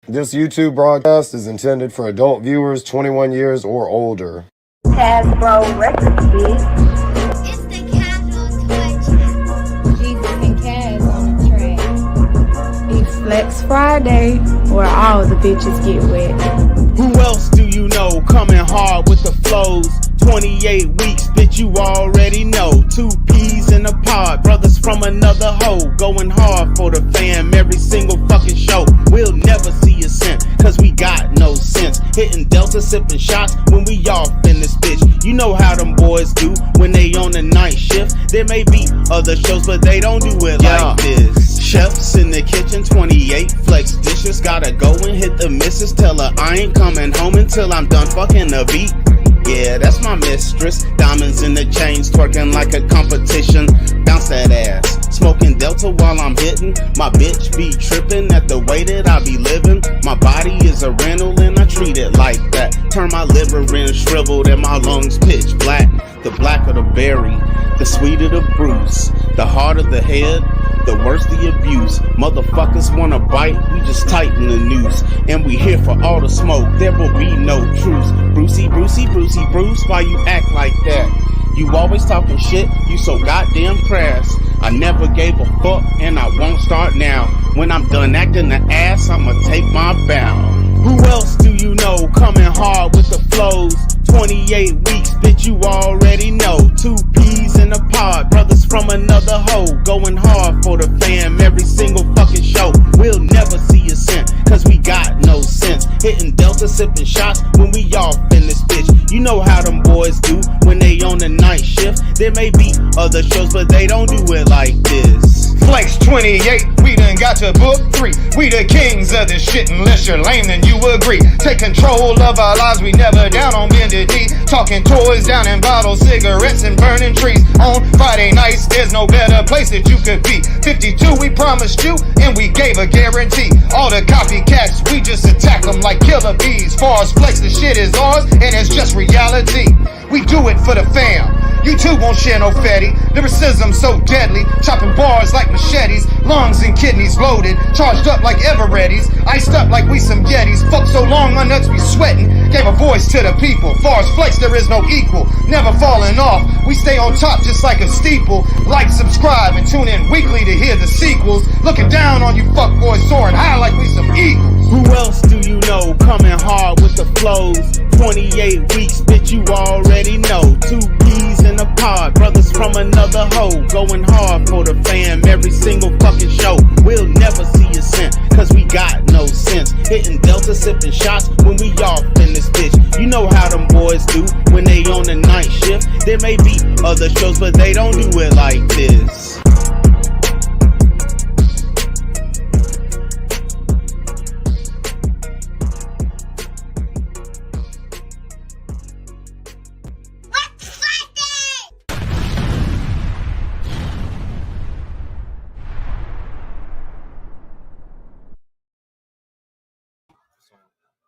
This YouTube broadcast is intended for adult viewers 21 years or older. KasBAR recipe. It's the Kasual toy channel. Jesus and Kaz on the track. It's Flex Friday, where all the bitches get wet. Who else do you know coming hard with the flows? 28 weeks, bitch, you already know. 2 peas in a pod, brothers from another hoe. Going hard for the fam every single fucking show. We'll never see a cent, cause we got no sense. Hitting Delta, sipping shots when we off in this bitch. You know how them boys do when they on the night shift. There may be other shows, but they don't do it like this. Chefs in the kitchen, 28 flex dishes. Gotta go and hit the missus. Tell her I ain't coming home until I'm done fucking the beat. Yeah, that's my mistress. Diamonds in the chains, twerking like a competition. Bounce that ass. Smoking Delta while I'm hitting. My bitch be tripping at the way that I be living. My body is a rental and I treat it like that. Turn my liver in shriveled and my lungs pitch black. The blacker the berry, the sweeter the bruise. The harder the head, the worse the abuse. Motherfuckers wanna bite, we just tighten the noose. And we here for all the smoke, there will be no truce. Brucey, Brucey, Brucey, Bruce, why you act like that? You always talking shit, you so goddamn crass. I never gave a fuck and I won't start now. When I'm done acting the ass, I'ma take my bow. Who else do you know coming hard with the flows? 28 weeks, bitch, you already know. 2 peas in a pod, brothers from another hoe. Going hard for the fam every single fucking show. We'll never see a cent, cause we got no sense. Hitting Delta, sipping shots when we off in this bitch. You know how them boys do when they on the night shift. There may be other shows, but they don't do it like this. Flex 28, we done got to book 3. We the kings of this shit, unless you're lame then you agree. Take control of our lives, we never down on bended knee. Talking toys down in bottles, cigarettes and burning trees. On Friday nights, there's no better place that you could be. 52 we promised you, and we gave a guarantee. All the copycats, we just attack them like killer bees. Far as Flex, the shit is ours, and it's just reality. We do it for the fam. You too won't share no fatty. Lyricism so deadly, chopping bars like machetes. Lungs and kidneys loaded, charged up like Everetti's. Iced up like we some Yetis. Fuck so long my nuts be sweating. Gave a voice to the people. Far as Flex there is no equal. Never falling off, we stay on top just like a steeple. Like, subscribe, and tune in weekly to hear the sequels. Looking down on you fuckboys, soaring high like we some eagles. Who else do you know coming hard with the flows? 28 weeks, bitch, you already know. 2 peas in a pod, brothers from another hoe. Going hard for the fam every single fucking show. We'll never see a cent, cause we got no sense. Hitting Delta, sipping shots when we off in this bitch. You know how them boys do when they on the night shift. There may be other shows, but they don't do it like this.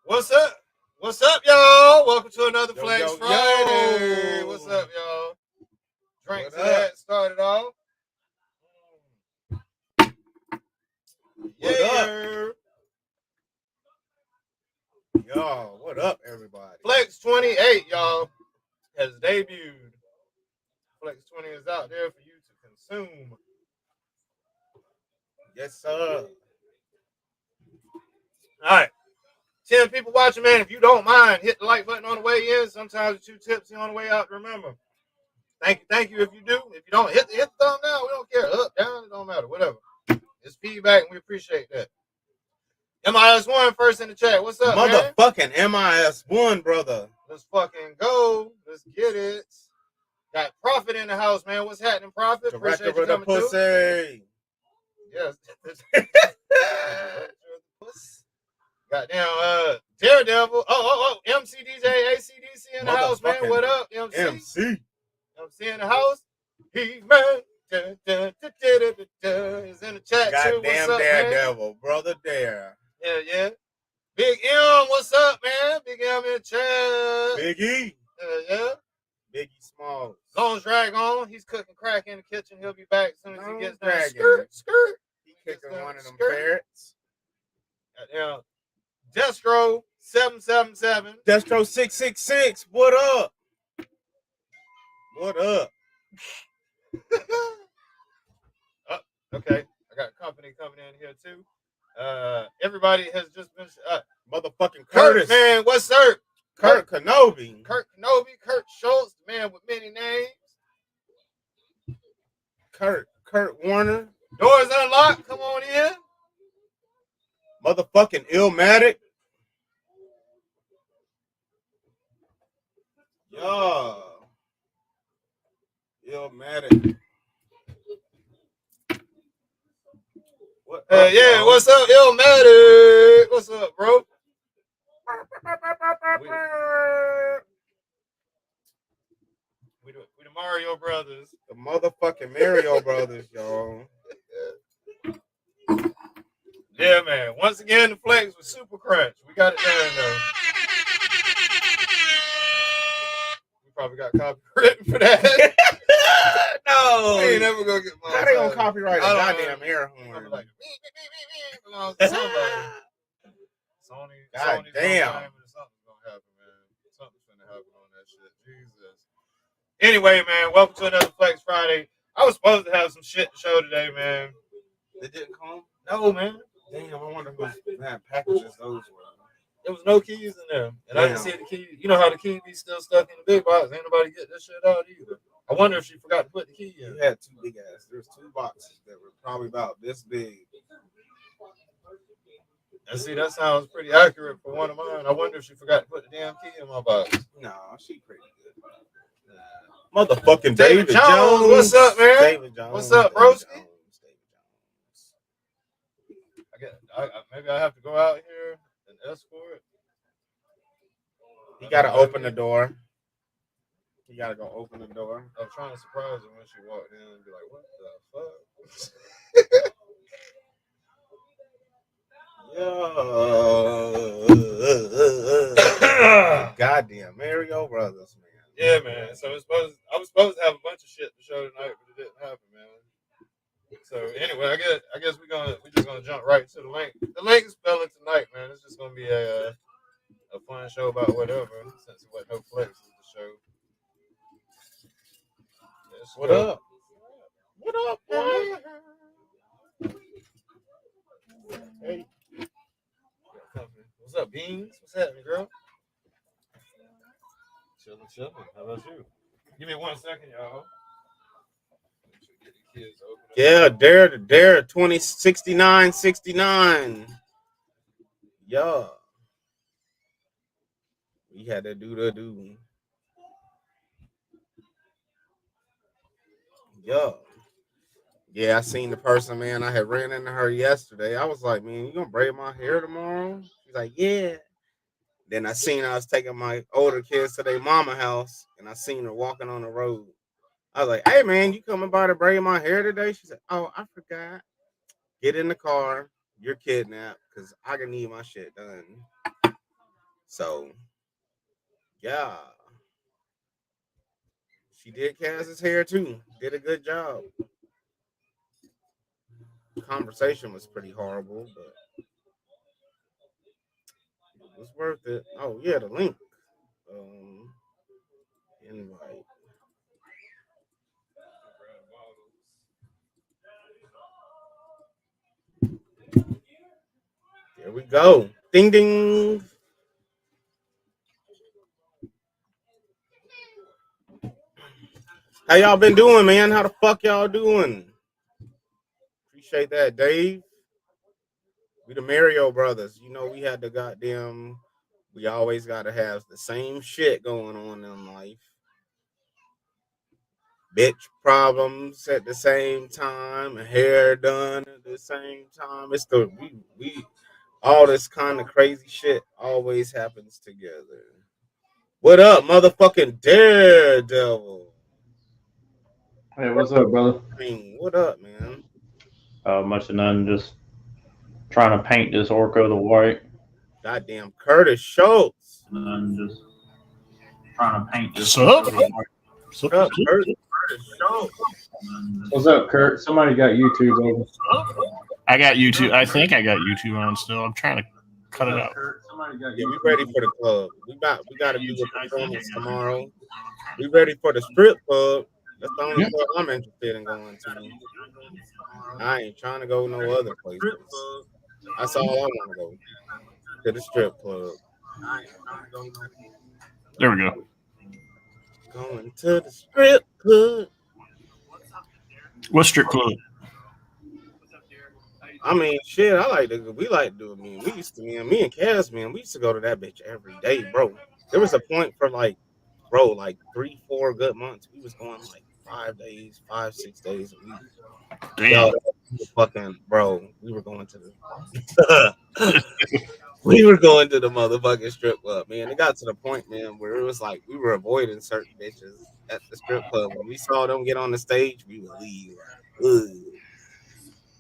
What's up? What's up, y'all? Welcome to another Flex yo, Friday. yo. What's up, y'all? Drinks What of up? that started off. What Yeah. Yo, what up, everybody? Flex 28, y'all, has debuted. Flex 20 is out there for you to consume. Yes, sir. All right. 10 people watching, man. If you don't mind, hit the like button on the way in. Sometimes you're too tipsy on the way out. Remember. Thank you if you do. If you don't, hit the thumb down. We don't care. Up, down, it don't matter. Whatever. It's feedback, and we appreciate that. MIS1 first in the chat. What's up, man? Motherfucking MIS1, brother. Let's fucking go. Let's get it. Got Prophet in the house, man. What's happening, Prophet? Director Appreciate you of the coming through. pussy. Yes. Goddamn, Daredevil. MC DJ ACDC in the house, man. What up, MC? MC in the house. He-Man. Is in the chat, too. What's Goddamn up, Daredevil, man? brother Dare. Yeah. Big M, what's up, man? Big M in the chat. Big E. Yeah. Biggie Smalls. Zone's drag on. He's cooking crack in the kitchen. He'll be back as soon as he gets done. Dragging. Skirt. He kicking one of them parrots. Goddamn. Destro 777. Destro 666. What up? What up? Okay, I got company coming in here too. Everybody has just been Motherfucking Curtis, Curtis. man. What's up? Kurt Kenobi. Kurt Kenobi, Kurt Schultz, the man with many names. Kurt Warner. Doors unlocked. Come on in. Motherfucking Illmatic. Yeah. Illmatic. What up, Yeah, y'all? what's up, Illmatic? What's up, bro? We the Mario Brothers. The motherfucking Mario Brothers, y'all. Yeah, man. Once again, the flex was super crunch. We got it done, though. We probably got copyright for that. No. We ain't never gonna get my. How they gonna copyright a I don't goddamn know. air Probably horn? like, belongs to somebody. Sony. God Sony's damn. gonna something's gonna happen, man. Something's gonna happen on that shit. Jesus. Anyway, man, welcome to another Flex Friday. I was supposed to have some shit to show today, man. They didn't come? No, man. Damn, I wonder who had packages those were. There was no keys in there. And I didn't see the key. You know how the key be still stuck in the big box. Ain't nobody get this shit out either. I wonder if she forgot to put the key in. You had two big ass. There's two boxes that were probably about this big. And see, that sounds pretty accurate for one of mine. I wonder if she forgot to put the damn key in my box. No, she pretty good. Motherfucking David Jones, what's up, man? David Jones. What's up, broski? Maybe I have to go out here and escort. You gotta open the door. You gotta go open the door. I was trying to surprise her when she walked in and be like, "What the fuck?" Yeah. Goddamn Mario Brothers, man. Yeah, man. So I was supposed to have a bunch of shit to show tonight, but it didn't happen, man. So anyway, I guess we're just gonna jump right to the link. The link is spelling tonight, man. It's just gonna be a fun show about whatever, since it wasn't no flex to the show. What up? What up, boy? Hey. What's up, Beans? What's happening, girl? Chilling. How about you? Give me 1 second, y'all. Yeah, Dare 2069. Yeah. We had to do the do. Yeah, I seen the person, man. I had ran into her yesterday. I was like, man, you gonna braid my hair tomorrow? She's like, yeah. Then I seen I was taking my older kids to their mama house, and I seen her walking on the road. I was like, hey, man, you coming by to braid my hair today? She said, oh, I forgot. Get in the car. You're kidnapped because I can need my shit done. So, yeah. She did Kaz's hair, too. Did a good job. The conversation was pretty horrible, but it was worth it. Oh, yeah, the link. Invite. There we go. Ding, ding. How y'all been doing, man? How the fuck y'all doing? Appreciate that, Dave. We the Mario Brothers. You know, we had the goddamn, we always got to have the same shit going on in life. Bitch problems at the same time, hair done at the same time. It's the, we all this kind of crazy shit always happens together. What up, motherfucking Daredevil? Hey, what's up, brother? What up, man? Much of none. Just trying to paint this Orco the white. Goddamn Curtis Schultz. And then just trying to paint this. What's up? What up, Curtis Schultz? What's up, Kurt? Somebody got YouTube open. I got YouTube. I think I got YouTube on still. I'm trying to Cut it out. Yeah, we ready for the club. We got to do a performance tomorrow. We ready for the strip club. That's the only club I'm interested in going to. I ain't trying to go no other places. That's all I want to go to the strip club. There we go. Going to the strip club. What strip club? I mean, shit. We like to do it. Me and Cass, man. We used to go to that bitch every day, bro. There was a point for like 3-4 good months. We was going like 5, 6 days a week. Damn. Yo, fucking bro. We were going to the we were going to the motherfucking strip club, man. It got to the point, man, where it was like we were avoiding certain bitches at the strip club. When we saw them get on the stage, we would leave. Like, ugh.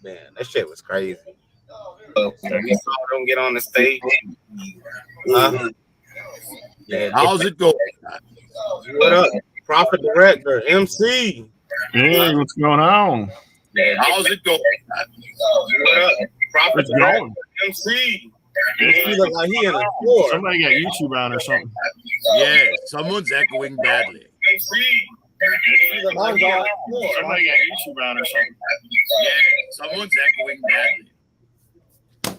Man, that shit was crazy. When we saw them get on the stage, yeah. How's it going? What up, Prophet Director, MC? Hey, what's going on? How's it going? What up, Prophet It's Director, going. MC? He look like he in a store. Somebody got YouTube on or something. Yeah, someone's echoing badly. MC? He look like he in a store. Somebody got YouTube on or something. Yeah, someone's echoing badly.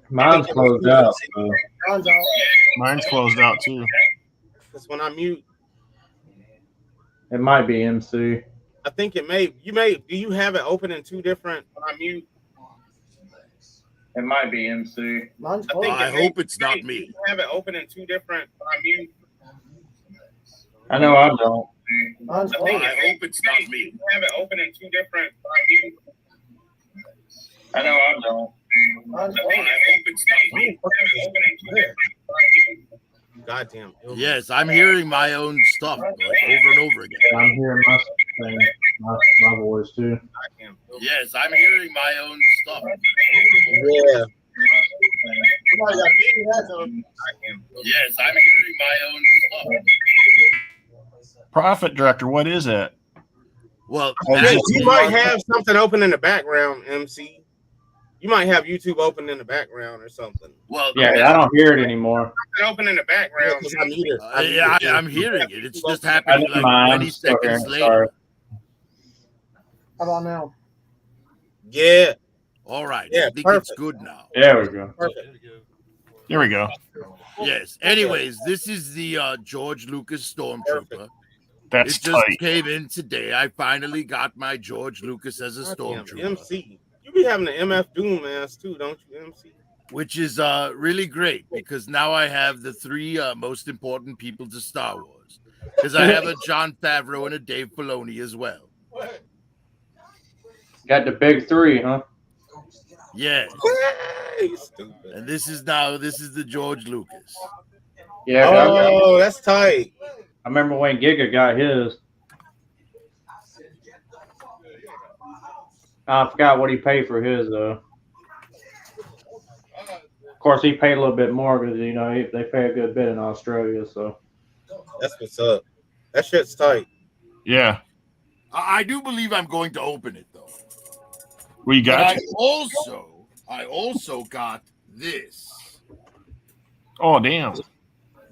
Mine's closed out. So. Mine's closed out too. Because when I mute, It might be MC. I think it may. Do you have it open in two different? When I mute, It might be MC. I hope it's not me. You have it open in two different. When I mute, I know I don't. I hope it's not me. You have it open in two different. When I mute, I know I don't. I hope it's not me. you have it open in two different. When I mute. Goddamn. Yes, I'm hearing my own stuff like, over and over again. I'm hearing my thing, my voice too. Yes, I'm hearing my own stuff. Yeah. Yes, I'm hearing my own stuff. Prophet Director, what is that? Well, You might have something open in the background, MC. You might have YouTube open in the background or something. Well, Yeah, I don't hear it anymore. Something open in the background. I'm hearing it. It's just happening like 20 seconds later. Sorry. How about now? Yeah. All right. Yeah, I think perfect. it's good now. There we go. Perfect. There we go. Yes. Anyways, this is the George Lucas Stormtrooper. That's It just tight. came in today. I finally got my George Lucas as a Goddamn, Stormtrooper. MC. You be having the MF Doom ass too, don't you, MC? Which is really great because now I have the three most important people to Star Wars. Because I have a Jon Favreau and a Dave Filoni as well. Got the big three, huh? Yes. Hey, stupid. And this is the George Lucas. Yeah. Oh, that's tight. I remember when Giga got his. I forgot what he paid for his though. Of course, he paid a little bit more because they pay a good bit in Australia. So That's what's up. That shit's tight. Yeah. I do believe I'm going to open it though. We But got you. I also got this. Oh, damn.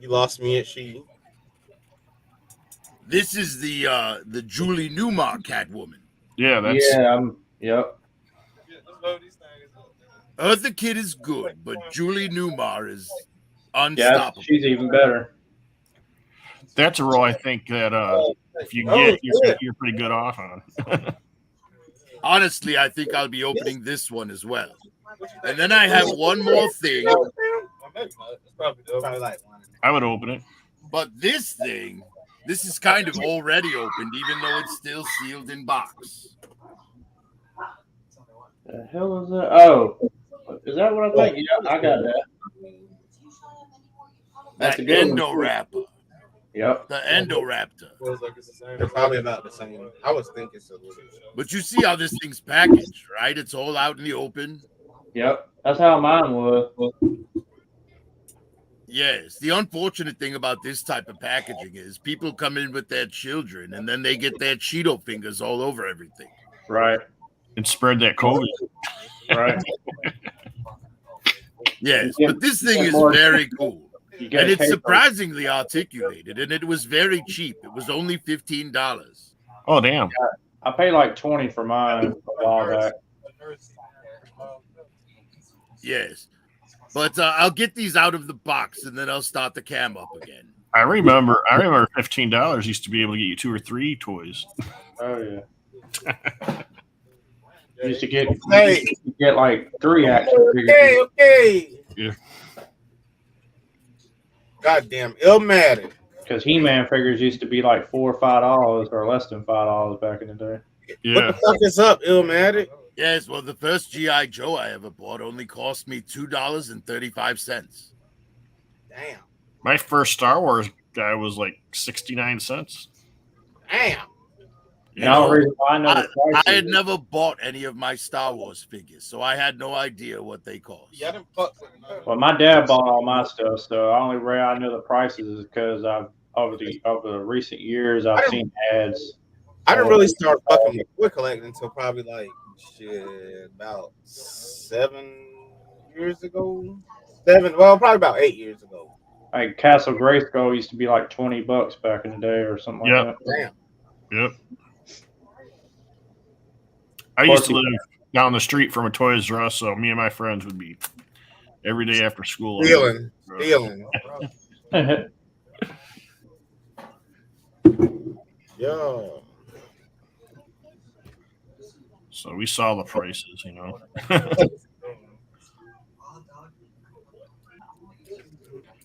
You lost me at she. This is the Julie Newmar Catwoman. Yeah, that's yep. Eartha Kitt is good, but Julie Newmar is Yeah, unstoppable. she's even better. that's a role I think that if you get, you're pretty good off on. Honestly, I think I'll be opening this one as well. And then I have one more thing. I would open it. But this thing, this is kind of already opened, even though it's still sealed in box. The hell is that? Oh, is that what I think? Yeah, I got that. That's The a good one. Endoraptor. Yep. The Endoraptor. They're probably about the same. I was thinking so. But you see how this thing's packaged, right? It's all out in the open. Yep. That's how mine was. Yes. The unfortunate thing about this type of packaging is people come in with their children and then they get their Cheeto fingers all over everything. Right. And spread that COVID. Right. Yes, You but this thing get is more- very cool. You get And a it's case of- surprisingly articulated, and it was very cheap. It was only $15. Oh, damn. I paid like 20 for mine a while back. Yes. But I'll get these out of the box, and then I'll start the cam up again. I remember $15 used to be able to get you 2 or 3 toys. Oh yeah. You used to get Hey. you used to get like 3 action figures. Okay. Yeah. Goddamn Illmatic. Because He-Man figures used to be like $4 or $5 or less than $5 back in the day. What the fuck is up, Illmatic? Yes, well, the first G.I. Joe I ever bought only cost me $2.35. Damn. My first Star Wars guy was like 69 cents. Damn. Now the reason why I know the I prices had never bought any of my Star Wars figures, so I had no idea what they cost. Yeah, them fucks. Well, my dad bought all my stuff, so the only way I know the prices is because I've over the recent years I've seen ads. I didn't really start fucking with toy collecting until probably like about 7 years ago. Probably about 8 years ago. Like Castle Grayskull used to be like $20 back in the day or something like that. Damn. Yep. I used to live down the street from a Toys R Us, so me and my friends would be every day after school. Stealing. Yeah. So we saw the prices, you know.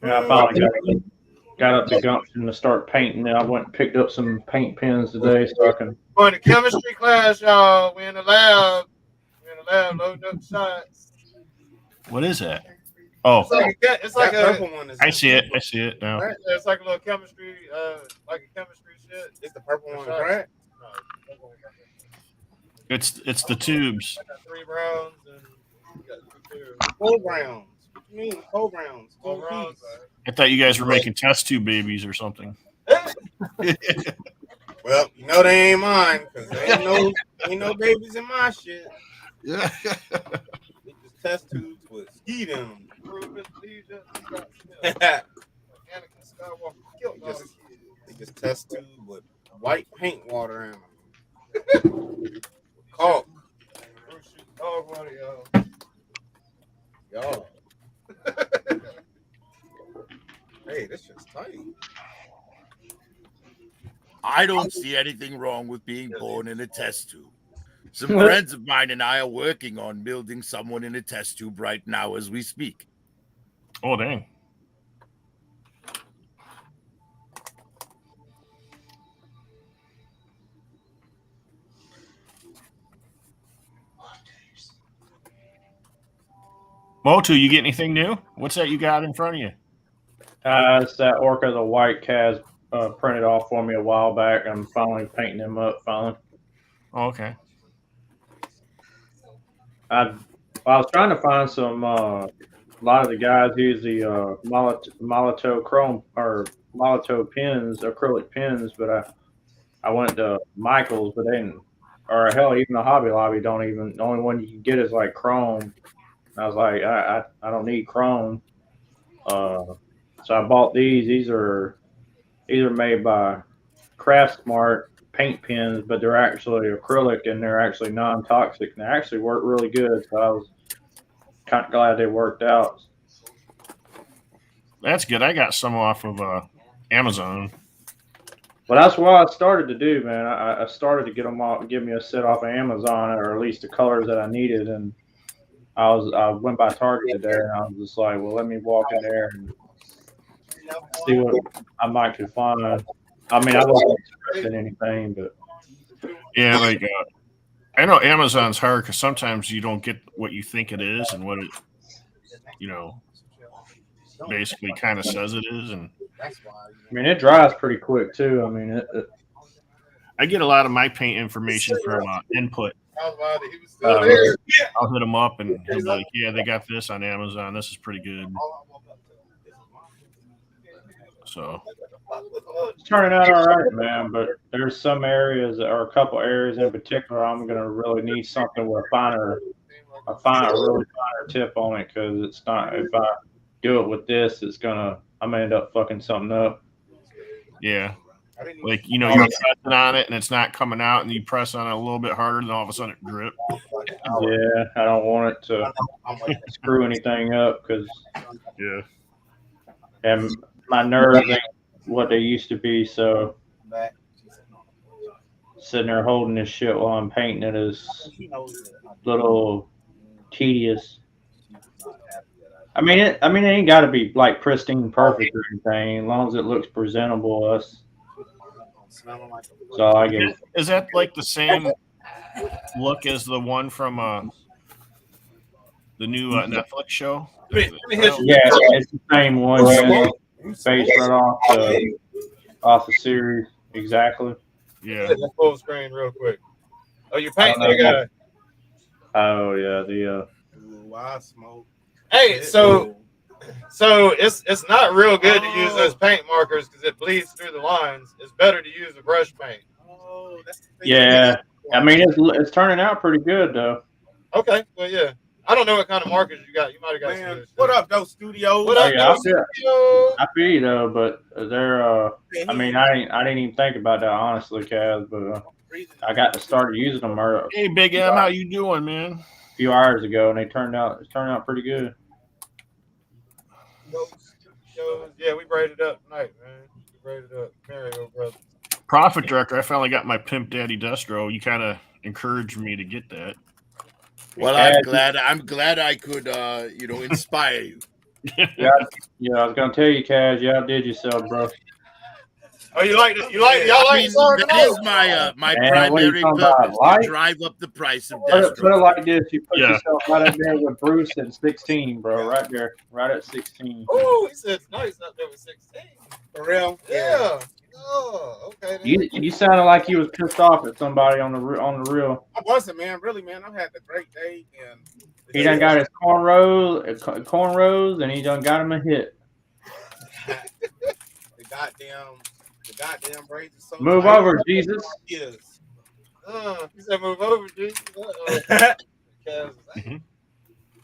Yeah, I finally got up the gumption to start painting. And I went and picked up some paint pens today so I can. Going to chemistry class, y'all. We're in the lab. Loading up shots. What is that? Oh, It's like a purple one. I see it. I see it now. Right? It's like a little chemistry, like a chemistry shit. It's the purple one, right? It's the tubes. I got 3 browns and you got 4 browns. What you mean 4 browns? 4 browns. I thought you guys were making test tube babies or something. Well, you know they ain't mine because ain't no babies in my shit. Yeah. We just test tubes with ski them. They just test tube with white paint water in them. Caulk. Y'all. Hey, this shit's tight. I don't see anything wrong with being born in a test tube. Some friends of mine and I are working on building someone in a test tube right now as we speak. Oh, dang. Motu, you get anything new? What's that you got in front of you? It's that Orca the White Cas printed off for me a while back. I'm finally painting them up. Finally. Oh, okay. I was trying to find some. A lot of the guys use the Molotow chrome or Molotow pens, acrylic pens, but I went to Michael's, but they didn't. Or hell, even the Hobby Lobby don't even. The only one you can get is like chrome. I was like, I don't need chrome. So I bought these. These are made by CraftSmart paint pens, but they're actually acrylic and they're actually non-toxic. And they actually work really good. So I was kind of glad they worked out. That's good. I got some off of Amazon. Well, that's what I started to do, man. I started to get them off, give me a set off of Amazon, or at least the colors that I needed. And I went by Target today, and I was just like, well, let me walk in there and see what I might could find. I mean, I wasn't expecting anything, but yeah, like I know Amazon's hard because sometimes you don't get what you think it is and what it, basically kind of says it is. And I mean, it dries pretty quick too. I mean, I get a lot of my paint information from Input. I'll hit them up and he'll be like, yeah, they got this on Amazon. This is pretty good. So it's turning out all right, man. But there's some areas, or a couple areas in particular, I'm gonna really need something with finer find a really finer tip on it because it's not. If I do it with this, I'm gonna end up fucking something up. Yeah. Like, you're pressing on it and it's not coming out, and you press on it a little bit harder, and all of a sudden it drip. Yeah, I don't want it to screw anything up because and my nerves ain't what they used to be. So sitting there holding this shit while I'm painting it is a little tedious. I mean, it ain't got to be like pristine, perfect or anything. As long as it looks presentable, that's all I get. Is that like the same look as the one from the new Netflix show? Yeah, it's the same one. Yeah. Based right off the series, exactly. Yeah. Full screen real quick. Oh, you painting that guy? Oh yeah, the Why smoke? Hey, so it's not real good to use those paint markers because it bleeds through the lines. It's better to use a brush paint. Oh, that's the thing. yeah. I mean, it's turning out pretty good though. Okay, well, yeah. I don't know what kind of markers you got. You might have got some. What up, though, Studios? What up, I Studios? feel you though, but they're I mean, I didn't even think about that honestly, Kaz, but I got to start using them. Hey, Big M, how you doing, man? A few hours ago, and it's turned out pretty good. Yeah, we braided up tonight, man. We braided up. Mario Brothers. Profit Director, I finally got my Pimp Daddy Destro. You kind of encouraged me to get that. Well, I'm glad I could, inspire you. Yeah, I was gonna tell you, Kaz, you outdid yourself, bro. Oh, y'all like the song? That is my primary purpose to drive up the price of Destro. Put it like this: you put yourself right up there with Bruce at 16, bro. Right there, right at 16. Oh, he said nice up there with 16. For real? Yeah. Oh, okay. You sounded like you was pissed off at somebody on the real. I wasn't, man. Really, man. I've had a great day, and he done got his cornrows, and he done got him a hit. the goddamn braids are so move tight. over, Jesus. Yes. He said move over, Jesus.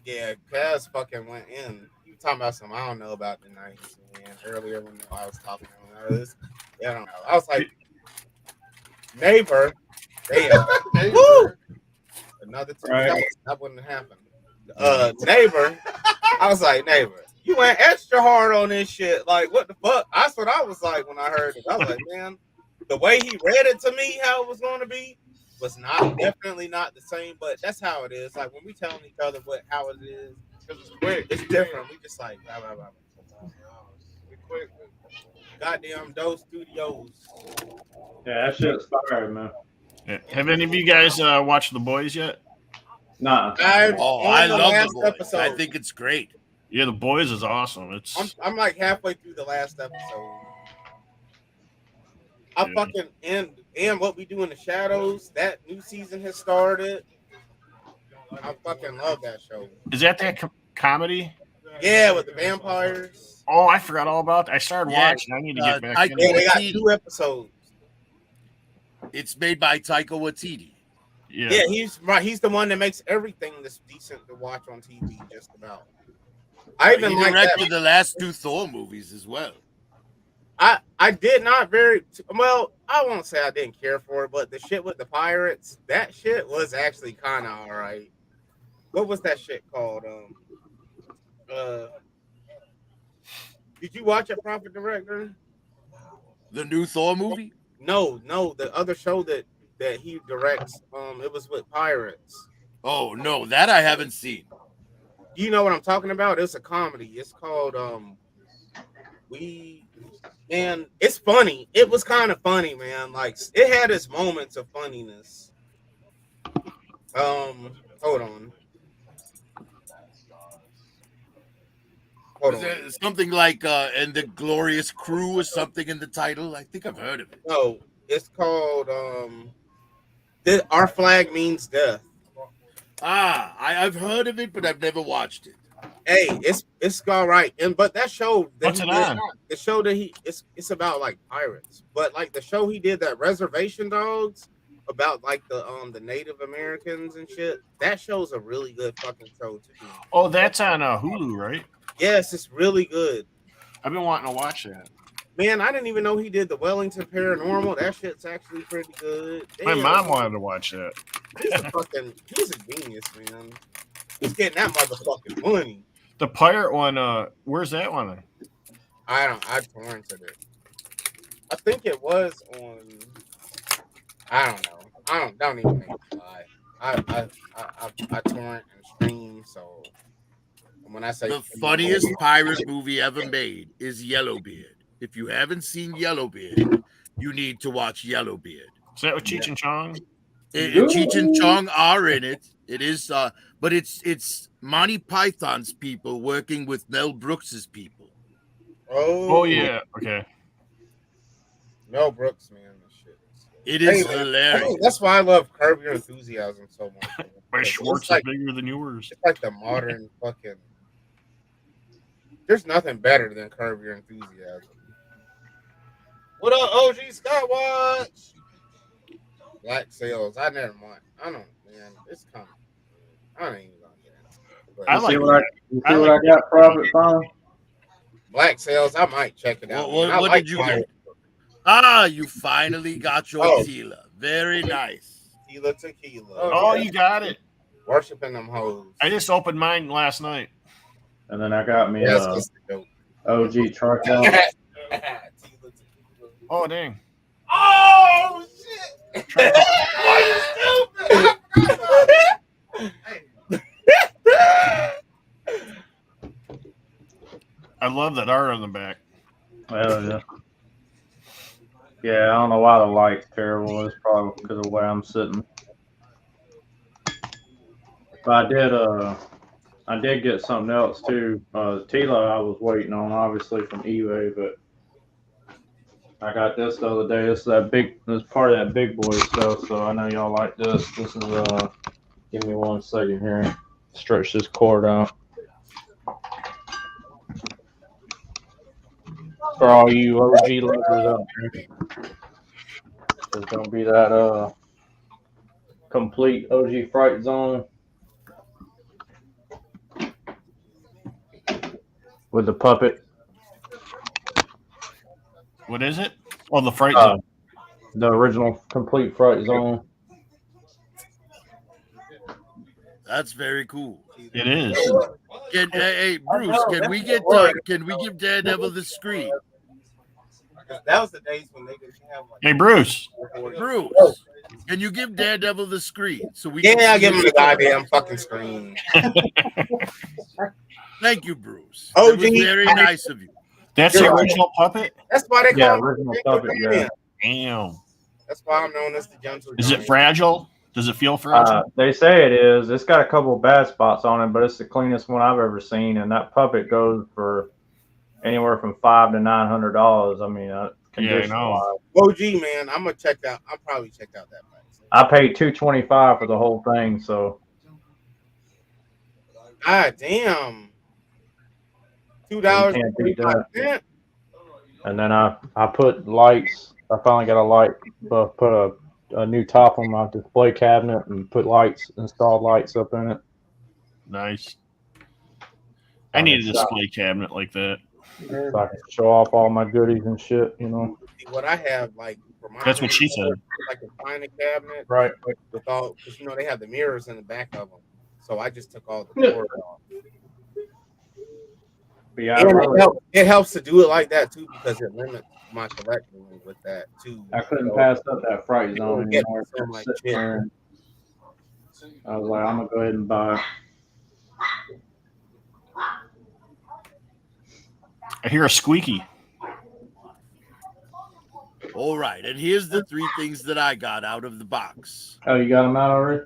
Yeah, Kaz fucking went in. You talking about something I don't know about the 90s, man. Earlier when I was talking to him, I don't know. I was like, neighbor. Woo! Another two. Right. That wouldn't happen. Neighbor. I was like, neighbor, you went extra hard on this shit. Like, what the fuck? That's what I was like when I heard it. I was like, man, the way he read it to me, how it was going to be, was definitely not the same. But that's how it is. Like when we telling each other how it is, because it's quick, it's different. We just like, blah, blah, blah. We quick. Goddamn those Studios. Yeah, that shit's fire, man. Yeah. Have any of you guys watched The Boys yet? Nah. I love The Boys. Episode. I think it's great. Yeah, The Boys is awesome. I'm like halfway through the last episode. I fucking and What We Do in the Shadows. That new season has started. I fucking love that show. Is that comedy? Yeah, with the vampires. Oh, I forgot all about that. I started watching. I need to get back in. They got 2 episodes. It's made by Taika Waititi. Yeah, he's right. He's the one that makes everything that's decent to watch on TV. Just about. I even he directed the last 2 Thor movies as well. I did not very well. I won't say I didn't care for it, but the shit with the pirates, that shit was actually kind of all right. What was that shit called? Did you watch it, Prophet Director? The new Thor movie? No, the other show that he directs. It was with pirates. Oh no, that I haven't seen. You know what I'm talking about? It's a comedy. It's called and it's funny. It was kind of funny, man. Like it had its moments of funniness. Hold on. Was there something like and the Glorious Crew or something in the title? I think I've heard of it. No, it's called Our Flag Means Death. I've heard of it, but I've never watched it. Hey, it's all right. But that show What's it on? The show that it's about like pirates. But like the show he did, that Reservation Dogs, about like the Native Americans and shit. That show's a really good fucking show too. Oh, that's on Hulu, right? Yes, it's really good. I've been wanting to watch that. Man, I didn't even know he did the Wellington Paranormal. That shit's actually pretty good. My Damn, mom wanted to watch that. he's a genius, man. He's getting that motherfucking money. The pirate one, where's that one? I torrented it. I think it was on. I don't know. Don't even make me lie. I torrent and stream. So when I say the funniest pirate movie ever made is Yellowbeard. If you haven't seen Yellowbeard, you need to watch Yellowbeard. Is that with Cheech and Chong? Cheech and Chong are in it. It is, but it's Monty Python's people working with Mel Brooks's people. Oh yeah, okay. Mel Brooks, man, it is hilarious. That's why I love Curb Your Enthusiasm so much. My Schwartz is bigger than yours. It's like the modern fucking. There's nothing better than Curb Your Enthusiasm. What up, OG Skywatch? Black Sales. I never mind. I don't, man. It's coming. I ain't even gonna get into it. I like what I got. Profit Farm. Black Sales. I might check it out. What did you get? Ah, you finally got your Tila. Very nice. Tila tequila. Oh, you got it. Worshiping them hoes. I just opened mine last night. And then I got me OG Charcoal. Oh, dang. Oh, shit. I love that art on the back. Hell yeah. Yeah, I don't know why the light's terrible. It's probably because of the way I'm sitting. But I did get something else too. Tila I was waiting on, obviously from eBay, but I got this the other day. This part of that big boy stuff. So I know y'all like this. This is give me 1 second here. Stretch this cord out. For all you OG lovers out there, there's gonna be that complete OG Fright Zone with the puppet. What is it? Oh, the Fright Zone. The original complete Fright Zone. That's very cool. It is. Hey, Bruce, can we give Daredevil the screen? That was the days when they didn't have like. Hey, Bruce. Bruce, can you give Daredevil the screen so we? Yeah, I'll give him the goddamn fucking screen. Thank you, Bruce. Oh, that was very nice of you. That's the original puppet? That's why they call original puppet. Yeah. Damn. That's why I'm known as the Gentle. Is it fragile? Does it feel fragile? They say it is. It's got a couple of bad spots on it, but it's the cleanest one I've ever seen. And that puppet goes for anywhere from $500 to $900. I mean, yeah, I know. OG, man, I'm gonna check out. I'll probably check out that place. I paid $225 for the whole thing. So. God damn. $2.25. And then I put lights. I finally got a light. Put a new top on my display cabinet and put installed lights up in it. Nice. I need a display cabinet like that. So I can show off all my goodies and shit, you know. What I have, like, for my that's what she said. Like a filing cabinet, right? With all, because they have the mirrors in the back of them. So I just took all the doors off. Yeah, it helps to do it like that too because it limits my collection with that too. I couldn't pass up that Fright Zone anymore. I was like, I'm gonna go ahead and buy. I hear a squeaky. All right, and here's the 3 things that I got out of the box. Oh, you got them out already?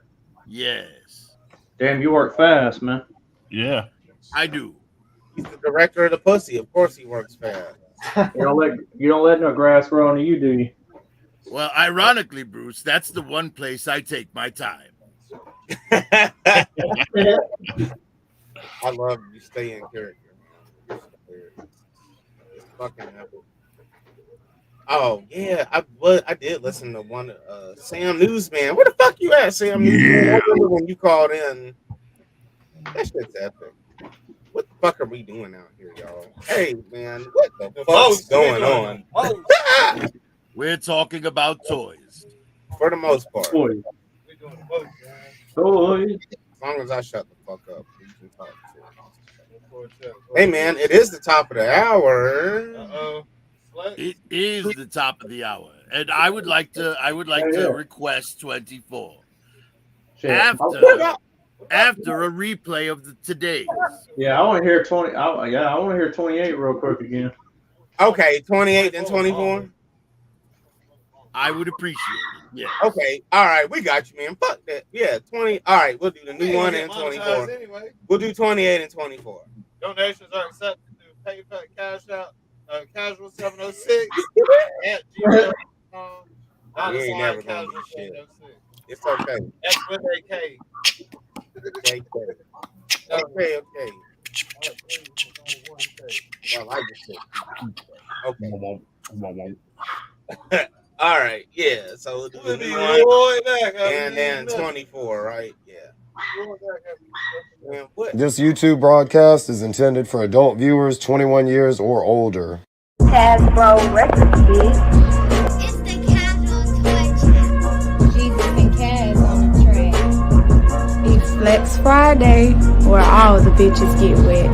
Yes. Damn, you work fast, man. Yeah, I do. He's the director of the pussy. Of course, he works fast. You don't let no grass grow on you, do you? Well, ironically, Bruce, that's the one place I take my time. I love you. Stay in character, man. It's fucking epic. Oh yeah, I did listen to one Sam Newsman. Where the fuck you at, Sam Newsman? I remember when you called in. That shit's epic. What the fuck are we doing out here, y'all? Hey man, what the fuck's going on? We're talking about toys. For the most part. Toys. We're doing the most, man. Toys. As long as I shut the fuck up, we can talk to it. Hey man, it is the top of the hour. It is the top of the hour, and I would like to request 24 after a replay of today's. Yeah, I want to hear 20. I want to hear 28 real quick again. Okay, 28 and 24. I would appreciate it. Yeah. Okay. All right, we got you, man. Fuck that. Yeah, 20. All right, we'll do the new one and 24. Anyway. We'll do 28 and 24. Donations are accepted through PayPal, Cash Out, Kasual 706 at gmail.com. You ain't never gonna do shit. It's okay. That's with AK. Okay. Okay. Well, I just said. Okay. All right. Yeah. So we'll do the new one and then 24. Right. Yeah. Man, what? This YouTube broadcast is intended for adult viewers 21 years or older. KasBAR recipe. It's the Kasual Toy Channel. Jesus and Kaz on the track. It's Flex Friday, where all the bitches get wet.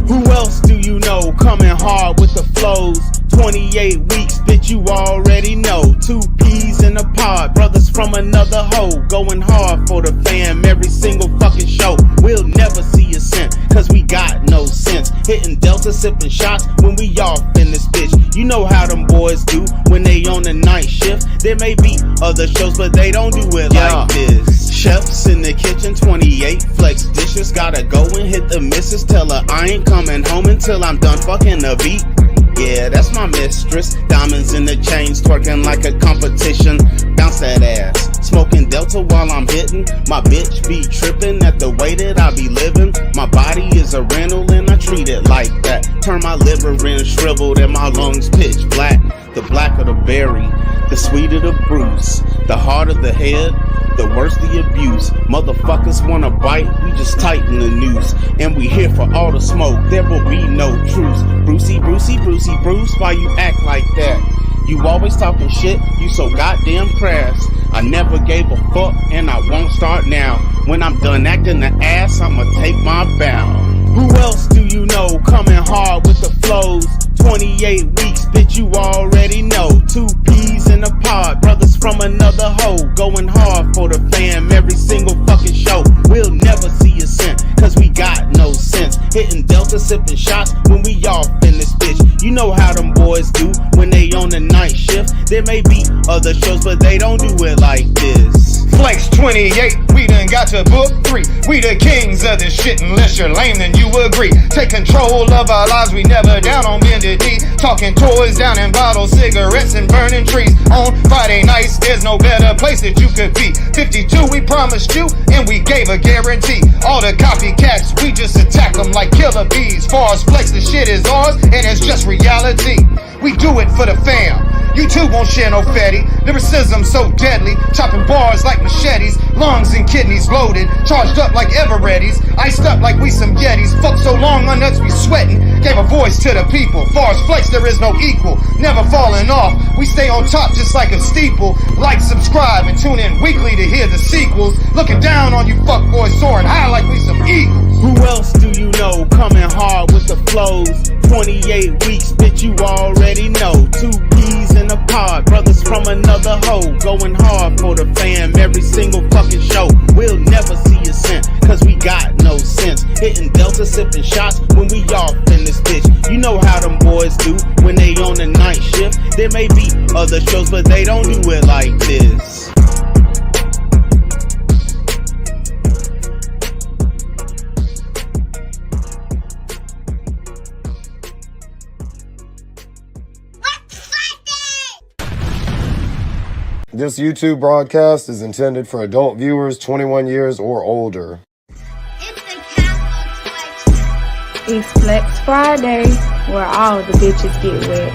Who else do you know coming hard with the flows? 28 weeks, bitch, you already know. 2 peas in a pod, brothers from another hoe. Going hard for the fam every single fucking show. We'll never see a cent, cause we got no sense. Hitting Delta, sipping shots when we off in this bitch. You know how them boys do when they on the night shift. There may be other shows, but they don't do it like this. Chefs in the kitchen, 28 flex dishes. Gotta go and hit the missus. Tell her I ain't coming home until I'm done fucking the beat. Yeah, that's my mistress. Diamonds in the chains, twerking like a competition. Bounce that ass. Smoking Delta while I'm hitting. My bitch be tripping at the way that I be living. My body is a rental and I treat it like that. Turn my liver in shriveled and my lungs pitch black. The blacker the berry, the sweeter the bruise. The harder the head, the worse the abuse. Motherfuckers wanna bite, we just tighten the noose. And we here for all the smoke, there will be no truce. Brucey, Bruce, why you act like that? You always talking shit, you so goddamn crass. I never gave a fuck and I won't start now. When I'm done acting the ass, I'ma take my bow. Who else do you know coming hard with the flows? 28 weeks, bitch, you already know. 2 peas in a pod, brothers from another hoe. Going hard for the fam every single fucking show. We'll never see a cent, cause we got no sense. Hitting Delta, sipping shots when we off in this bitch. You know how them boys do when they on the night shift. There may be other shows, but they don't do it like this. Flex 28, we done got to book 3. We the kings of this shit, unless you're lame, then you agree. Take control of our lives, we never down on bended knee. Talking toys, down in bottles, cigarettes, and burning trees. On Friday nights, there's no better place that you could be. 52, we promised you, and we gave a guarantee. All the copycats, we just attack them like killer bees. Far as Flex, the shit is ours, and it's just reality. We do it for the fam. You too won't share no fatty. Lyricism so deadly, chopping bars like machetes. Lungs and kidneys loaded, charged up like Everetti's. Iced up like we some Yetis. Fuck so long, my nuts be sweating. Gave a voice to the people. Far as Flex, there is no equal. Never falling off. We stay on top just like a steeple. Like, subscribe, and tune in weekly to hear the sequels. Looking down on you fuckboys, soaring high like we some eagles. Who else do you know coming hard with the flows? 28 weeks, bitch, you already know. 2 peas in a pod, brothers from another hoe. Going hard for the fam every single fucking show. We'll never see a cent, cause we got no sense. Hitting Delta, sipping shots when we off in this bitch. You know how them boys do when they on the night shift. There may be other shows, but they don't do it like this. This YouTube broadcast is intended for adult viewers 21 years or older. It's the Kasual Toy Channel. It's Flex Friday, where all the bitches get wet.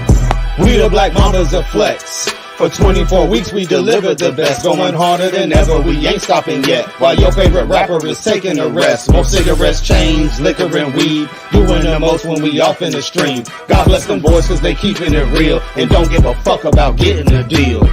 We the Black Mambas of Flex. For 24 weeks we delivered the best, going harder than ever, we ain't stopping yet. While your favorite rapper is taking a rest, more cigarettes, chains, liquor and weed, doing the most when we off in the stream. God bless them boys cause they keeping it real, and don't give a fuck about getting a deal.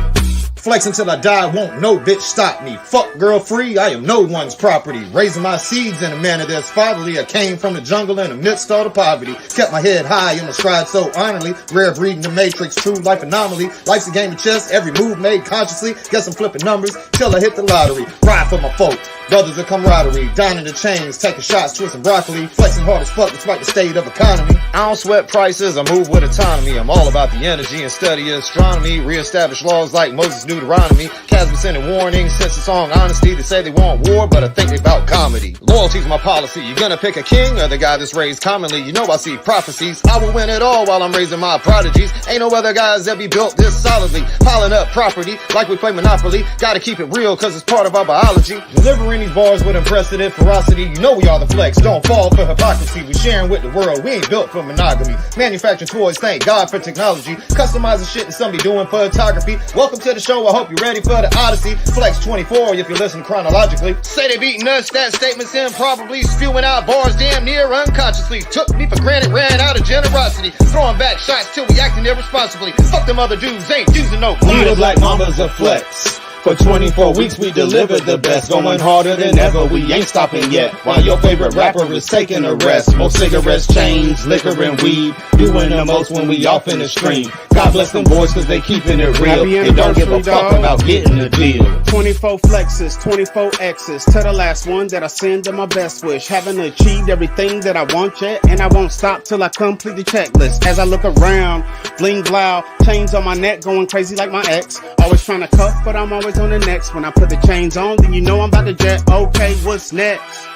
Flex until I die, won't no bitch stop me. Fuck girl free, I am no one's property. Raising my seeds in a manner that's fatherly. I came from the jungle in the midst of the poverty. Kept my head high and my stride so honorably. Rare breed in the matrix, true life anomaly. Life's a game of chess, every move made consciously. Guess I'm flipping numbers till I hit the lottery. Ride for my folk, brothers of camaraderie. Down in the chains, taking shots, twisting broccoli. Flexing hard as fuck despite the state of economy. I don't sweat prices, I move with autonomy. I'm all about the energy and study astronomy. Reestablish laws like Moses' Deuteronomy. KasBAR sending warnings since the song Honesty. They say they want war, but I think they about comedy. Loyalty's my policy. You gonna pick a king or the guy that's raised commonly? You know I see prophecies. I will win it all while I'm raising my prodigies. Ain't no other guys that be built this solidly. Piling up property like we play Monopoly. Gotta keep it real cause it's part of our biology. Delivering these bars with unprecedented ferocity. You know we are the flex. Don't fall for hypocrisy. We sharing with the world. We ain't built for monogamy. Manufacturing toys. Thank God for technology. Customizing shit and some be doing photography. Welcome to the show. I hope you're ready for the Odyssey. Flex 24 if you listen chronologically. Say they beating us, that statement's improbably. Spewing out bars damn near unconsciously. Took me for granted, ran out of generosity. Throwing back shots till we acting irresponsibly. Fuck them other dudes, ain't using no We the Black Mambas of Flex. For 24 weeks we delivered the best, going harder than ever, we ain't stopping yet. While your favorite rapper is taking a rest, more cigarettes, chains, liquor and weed, doing the most when we off in the stream. God bless them boys cause they keeping it real, and don't give a fuck about getting a deal. 24 flexes, 24 X's, to the last one that I send to my best wish. Haven't achieved everything that I want yet, and I won't stop till I complete the checklist. As I look around, bling blow, chains on my neck, going crazy like my ex. Always trying to cuff, but I'm always on the next. When I put the chains on, then you know I'm about to jet. Okay, what's next?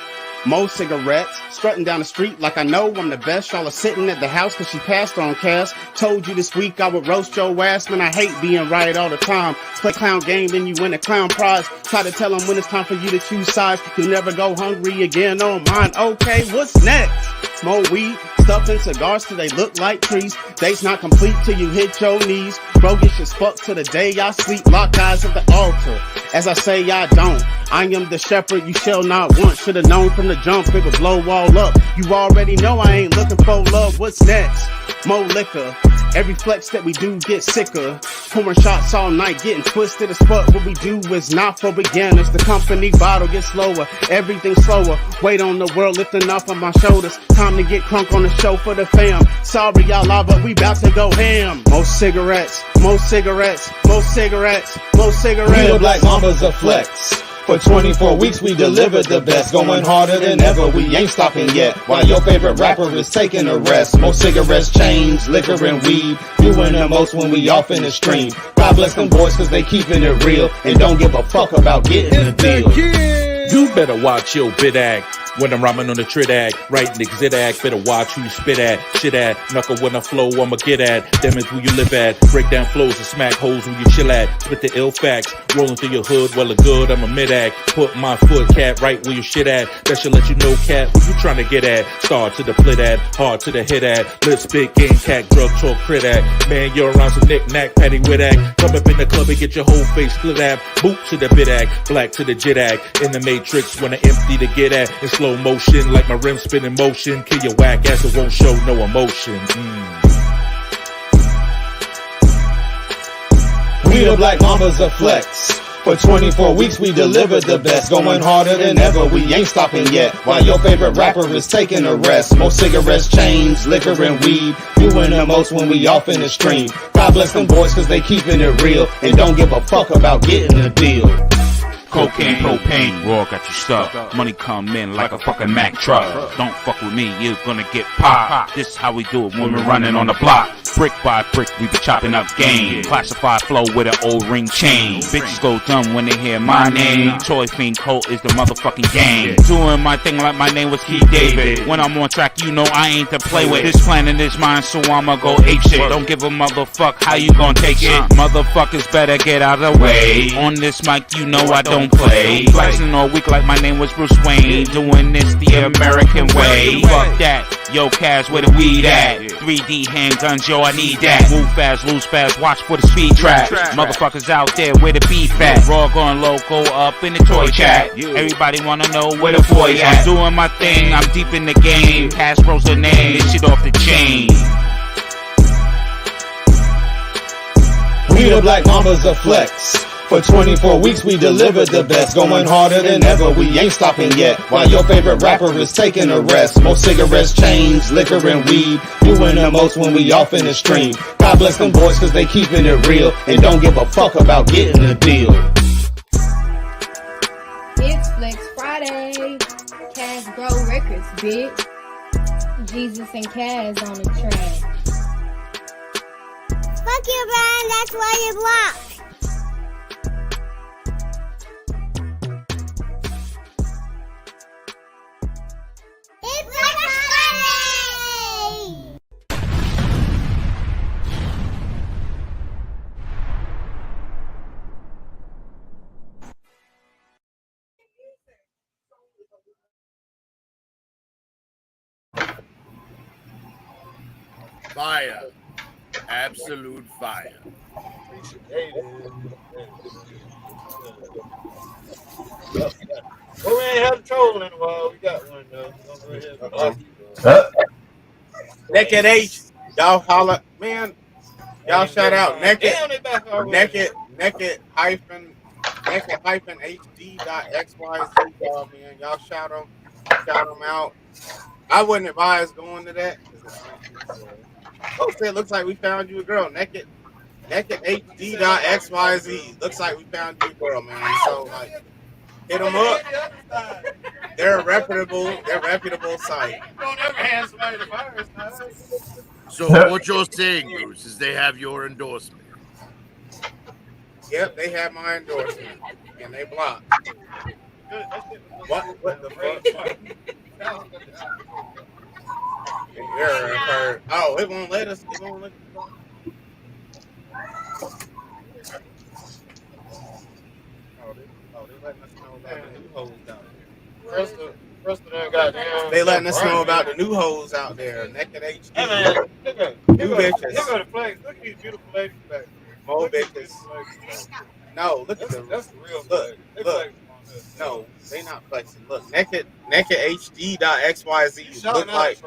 More cigarettes, strutting down the street like I know I'm the best. Y'all are sitting at the house cause she passed on cash. Told you this week I would roast your ass. Man, I hate being right all the time. Play clown game, then you win a clown prize. Try to tell them when it's time for you to choose sides. You'll never go hungry again on mine. Okay, what's next? More weed, stuff in cigars till they look like trees. Date's not complete till you hit your knees. Roguish as fuck till the day I sleep. Lock eyes at the altar. As I say, I don't. I am the shepherd you shall not want. Should've known from the jump it would blow all up. You already know I ain't looking for love. What's next? More liquor. Every flex that we do gets sicker. Pouring shots all night, getting twisted as fuck. What we do is not for beginners. The company bottle gets slower, everything slower. Weight on the world lifting off of my shoulders. Time to get crunk on the show for the fam. Sorry y'all are, but we about to go ham. More cigarettes, more cigarettes, more cigarettes, more cigarettes. We the Black Mambas of Flex. For 24 weeks we delivered the best, going harder than ever, we ain't stopping yet. While your favorite rapper is taking a rest, more cigarettes, chains, liquor and weed, doing the most when we off in the stream. God bless them boys cause they keeping it real, and don't give a fuck about getting a deal. You better watch your bit act. When I'm rhyming on the trit act, right niggas it act, better watch who you spit at, shit at, knuckle when I flow, I'ma get at, them is who you live at, break down flows and smack holes where you chill at, spit the ill facts, rolling through your hood, well a good, I'm a mid-act, put my foot cat right where you shit at, that should let you know cat, what you trying to get at, start to the flit at, hard to the hit at, lip spit, game cat, drug talk, crit at, man you're around some knick-knack, patty wit act, come up in the club and get your whole face split at, boot to the bit act, black to the jit act, in the matrix when I empty to get at, in slow motion, like my rim spin in motion, kill your whack ass, it won't show no emotion. We the Black Mambas of Flex. For 24 weeks we delivered the best, going harder than ever, we ain't stopping yet. While your favorite rapper is taking a rest, more cigarettes, chains, liquor and weed, doing the most when we off in the stream. God bless them boys cause they keeping it real, and don't give a fuck about getting a deal. Cocaine, propane, raw got you stuck. Money come in like a fucking Mack truck. Don't fuck with me, you're gonna get popped. This how we do it when we're running on the block. Brick by brick, we be chopping up game. Classified flow with an old ring chain. Bitches go dumb when they hear my name. Toy Fiend Colt is the motherfucking game. Doing my thing like my name was Keith David. When I'm on track, you know I ain't to play with. This planet is mine, so I'ma go ape shit. Don't give a motherfuck how you gon' take it. Motherfuckers better get out of the way. On this mic, you know I don't play. Flexing all week like my name was Bruce Wayne. Doing this the American way. Fuck that. Yo, Kaz, where the weed at? 3D handguns, yo, I need that. Move fast, lose fast, watch for the speed trap. Motherfuckers out there where the beef at. Raw going loco up in the toy chat. Everybody wanna know where the boy at. I'm doing my thing, I'm deep in the game. KasBAR's the name, this shit off the chain. We the Black Mamas of Flex. For 24 weeks we delivered the best. Going harder than ever, we ain't stopping yet. While your favorite rapper is taking a rest. More cigarettes, chains, liquor and weed. Doing the most when we off in the stream. God bless them boys cause they keeping it real. And don't give a fuck about getting a deal. It's Flex Friday. KasBAR Records, bitch. Jesus and Kaz on the track. Fuck you, Brian. That's why you're blocked. It's Black Friday! Fire. Absolute fire. Well, we ain't had a troll in a while. We got one though. Naked H, y'all holla, man. Y'all shout out naked hyphen hd.xyz, y'all, man. Y'all shout them out. I wouldn't advise going to that because folks say it looks like we found you a girl. Naked hd.xyz. Looks like we found you a girl, man. So like, hit them up. They're a reputable site. Don't ever hand somebody the virus. So what you're saying, Bruce, is they have your endorsement. Yep, they have my endorsement, and they blocked. What the fuck? Error occurred. Oh, it won't let us. It won't let us. They letting us know about the new hoes out there. They letting us know about the new hoes out there. Naked HD. Hey man, look at new bitches. Look at the flags. Look at these beautiful ladies back there. More bitches. No, look at them. That's the real look. No, they not flexing. Look, naked hd.xyz. Look like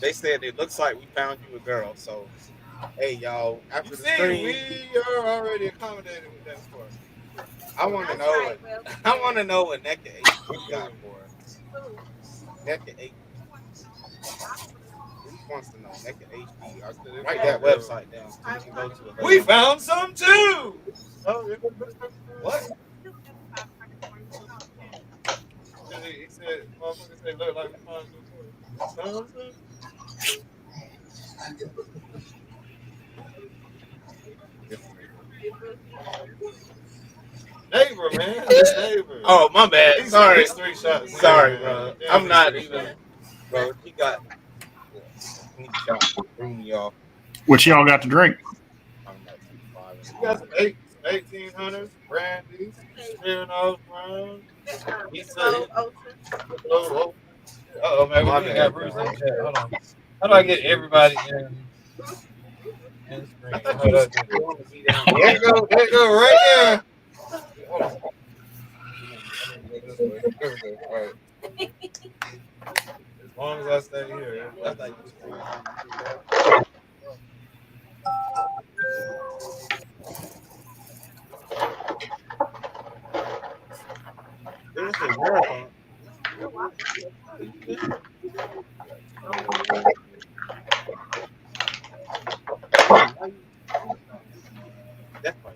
they said it looks like we found you a girl. So, hey y'all, after the stream, we are already accommodated with that part. I want to know what naked HD got for us. Naked HD. Who wants to know naked HD? Write that website down so we can go to it. We found some too. What? He said, motherfucker said, look like we found some. Neighbor, man. Neighbor. Oh, my bad. Sorry. He's 3 shots. Sorry, bro. I'm not even. Bro, he got. He threw me off. What y'all got to drink? You got some 1800s, brandy, Smirnoff Brown. He said, uh-oh, man. We got Bruce in the chat. Hold on. How do I get everybody in screen? There you go, right there. Hold on. Right. As long as I stay here, that's like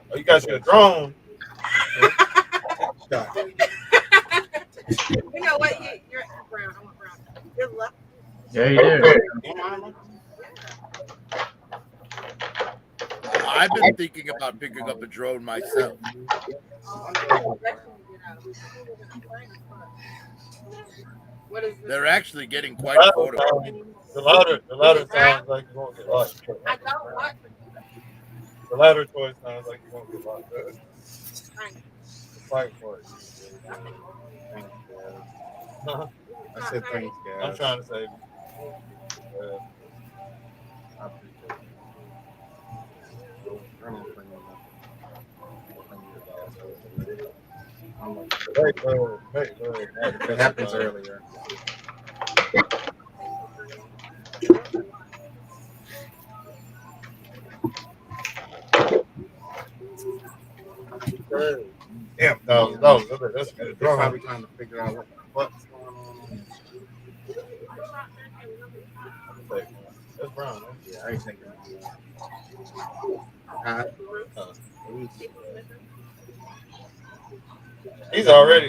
oh, you got your drone. You know what? You're brown. I want brown. You're left. Yeah, you do. I've been thinking about picking up a drone myself. They're actually getting quite affordable. The louder sounds like you won't get lost. I don't want The louder choice sounds like you won't get lost. Fight for it. I said thanks, guys. I'm trying to save you. I appreciate it. It happens earlier. Damn, that's They're probably trying to figure out what the fuck's going on. That's brown. Yeah, I ain't taking He's already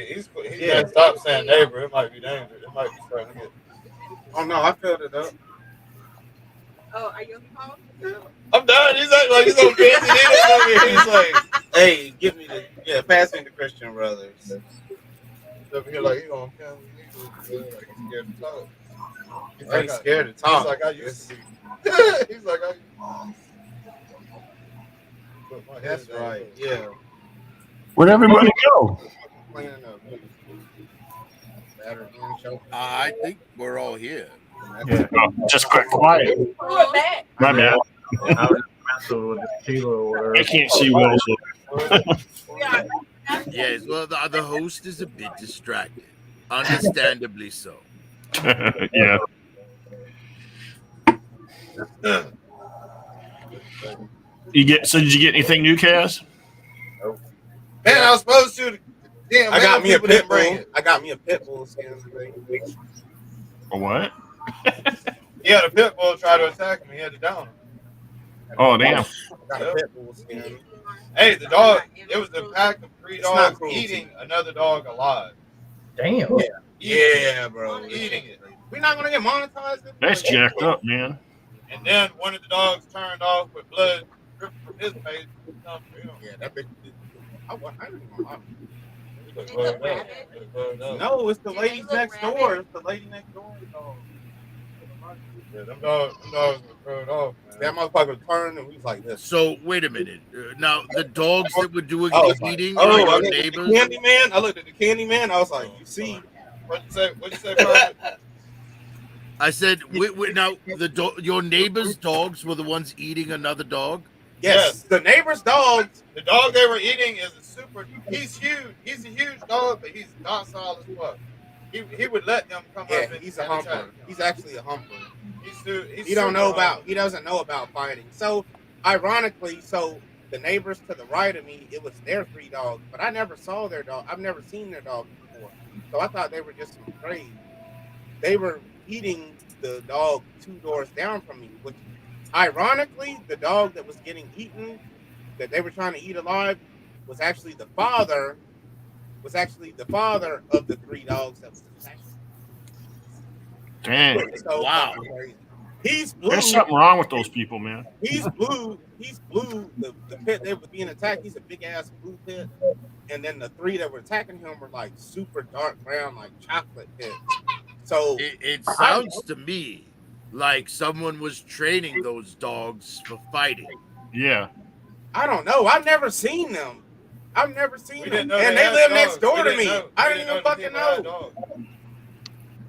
he's Yeah. gonna stop saying neighbor. It might be dangerous. It might be starting to get. Oh no, I filled it up. Oh, are you on the phone? I'm done. He's like he's so busy. He's like, Hey, give me the pass me the Christian brothers. he's over here like he gonna kill me. He's like he's scared to talk. He's scared to talk. He's like I used to be. He's like I. That's right. Yeah. Where'd everybody go? I think we're all here. Yeah. Oh, just quick, quiet. My bad. I can't see well. Yes, well, the host is a bit distracted, understandably so. Yeah. Did you get anything new, Kaz? Man, I was supposed to. Damn, I got me a pit bull. it. I got me a pit bull skin. A what? Yeah, the pit bull tried to attack him. He had to down him. Oh, damn. Got a pit bull skin. Hey, the dog. It was a pack of 3 It's not dogs cruelty. eating another dog alive. Damn. Yeah, bro. Eating it. We're not gonna get monetized. That's jacked up, man. And then one of the dogs turned off with blood dripping from his face. Yeah, that bitch. I didn't even lie. No, No, it's the lady next door. It's the lady next door. yeah, them dogs were thrown off, man. That motherfucker turned and we was like this. So wait a minute. Now the dogs that were doing I the was like, eating oh, are I your looked at the neighbors. candy man. I looked at the candy man. I was like, you see. What'd you say, Private? I said, wait, now your neighbors' dogs were the ones eating another dog. Yes, the neighbor's dog. The dog they were eating is a super. He's huge. He's a huge dog, but he's docile as fuck. He would let them come Yeah, up. And he's a humper. He's actually a humper. He's He don't know about. He doesn't know about fighting. So, ironically, the neighbors to the right of me, it was their 3 dogs, but I never saw their dog. I've never seen their dogs before, so I thought they were just some strays. They were eating the dog 2 doors down from me, which, ironically, the dog that was getting eaten, that they were trying to eat alive, was actually the father. Was actually the father of the 3 dogs that was attacked. Dang. So Wow. crazy. He's blue. There's something wrong with those people, man. He's blue. He's blue. The pit they were being attacked, he's a big ass blue pit. And then the 3 that were attacking him were like super dark brown, like chocolate pits. So It sounds to me like someone was training those dogs for fighting. Yeah. I don't know. I've never seen them. I've never seen We them. didn't know And they they had live dogs. next door We to didn't me. know- I we didn't didn't even know the fucking people had know. dogs.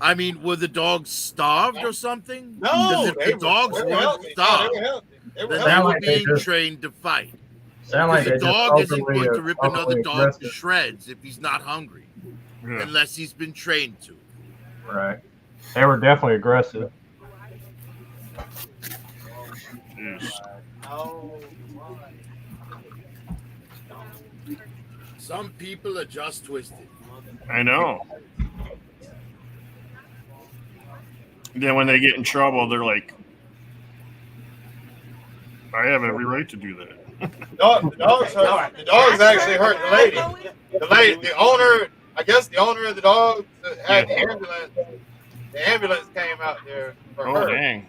I mean, were the dogs starved or something? No, 'Cause if they the dogs were weren't healthy. starved, They were healthy. They were then healthy. they were like they being just- trained to fight. Sound like Because they a just dog isn't openly- going to rip another openly dog to aggressive. shreds if he's not hungry, Yeah. unless he's been trained to. Right. They were definitely aggressive. Jeez. Some people are just twisted. I know. Then when they get in trouble, they're like, I have every right to do that. The dogs actually hurt the lady. The owner, I guess the owner of the dog had the ambulance. The ambulance came out there for Oh, her. dang.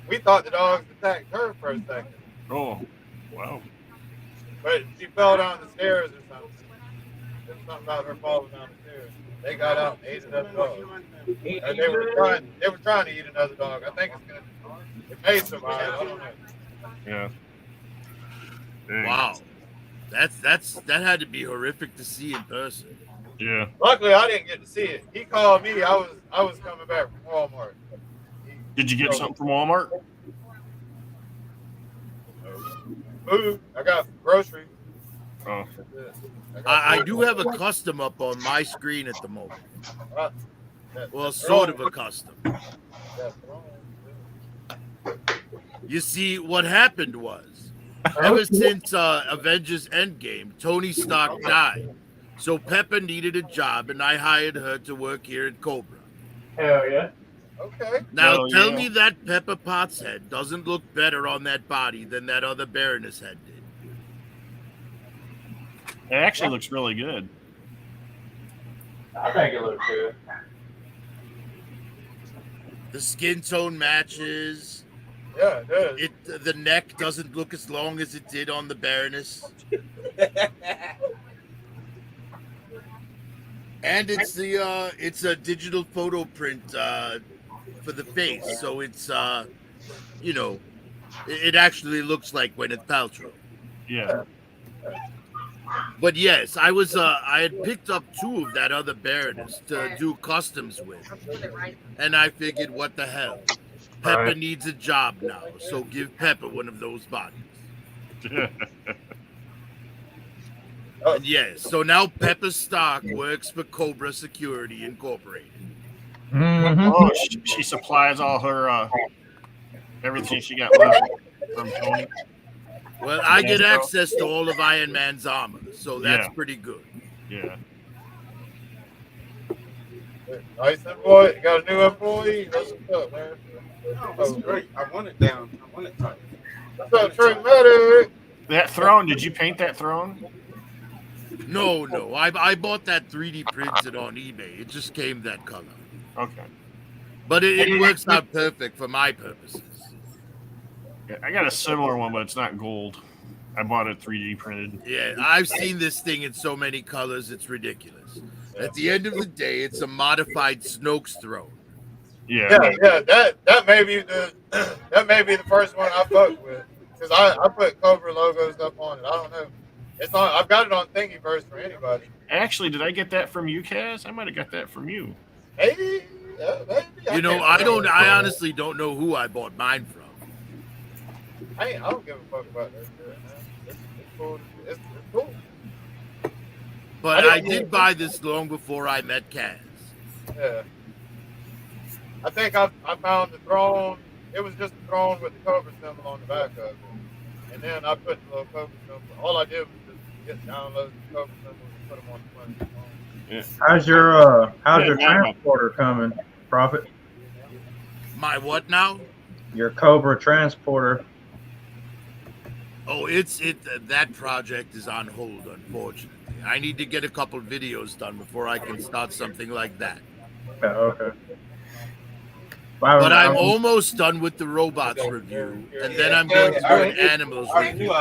We thought the dogs attacked her for a second, Oh, wow. but she fell down the stairs or something. There was something about her falling down the stairs. They got out and ate another dog. They were trying to eat another dog. I think it's gonna. It may survive. I don't know. Yeah. Dang. Wow, that had to be horrific to see in person. Yeah. Luckily, I didn't get to see it. He called me. I was coming back from Walmart. Did you get something from Walmart? Food. I got groceries. Oh. I do have a custom up on my screen at the moment. Well, sort of a custom. You see, what happened was, ever since Avengers Endgame, Tony Stark died. So Pepper needed a job, and I hired her to work here at Cobra. Hell yeah. Okay. Now, Hell tell yeah. me that Pepper Potts head doesn't look better on that body than that other Baroness head did. It actually looks really good. I think it looks good. The skin tone matches. Yeah, it does. The neck doesn't look as long as it did on the Baroness. And it's a digital photo print for the face, so it's it actually looks like Gwyneth Paltrow. Yeah. But yes, I had picked up 2 of that other Baroness to do customs with, and I figured, what the hell? Pepper needs a job now, so give Pepper one of those bodies. And yes, so now Pepper Stark works for Cobra Security Incorporated. Oh, she supplies all her everything she got left from Tony. Well, I get access to all of Iron Man's armor, so that's pretty good. Yeah. Nice employee. Got a new employee. That's what's up, man. That's great. I want it down. I want it tight. What's up, Trey Medic? That throne, did you paint that throne? No. I bought that 3D printed on eBay. It just came that color. Okay. But it works out perfect for my purposes. Yeah, I got a similar one, but it's not gold. I bought it 3D printed. Yeah, I've seen this thing in so many colors, it's ridiculous. At the end of the day, it's a modified Snoke's throne. Yeah. That may be the first one I fucked with, because I put Cobra logos up on it. I don't know. It's not. I've got it on Thingiverse for anybody. Actually, did I get that from you, Kaz? I might have got that from you. Maybe. Maybe. I honestly don't know who I bought mine from. I don't give a fuck about that shit, man. It's cool. It's cool. But I did buy this long before I met Kaz. Yeah. I think I found the throne. It was just a throne with the Cobra symbol on the back of it. And then I put the little Cobra symbol. All I did was just get download the Cobra symbols and put them on the front. Yeah. How's your transporter coming, Prophet? My what now? Your Cobra transporter. Oh, that project is on hold, unfortunately. I need to get a couple videos done before I can start something like that. Oh, okay. But I'm almost done with the robots review, and then I'm going to do an animals review.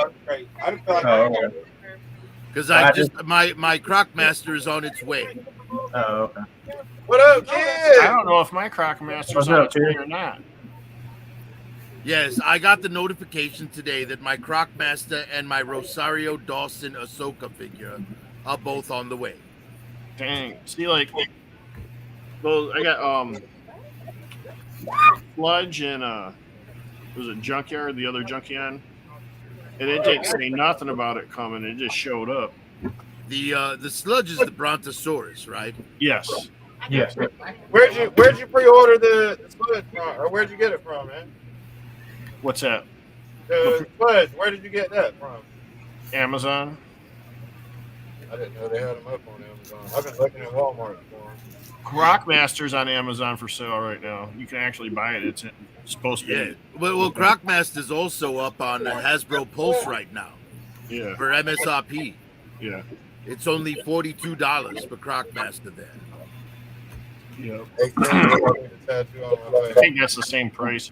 Because my Crocmaster is on its way. Oh, okay. What up, kid? I don't know if my Crocmaster's on its way or not. Yes, I got the notification today that my Crocmaster and my Rosario Dawson Ahsoka figure are both on the way. Dang. See, like, those, I got Sludge and was it Junkyard, the other Junkyard? And it didn't say nothing about it coming. It just showed up. The Sludge is the Brontosaurus, right? Yes. Yes. Where'd you pre-order the Sludge from, or where'd you get it from, man? What's that? The Sludge. Where did you get that from? Amazon. I didn't know they had them up on Amazon. I've been looking at Walmart for them. Crocmaster's on Amazon for sale right now. You can actually buy it. It's supposed to be. Yeah. Well, Crocmaster's also up on Hasbro Pulse right now. Yeah. For MSRP. Yeah. It's only $42 for Crocmaster there. Yeah. I think that's the same price.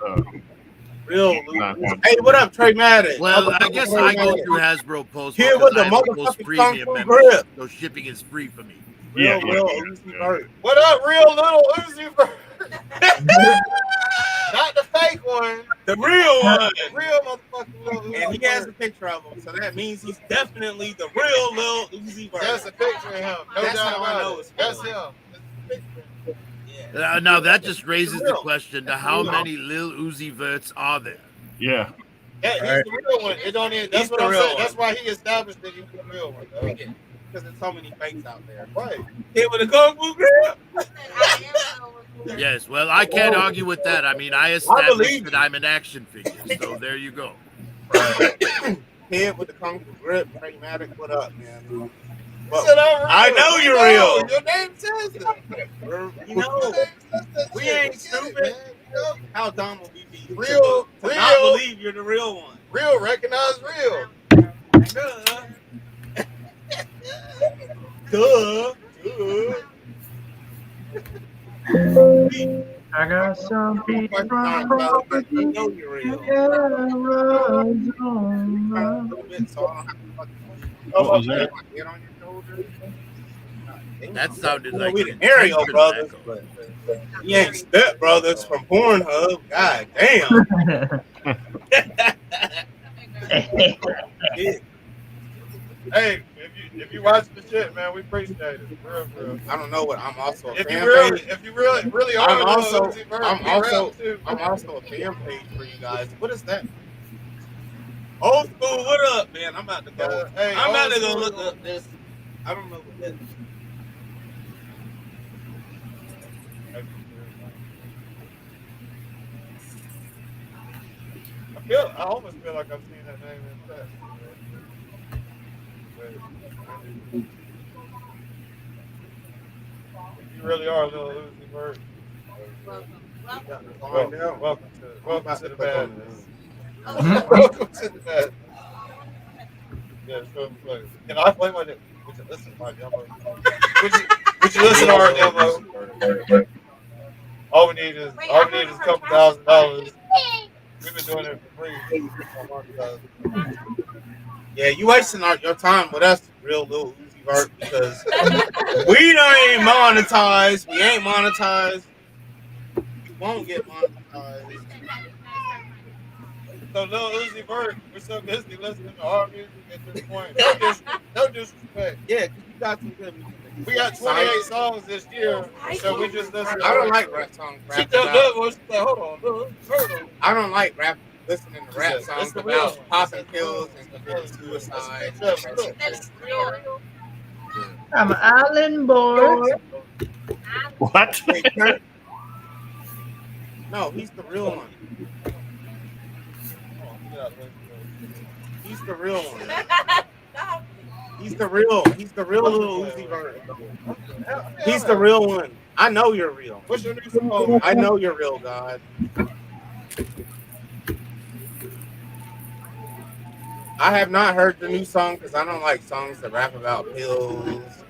Real. Hey, what up, Trey Madden? Well, I guess I go through Hasbro Post Here with the because I have the Post motherfucking Premium Kung Fu membership, grip. so shipping is free for me. Real Uzi Vert. What up, real little Uzi Vert? Not the fake one. The real one. Real motherfucking little Uzi And he has a picture of him, so that means he's definitely the real Lil Uzi Vert. That's a picture of him. No That's doubt how I about know it. it's That's him. Now that just raises the question to how many Lil Uzi Verts are there? Yeah. Yeah, he's Right. the real one. It don't even. That's He's what the I'm real saying. one. That's why he established that he was the real one. Though. Because there's so many fakes out there. Right. Hit with a kung fu grip. Yes, well, I can't argue with that. I mean, I believe established you. that I'm an action figure, so there you go. Hit with the kung fu grip. Pragmatic. What up, man? Well, Said I'm real. I know We you're know. real. Your name says it. You know, we ain't Get it, stupid. man. We know. How dumb will we be? Real, to real. not believe you're the real one. Real, recognize real. Duh. Duh. I got some beachfront I property know you're real. in Arizona. What was that? Get on your shoulder. That sounded like we an the Mario intentional brothers, echo. but we ain't step brothers from Pornhub. God damn. Hey, if you watch the shit, man, we appreciate it. Real. I don't know what I'm also a If fan you really, page. if you really are, I'm also a fan page for you guys. What is that? Old school, what up, man? I'm about to go. Hey, I'm about to go old look school. up this. I don't know what that is. I almost feel like I've seen that name in the past. You really are a little Uzi Vert. Welcome to the madness. Welcome to the madness. Yeah, show me play. Can I play my? Would you listen to my demo? Would you listen to our demo? All we need is a couple $1,000. We've been doing it for free. Yeah, you wasting your time with us, real little Uzi Vert, because we don't ain't monetized. We ain't monetized. We won't get monetized. So Lil Uzi Vert, we're so busy listening to our music at this point. No disrespect. Yeah, because you got some good music. We got 28 songs this year, so we just listen to I don't like rap songs. She jumped up when she said, hold on, Lil Vert. I don't like listening to rap songs the real about one. popping pills and committing suicide. I'm an island boy. What? No, he's the real one. He's the real one. He's the real little Uzi Vert. He's the real one. I know you're real. What's your new song? I know you're real, God. I have not heard the new song because I don't like songs that rap about pills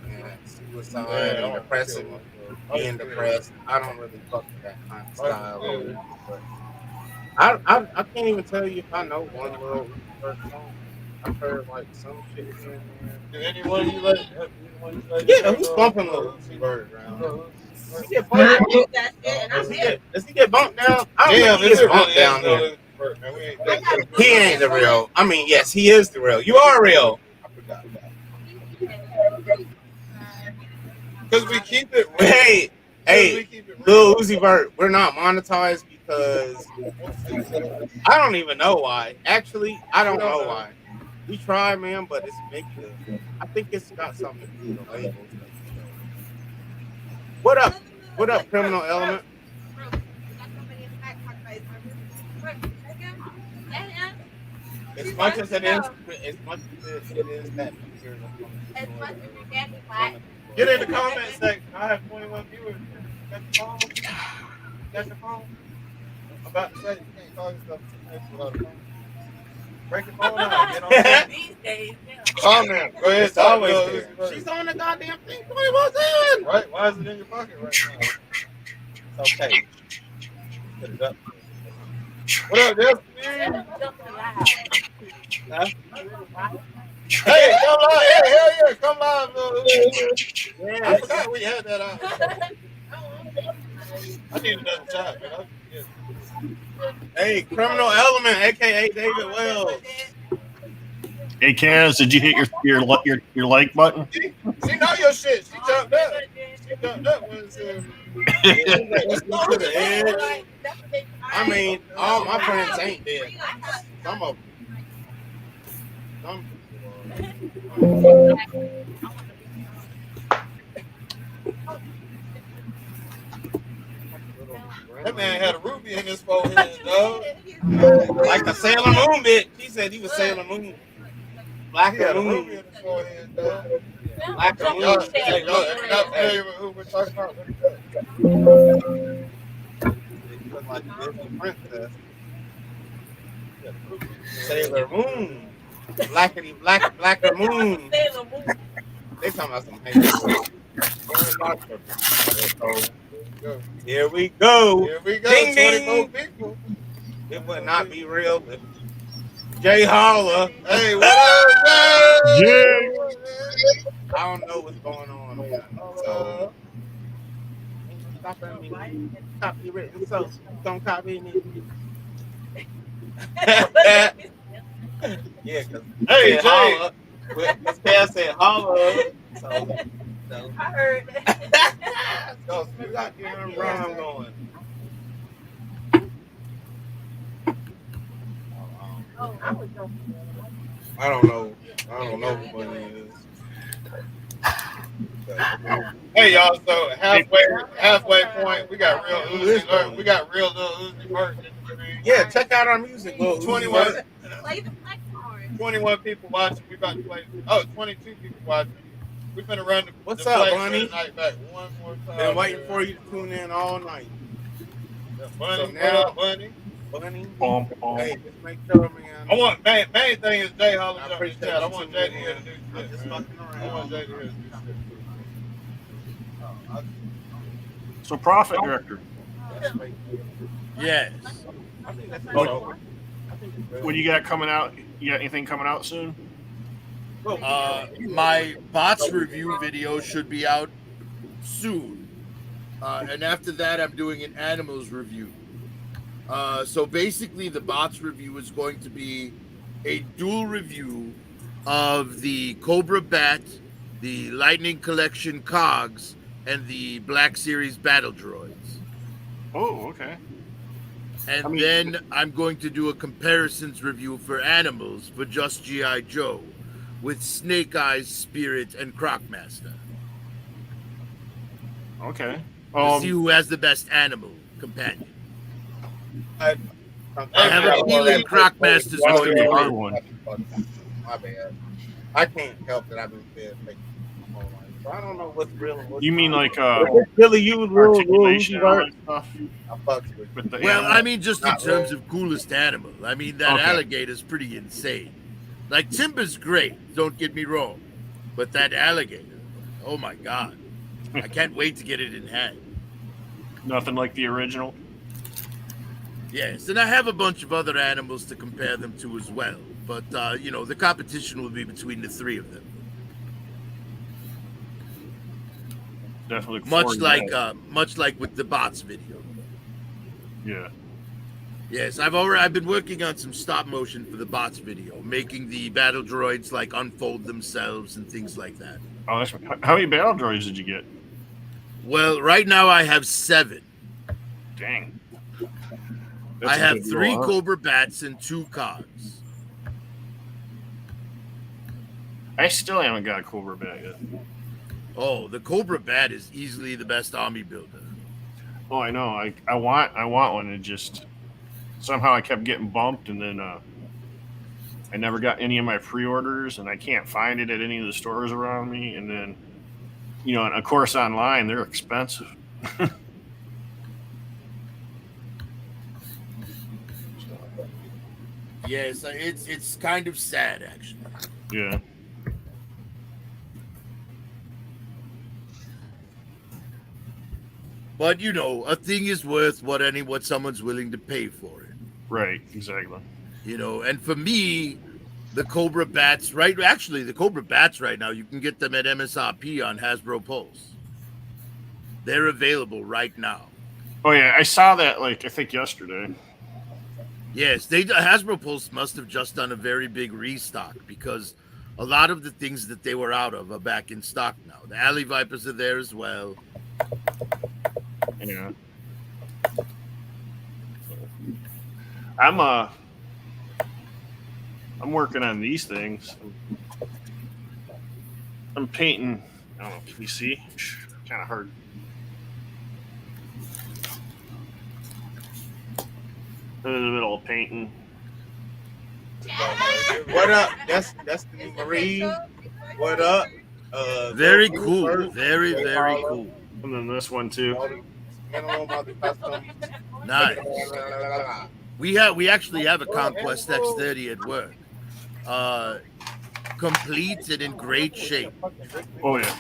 and suicide and depressing, being depressed. I don't really fuck with that kind of style. But I can't even tell you if I know one little song. I've heard like some shit in there. Do anyone you like? Yeah, who's bumping Lil Uzi Vert around? Does he get bumped? Does he get bumped down? I don't think he gets bumped down there. He ain't the real. I mean, yes, he is the real. You are real. Because we keep it real. Hey, Lil Uzi Vert, we're not monetized because I don't even know why. Actually, I don't know why. We try, man, but it's making. I think it's got something to do with the labels. What up? What up, Criminal Element? As much as it is, that Get in the comment section. I have 21 viewers. Got your phone? Got your phone? I'm about to say you can't call yourself without a phone. Break your phone out. Get on there. These days, Comment. Go ahead. It's always there. She's on the goddamn thing 24/7. Right? Why is it in your pocket right now? It's okay. Put it up. What up, Justin? Huh? Hey, come live. Hey, hell yeah, come live. Yeah, I forgot we had that out. I need another shot, man. Hey, Criminal Element, aka David Wells. Hey, Kaz, did you hit your like button? She know your shit. She jumped up. She jumped up when it said, let's go to the edge. I mean, all my friends ain't dead. Some of them. That man had a ruby in his forehead, dog. Like the Sailor Moon bitch. He said he was Sailor Moon. Black He had a Moon. ruby in his forehead, dog. Black Moon. Y'all not familiar with who we're talking about? He looked like a Disney princess. Sailor Moon. Blacker Moon. They talking about some hate. Here we go. Here we go. Ding, 24 ding. people. It would not be real if Jay Holler. Hey, what up, Jay? I don't know what's going on, man. So stop me. Copywritten, so don't copy me. Yeah, because hey, Jay. This guy said holla. So I heard that. so you got your rhyme going. I don't know who Bunny is. Hey y'all, so halfway point, we got real Uzi. We got real little Uzi merch in the stream. Yeah, check out our music. 21 people watching. We about to play. 22 people watching. We're gonna run the What's the up, play Bunny? night back one more time. Been waiting for you to tune in all night. Bunny, So now, Bunny. Hey, just make sure, man. I want main thing is Jay Hollis I up in the appreciate chat. I you want tuning Jay to in. hear the new I'm shit. just Man. fucking around. I want Jay to hear the new shit. So, Profit Director, Yes. what you got coming out? You got anything coming out soon? My bots review video should be out soon. And after that, I'm doing an animals review. So basically, the bots review is going to be a dual review of the Cobra Bat, the Lightning Collection Cogs, and the Black Series Battle Droids. Oh, okay. And then I'm going to do a comparisons review for animals for just G.I. Joe with Snake Eyes, Spirit, and Crocmaster. Okay. To see who has the best animal companion. I have a feeling Crocmaster's going to hard win. one. My bad. I can't help that I've been fed fake my whole life. So I don't know what's real and what's You mean not. like Billy, you articulation and all that stuff? I fucks with With the Well, animal? I mean, just in terms of coolest animal. I mean, that Okay. alligator's pretty insane. Like, Timber's great, don't get me wrong. But that alligator, oh my God. I can't wait to get it in hand. Nothing like the original. Yes, and I have a bunch of other animals to compare them to as well. But, the competition will be between the three of them. Definitely. look forward to that. Much like with the bots video. Yeah. Yes, I've been working on some stop motion for the bots video, making the battle droids like unfold themselves and things like that. Oh, that's how many battle droids did you get? Well, right now I have 7. Dang. I a have good 3 roll, huh? Cobra Bats and 2 Cogs. I still haven't got a Cobra Bat yet. Oh, the Cobra Bat is easily the best army builder. Oh, I know. I want one. It just somehow I kept getting bumped, and then I never got any of my pre-orders, and I can't find it at any of the stores around me. And then, and of course online they're expensive. Yes, it's kind of sad actually. Yeah. But a thing is worth what someone's willing to pay for it. Right. Exactly. And for me, the Cobra Bats, the Cobra Bats right now, you can get them at MSRP on Hasbro Pulse. They're available right now. Oh yeah, I saw that I think yesterday. Yes, Hasbro Pulse must have just done a very big restock because a lot of the things that they were out of are back in stock now. The Alley Vipers are there as well. Yeah. I'm working on these things. I'm painting. I don't know. Can you see? Kind of hard. I'm in the middle of painting. What up? That's the Marie. What up? Very cool. Very cool. And then this one too. Nice. We actually have a Conquest X30 at work. Complete and in great shape. Oh yeah.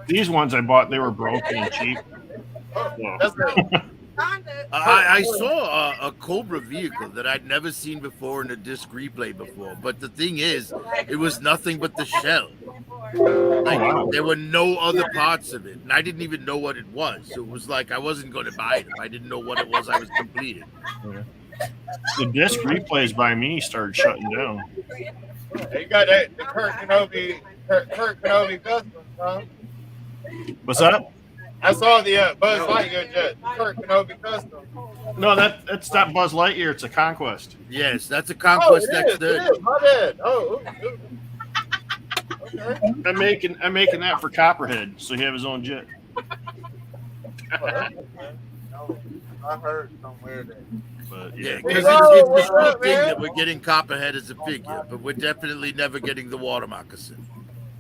These ones I bought, they were broken and cheap. Yeah. I saw a Cobra vehicle that I'd never seen before in a disc replay before, but the thing is, it was nothing but the shell. Like, there were no other parts of it, and I didn't even know what it was. So it was like I wasn't going to buy it if I didn't know what it was I was completing. Okay. The disc replays by me started shutting down. You got that the Kurt Kenobi Customs, huh? What's that? I saw the Buzz Lightyear jet, Kurt Kenobi Customs. No, that's not Buzz Lightyear. It's a Conquest. Yes, that's a Conquest X30. It is. My bad. Oh, okay. I'm making that for Copperhead, so he have his own jet. I heard somewhere that. But Yeah, yeah, because it's the sweet thing that we're getting Copperhead as a figure, but we're definitely never getting the water moccasin.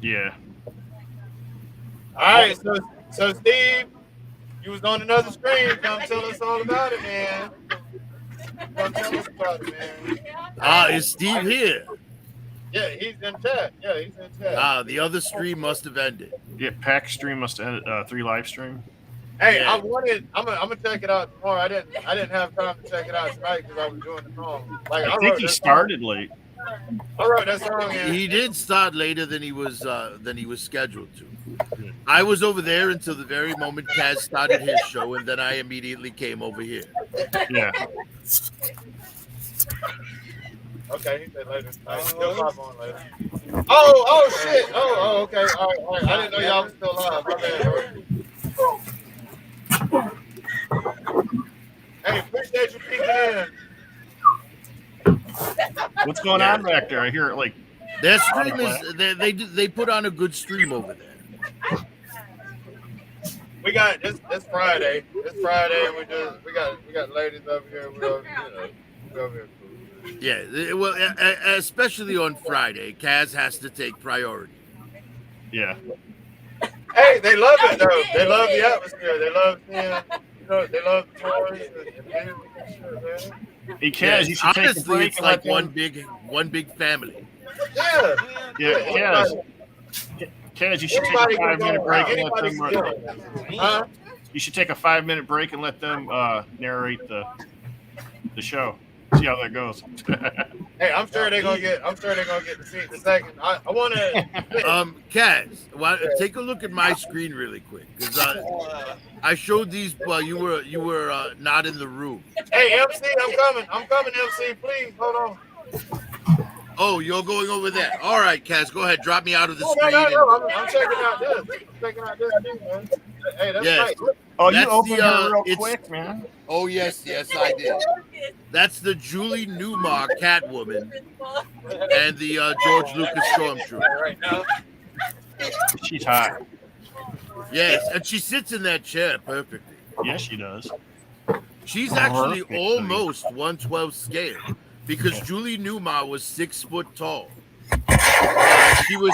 Yeah. All right, so Steve, you was on another screen. Come tell us all about it, man. Come tell us about it, man. Is Steve here? Yeah, he's in chat. The other stream must have ended. Yeah, Pack stream must have ended 3 live stream. Hey, Yeah. I'm gonna check it out tomorrow. I didn't have time to check it out tonight because I was doing the song. Like I think he started late. I wrote that song. Yeah. He did start later than he was scheduled to. I was over there until the very moment Kaz started his show, and then I immediately came over here. Yeah. Okay, he said later. He'll pop on later. Oh shit. Oh, okay. All right. I didn't know y'all was still live. My bad, bro. Hey, appreciate you peeking in. What's going on back there? I hear it like their stream is they put on a good stream over there. We got this Friday. This Friday, and we got ladies over here. We over here. Yeah, well, especially on Friday, Kaz has to take priority. Yeah. Hey, they love it though. They love the atmosphere. They love seeing, they love the toys and music and shit, man. Hey, Kaz, you should take a honestly, break it's and like let one big family. Yeah. Yeah, Kaz, you should take a 5-minute break and let them. Huh? You should take a 5-minute break and let them narrate the show. See how that goes. Hey, I'm sure they're gonna get to see it in a second. I want to. Kaz, take a look at my screen really quick because I showed these while you were not in the room. Hey, MC, I'm coming, MC. Please hold on. Oh, you're going over there. All right, Kaz, go ahead. Drop me out of the No, screen. I'm checking out this. I'm checking out this too, man. Hey, that's Yes. right. Oh, That's you opened the, it real quick, man. Oh, yes, I did. That's the Julie Newmar Catwoman and the George Lucas Stormtrooper. Right now. She's hot. Yes, and she sits in that chair perfectly. Yes, she does. She's actually almost 1/12 scale because Julie Newmar was 6 foot tall. She was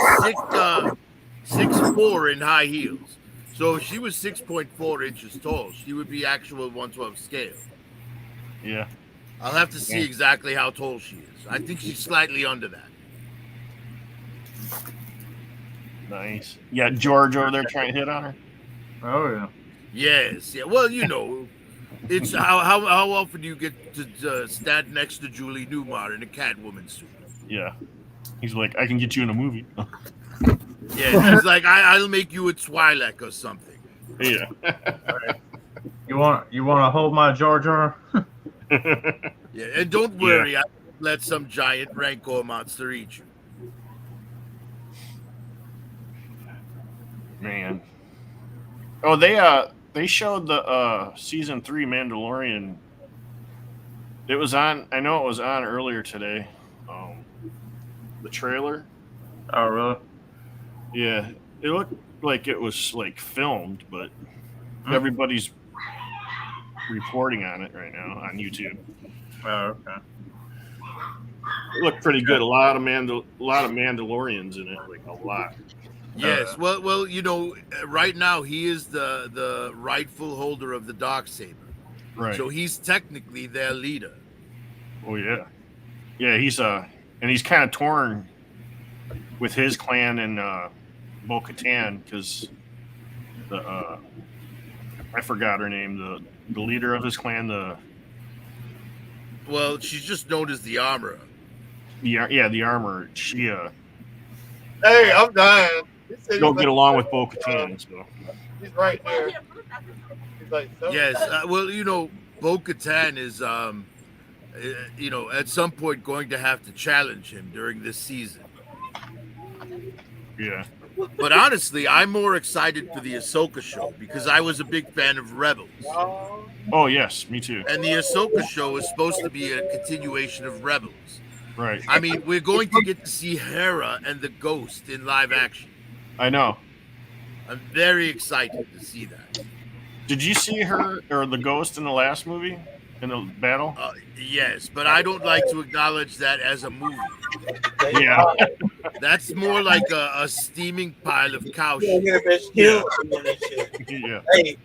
6'4" in high heels. So if she was 6.4 inches tall, she would be actual 1/12 scale. Yeah. I'll have to see exactly how tall she is. I think she's slightly under that. Nice. You got George over there trying to hit on her? Oh, yeah. Yes. Yeah. Well, it's how often do you get to stand next to Julie Newmar in a Catwoman suit? Yeah. He's like, I can get you in a movie. Yeah. He's like, I'll make you a Twi'lek or something. Yeah. Right. You want to hold my Jar Jar? Yeah. And don't worry, I won't let some giant Rancor monster eat you. Man. Oh, they showed the season 3 Mandalorian It was on. I know it was on earlier today. The trailer. Oh, really? Yeah, it looked like it was like filmed, but everybody's reporting on it right now on YouTube. Oh, okay. It looked pretty good. A lot of Mandalorians in it, like a lot. Yes. Well, you know, right now he is the rightful holder of the Darksaber. Right. So he's technically their leader. Oh yeah, yeah. He's and he's kind of torn with his clan and Bo-Katan because the I forgot her name. The leader of his clan. Well, she's just known as the Armorer. The Armor. She Hey, I'm dying. don't get along with Bo-Katan, so He's right there. He's like, so Yes. Well, you know, Bo-Katan is, you know, at some point going to have to challenge him during this season. yeah. But honestly, I'm more excited for the Ahsoka show because I was a big fan of Rebels. Oh yes, me too. And the Ahsoka show is supposed to be a continuation of Rebels. Right. I mean, we're going to get to see Hera and the Ghost in live action. I know. I'm very excited to see that. Did you see her or the ghost in the last movie? In the battle? Yes, but I don't like to acknowledge that as a movie. Yeah. That's more like a steaming pile of cow shit. Yeah. Yeah. Hey,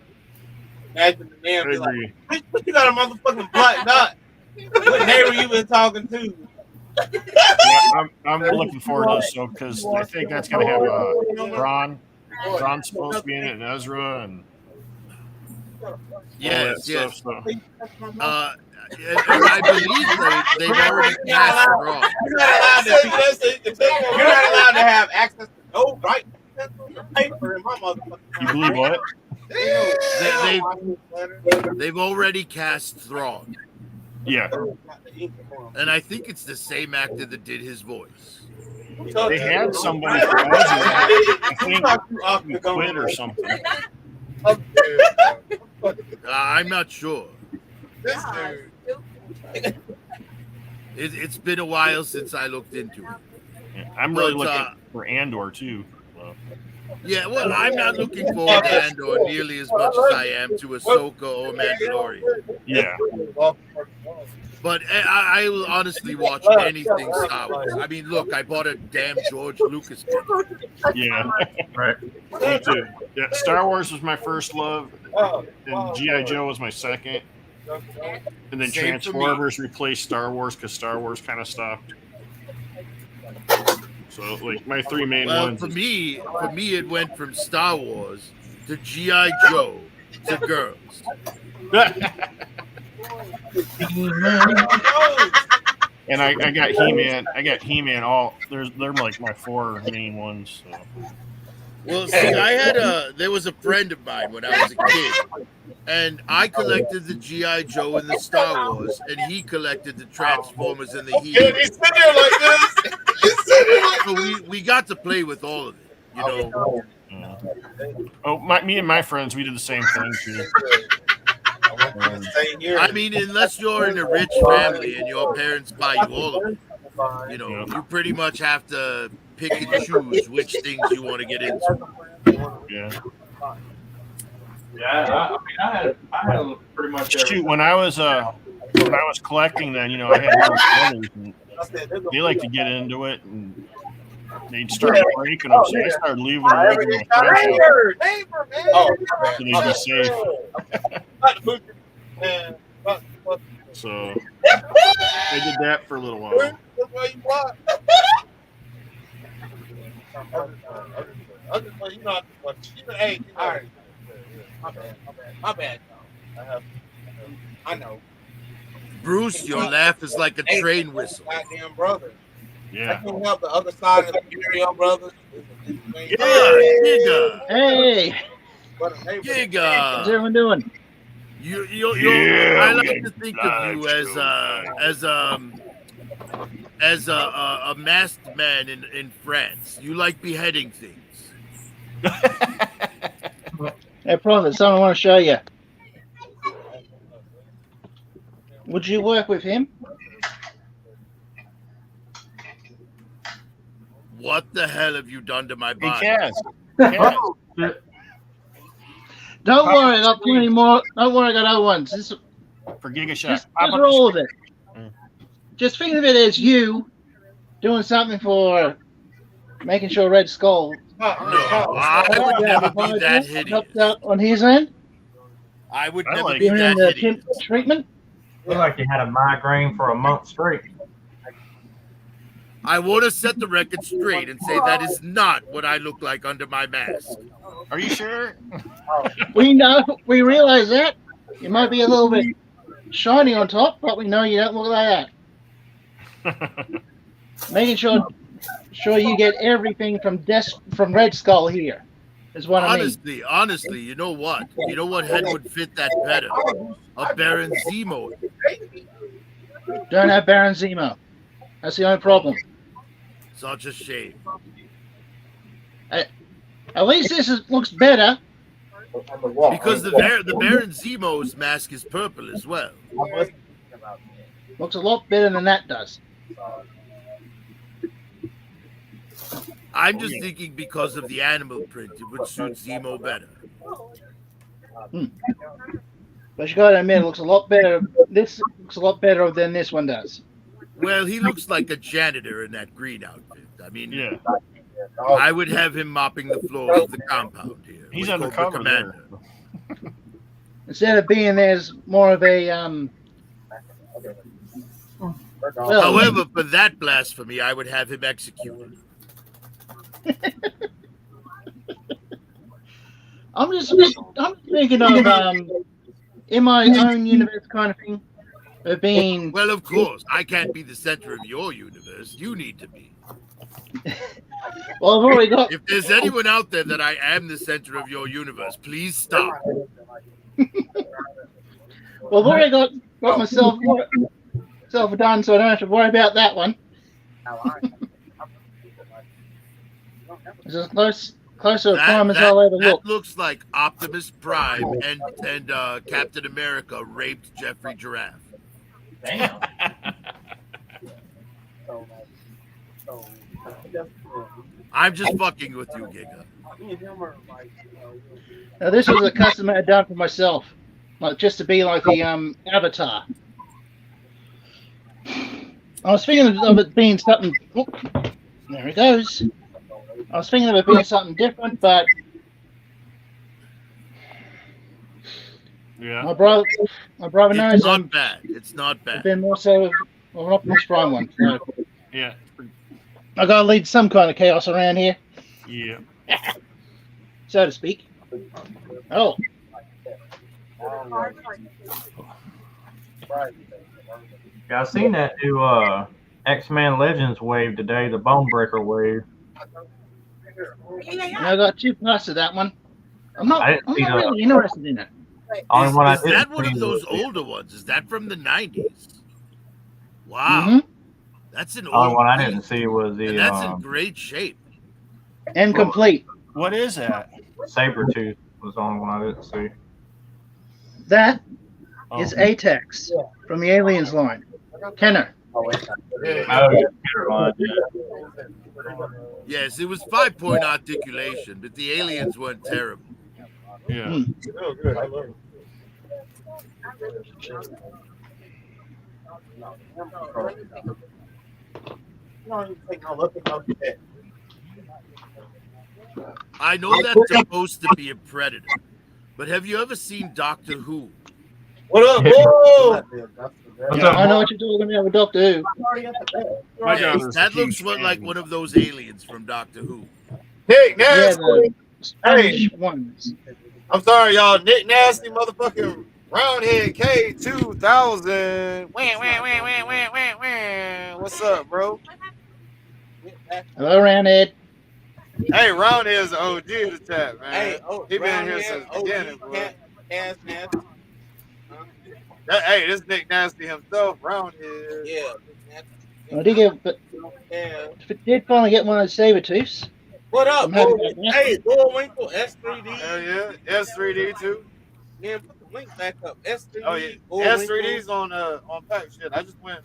imagine the man be like, "Bitch, but you got a motherfucking black dot. What neighbor you been talking to?" Yeah, I'm looking forward to this show because I think that's going to have Thrawn. Thrawn's supposed to be in it, and Ezra, and Yes, yes. Stuff, so. And I believe they've already cast Thrawn. You're not allowed to have access to no right paper in my motherfucking. You believe what? They've already cast Thrawn. Yeah. And I think it's the same actor that did his voice. They had somebody for Ezra. I think he quit or something. I'm not sure. It's been a while since I looked into it. Yeah, I'm really looking for Andor too. Yeah, well, I'm not looking forward to Andor nearly as much as I am to Ahsoka or Mandalorian. Yeah. But I will honestly watch anything Star Wars. I mean, look, I bought a damn George Lucas book. Yeah. Right. Me too. Yeah, Star Wars was my first love, and G.I. Joe was my second. And then Same for me. Transformers replaced Star Wars because Star Wars kind of stopped. So, like, my three main ones. For me, it went from Star Wars to G.I. Joe to girls. And I got He-Man. I got He-Man. They're like my four main ones. So. Well, see, there was a friend of mine when I was a kid, and I collected the G.I. Joe and the Star Wars, and he collected the Transformers and the He-Man. He's sitting there like this. He's sitting there like So we got to play with all of it, you know. Oh, me and my friends, we did the same thing too. I mean, unless you're in a rich family and your parents buy you all of it, you know, you pretty much have to pick and choose which things you want to get into. Yeah. Yeah, I had pretty much everything. Shoot, when I was collecting, then I had little brothers, and they like to get into it, and they'd start breaking them. So I started leaving them over in the so they'd be safe. So I did that for a little while. My bad. I know. Bruce, your laugh is like a train whistle. Goddamn brother. Yeah. I can't help the other side of the Imperial brothers. Giga. Hey, Giga. how's everyone doing? I like to think of you as a masked man in France. You like beheading things. Hey, Prophet, something I want to show you. Would you work with him? What the hell have you done to my Hey, body? Kaz. Don't worry, I got plenty more. Don't worry, I got other ones. This, For Giga Shot. just for all of it. Just think of it as you doing something for making sure Red Skull. I would never be that hideous. Helped out on his end. I would I never like be Giving him that the hideous. pimp treatment. Looked like you had a migraine for a month straight. I want to set the record straight and say that is not what I look like under my mask. Are you sure? We know, we realize that. You might be a little bit shiny on top, but we know you don't look like that. Making sure you get everything from Red Skull here is what I mean. Honestly, you know what? You know what head would fit that better? A Baron Zemo. Don't have Baron Zemo. That's the only problem. Such a shame. At least this looks better. Because the Baron Zemo's mask is purple as well. Looks a lot better than that does. I'm just thinking because of the animal print, it would suit Zemo better. But you gotta admit, it looks a lot better. This looks a lot better than this one does. Well, he looks like a janitor in that green outfit. I mean, I would have him mopping the floor of the compound here. He's with Cobra undercover Commander. Instead of being there's more of a However, for that blasphemy, I would have him executed. I'm thinking of in my own universe kind of thing. Of being well, of course, I can't be the center of your universe. You need to be. Well, I've already got. If there's anyone out there that I am the center of your universe, please stop. Well, I've already got myself done, so I don't have to worry about that one. It's as close to a crime as I'll ever look. That looks like Optimus Prime and Captain America raped Jeffrey Giraffe. Damn. I'm just fucking with you, Giga. Now, this was a custom I had done for myself, like just to be like the Avatar. I was thinking of it being something. Oh, there it goes. I was thinking of it being something different, but my brother knows It's not bad. It's not bad. I've been more so of an Optimus Prime one. So Yeah. I gotta lead some kind of chaos around here, Yeah. so to speak. Oh. Yeah, I seen that new X-Men Legends wave today, the Bonebreaker wave. And I got 2 parts of that one. I'm not really interested in it. Only one I Is that didn't one see of those was- older ones? Is that from the 90s? Wow. Mm-hmm. That's an Only old one I piece. didn't see was the And that's in great shape. And complete. What is that? Sabretooth was the only one I didn't see. That is Atex from the Aliens line. Kenner. Yes, it was 5-point articulation, but the aliens weren't terrible. Yeah. Oh, good. I love it. I know that's supposed to be a predator, but have you ever seen Doctor Who? What up, whoa? I know what you're talking about with Doctor Who. Yes, that looks like one of those aliens from Doctor Who. Nick Yeah, Nasty. the Hey, Spanish ones. I'm sorry, y'all. Nick Nasty, motherfucking Roundhead K2000. What's up, bro? Hello, Roundhead. Hey, Roundhead's the OG of the chat, man. Hey, he been here Roundhead, since the OG, beginning, bro. Cass Nasty. Hey, this Nick Nasty himself, Roundhead. Yeah. I did finally get one of those Sabretooths. What up, I'm happy boy? about that. Hey, Bullwinkle, S3D. Hell yeah. S3D too. Man, put the link back up. S3D. Oh yeah, or S3D's on pack shit. I just went.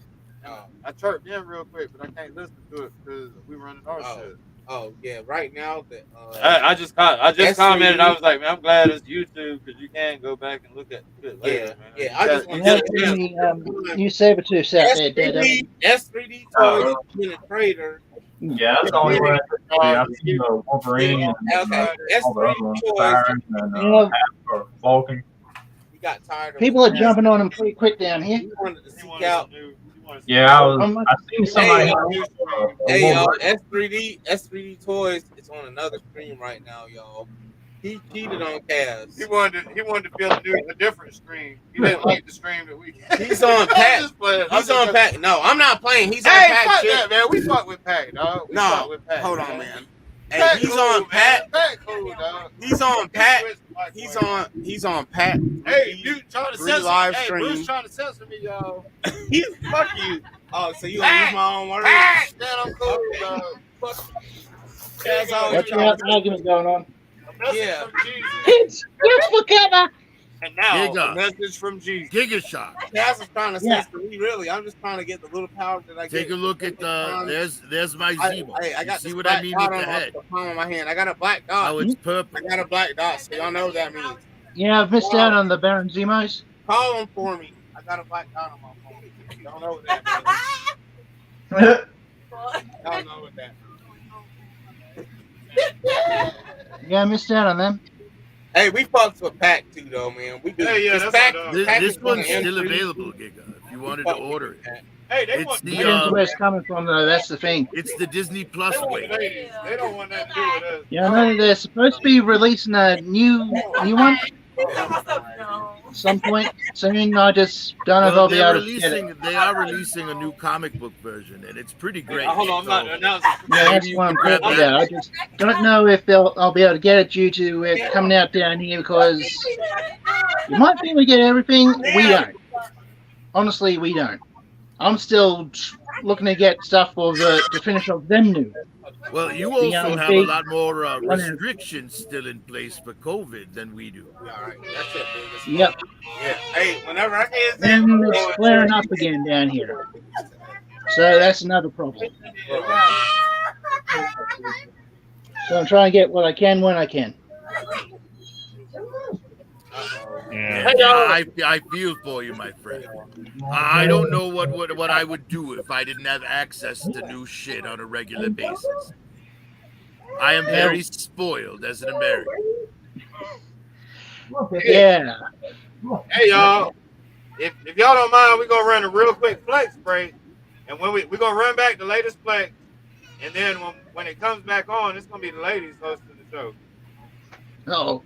I chirped in real quick, but I can't listen to it because we running our shit. Oh yeah, right now that I just commented. I was like, man, I'm glad it's YouTube because you can go back and look at it later, man. Yeah, I just want to new Sabertooths out there, Daredevil. S3D toys in a trader. Yeah, that's the only way I've seen the Wolverine and all the other ones, Sirens and Vulcan. We got tired of people are jumping on them pretty quick down here. He wanted to seek out. Yeah, I seen somebody. Hey y'all, S3D Toys is on another stream right now, y'all. He cheated on Kaz. He wanted to feel a different stream. He didn't like the stream that we. He's on Pack. He's on Pack. No, I'm not playing. He's on Pack. Fuck shit. that, man. We fuck with Pack, dog. No, hold on, man. Hey, he's on Pack. Cool, dog. He's on Pack. He's on Pack. Hey, you trying to censor live me? Hey, stream. Bruce trying to censor me, y'all. Fuck you. Oh, so you gonna use my own words? Pack. Man, I'm cool, dog. Kaz always What's your argument going on? Yeah. It's for cover. And now, Giga. a message from Jesus. Giga shot. Kaz is trying to censor me, really. I'm just trying to get the little power that I get. Take a look at there's my Zemo. I got see this what black I mean dot with the on head. the palm of my hand. I got a black dot. Oh, it's purple. I got a black dot, so y'all know what that means. Yeah, I've missed out on the Baron Zemos. Call them for me. I got a black dot on my phone. Y'all know what that means. Y'all know what that means. Yeah, I missed out on them. Hey, we fucked with Pack too, though, man. We do. Yeah, This that's Pack, what This, Pack this is one's on still M3. available, Giga. If you wanted to order it, Hey, they it's want Depends where it's coming from, though. That's the thing. it's the Disney Plus way. ladies. They don't want nothing to do with us. Yeah, I know they're supposed to be releasing a new one some point soon. I just don't know if I'll be able to get it. They are releasing a new comic book version, and it's pretty great. Hold on, I'm not announcing. Yeah, that's what I'm talking about. I just don't know if I'll be able to get it due to it coming out down here because you might think we get everything. We don't. Honestly, we don't. I'm still looking to get stuff for to finish off them new. Well, you The, also have a big- lot more restrictions still in place for COVID than we do. All right, that's it, dude. Yep. Yeah. Hey, whenever I can. Then it's flaring up again down here. So that's another problem. So I'm trying to get what I can when I can. Yeah. I feel for you, my friend. I don't know what I would do if I didn't have access to new shit on a regular basis. I am very spoiled as an American. Yeah. Hey, y'all. If y'all don't mind, we're gonna run a real quick flex break, and when we're gonna run back the latest flex, and then when it comes back on, it's gonna be the ladies hosting the show. Oh.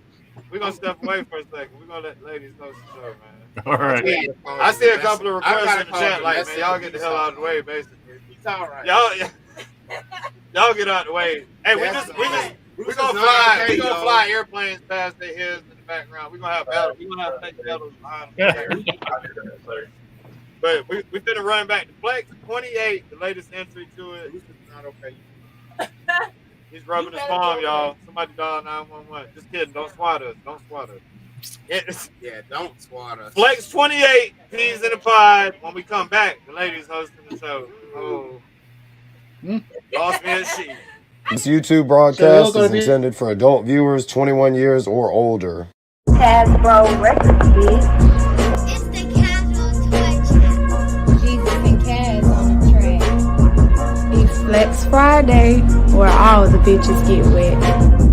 We're gonna step away for a second. We're gonna let the ladies host the show, man. All right. I see a couple of I requests gotta in the call chat, him. like, That's man, it. y'all get the hell out of the way, basically. It's all right. Y'all get out of the way. Hey, we're gonna fly airplanes past their heads in the background. We're gonna have battles. We're gonna have fake battles behind them. But we finna run back to Flex 28, the latest entry to it. This is not okay. He's rubbing his palm, y'all. Somebody dial 911. Just kidding. Don't swat us. Don't swat us. Yeah, don't swat us. Flex 28, peas in the pod. When we come back, the ladies hosting the show. Oh. Lost me a sheep. This YouTube broadcast is intended for adult viewers 21 years or older. KasBAR recipe. It's the Casual Toy Chat. Jesus and Kaz on the track. It's Flex Friday, where all the bitches get wet.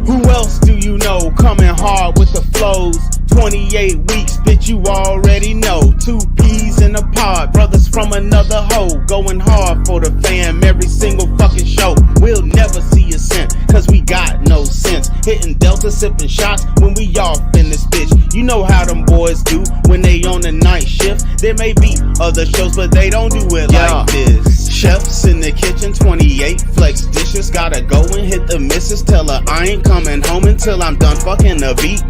Who else do you know coming hard with the flows? 28 weeks, bitch, you already know. 2 peas in a pod, brothers from another hoe. Going hard for the fam every single fucking show. We'll never see a cent, cause we got no sense. Hitting Delta, sipping shots when we off in this bitch. You know how them boys do when they on the night shift. There may be other shows, but they don't do it like this. Chefs in the kitchen, 28 flex dishes. Gotta go and hit the missus. Tell her I ain't coming home until I'm done fucking the beat.